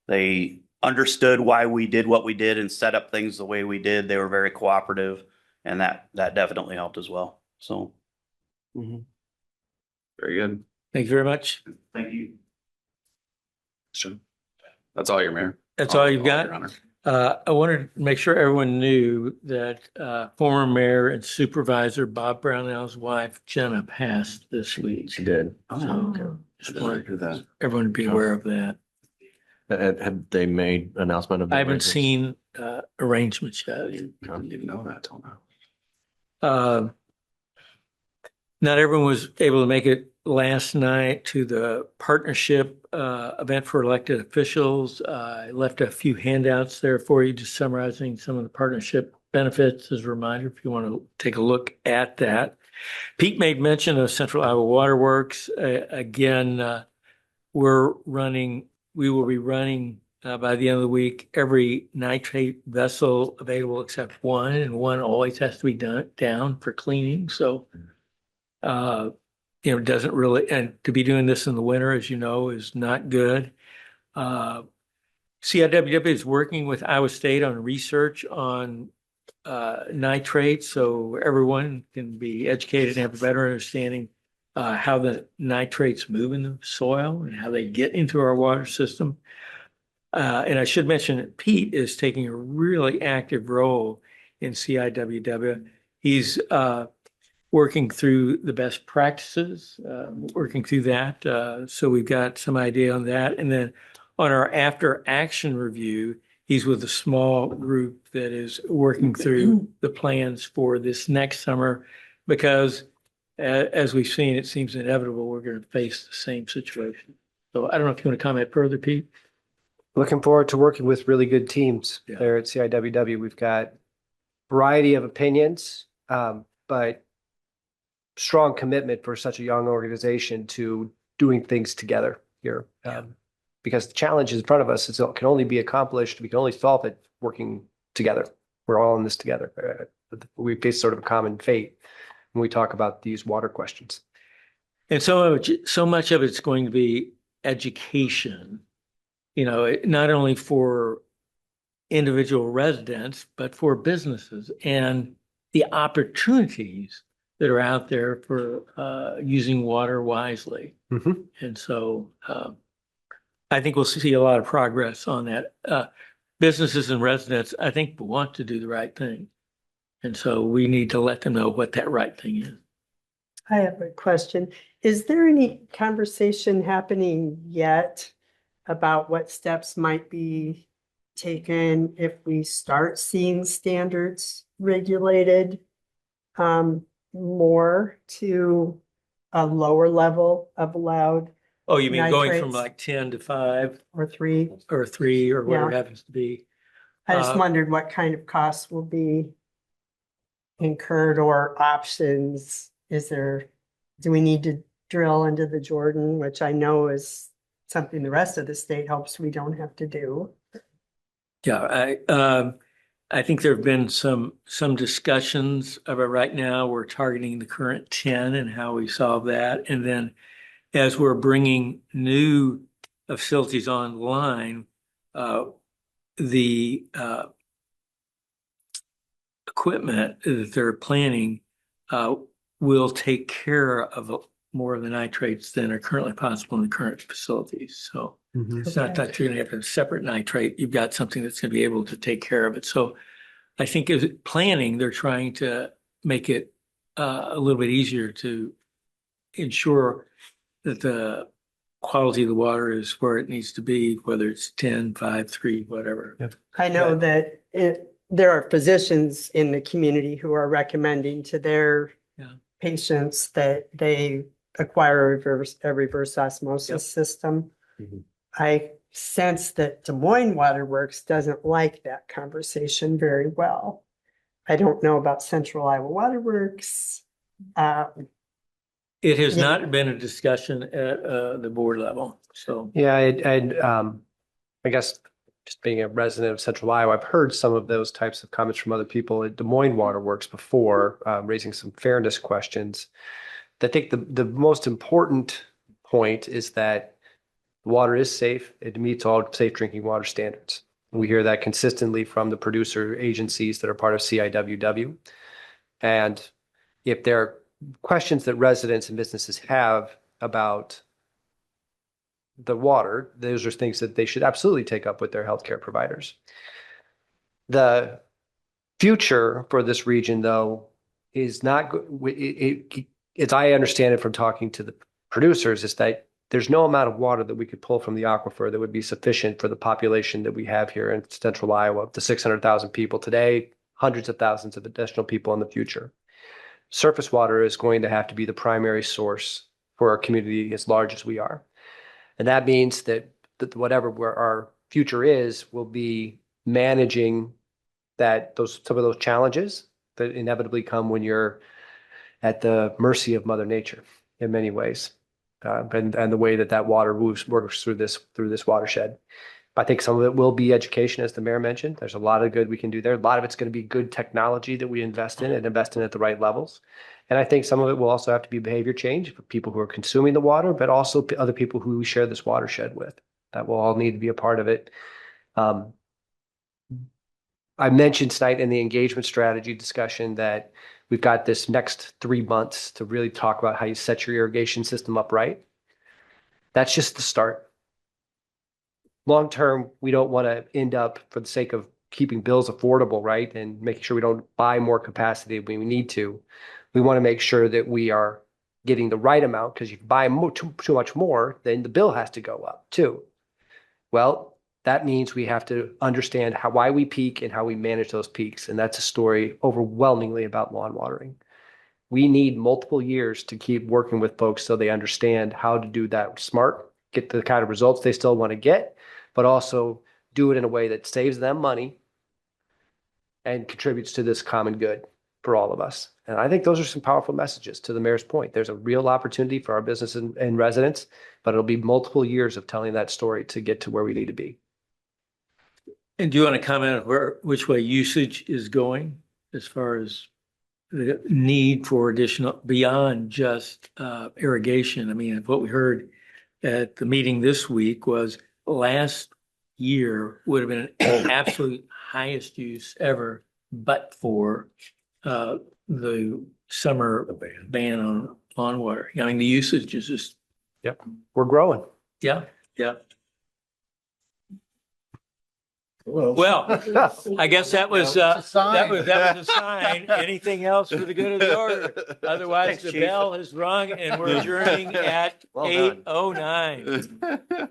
They understood why we did what we did and set up things the way we did. They were very cooperative, and that definitely helped as well. So, Very good. Thank you very much. thank you. Sure. That's all, your mayor. That's all you've got? Your Honor. I wanted to make sure everyone knew that former mayor and supervisor Bob Brownell's wife, Jenna, passed this week. She did. So just wanted do that. everyone to be aware of that. Have they made announcement of? I haven't seen arrangements yet. I didn't even know that till now. Not everyone was able to make it last night to the partnership event for elected officials. I left a few handouts there for you, just summarizing some of the partnership benefits as a reminder if you want to take a look at that. Pete made mention of Central Iowa Water Works. Again, we will be running by the end of the week every nitrate vessel available except one, and one always has to be down for cleaning. So it doesn't really, and to be doing this in the winter, as you know, is not good. CIWW is working with Iowa State on research on nitrates, so everyone can be educated and have a better understanding how the nitrates move in the soil and how they get into our water system. And I should mention that Pete is taking a really active role in CIWW. He's working through the best practices, working through that. So we've got some idea on that. And then on our after action review, he's with a small group that is working through the plans for this next summer, because as we've seen, it seems inevitable we're going to face the same situation. So I don't know if you want to comment further, Pete. Looking forward to working with really good teams Yeah. there at CIWW. We've got variety of opinions, but strong commitment for such a young organization to doing things together here. Because the challenge in front of us is it can only be accomplished, we can only solve it working together. We're all in this together. We face sort of a common fate when we talk about these water questions. And so much of it's going to be education, not only for individual residents, but for businesses and the opportunities that are out there for using water wisely. Mhm. And so I think we'll see a lot of progress on that. Businesses and residents, I think, want to do the right thing. And so we need to let them know what that right thing is. I have a question. Is there any conversation happening yet about what steps might be taken if we start seeing standards regulated more to a lower level of allowed Oh, you mean going from nitrates? like 10 to 5 or 3? or 3 or whatever Yeah. happens to be? I just Uh, wondered what kind of costs will be incurred or options. Do we need to drill into the Jordan, which I know is something the rest of the state hopes we don't have to do? Yeah, I think there have been some discussions of it right now. We're targeting the current 10 and how we solve that. And then as we're bringing new facilities online, the equipment that they're planning will take care of more of the nitrates than are currently possible in the current facilities. So it's not Okay. that you're going to have a separate nitrate. You've got something that's going to be able to take care of it. So I think as planning, they're trying to make it a little bit easier to ensure that the quality of the water is where it needs to be, whether it's 10, 5, 3, whatever. Yep. I know that there are physicians in the community who are recommending to their Yeah. patients that they acquire a reverse osmosis Yep. system. Mhm. I sense that Des Moines Water Works doesn't like that conversation very well. I don't know about Central Iowa Water Works. It has Yeah. not been a discussion at the board level. So Yeah, I guess just being a resident of Central Iowa, I've heard some of those types of comments from other people at Des Moines Water Works before, raising some fairness questions. I think the most important point is that water is safe. It meets all safe drinking water standards. We hear that consistently from the producer agencies that are part of CIWW. And if there are questions that residents and businesses have about the water, those are things that they should absolutely take up with their healthcare providers. The future for this region, though, is not, as I understand it from talking to the producers, is that there's no amount of water that we could pull from the aquifer that would be sufficient for the population that we have here in central Iowa, the 600,000 people today, hundreds of thousands of additional people in the future. Surface water is going to have to be the primary source for our community as large as we are. And that means that whatever where our future is, will be managing some of those challenges that inevitably come when you're at the mercy of Mother Nature in many ways, and the way that water works through this watershed. I think some of it will be education, as the mayor mentioned. There's a lot of good we can do there. A lot of it's going to be good technology that we invest in and invest in at the right levels. And I think some of it will also have to be behavior change for people who are consuming the water, but also other people who we share this watershed with. That will all need to be a part of it. I mentioned tonight in the engagement strategy discussion that we've got this next 3 months to really talk about how you set your irrigation system up right. That's just the start. Long term, we don't want to end up, for the sake of keeping bills affordable, right, and making sure we don't buy more capacity when we need to. We want to make sure that we are getting the right amount, because if you buy too much more, then the bill has to go up too. Well, that means we have to understand why we peak and how we manage those peaks. And that's a story overwhelmingly about lawn watering. We need multiple years to keep working with folks so they understand how to do that smart, get the kind of results they still want to get, but also do it in a way that saves them money, and contributes to this common good for all of us. And I think those are some powerful messages to the mayor's point. There's a real opportunity for our business and residents, but it'll be multiple years of telling that story to get to where we need to be. And do you want to comment on which way usage is going as far as the need for additional, beyond just irrigation? I mean, what we heard at the meeting this week was last year would have been an absolute highest use ever, but for the summer ban on lawn water. I mean, the usage is just, We're growing. yeah. Well, I guess that was a sign. Anything else for the good of the order? Otherwise, Thanks, the Chief. bell has rung and we're adjourning at Well done. 8:09.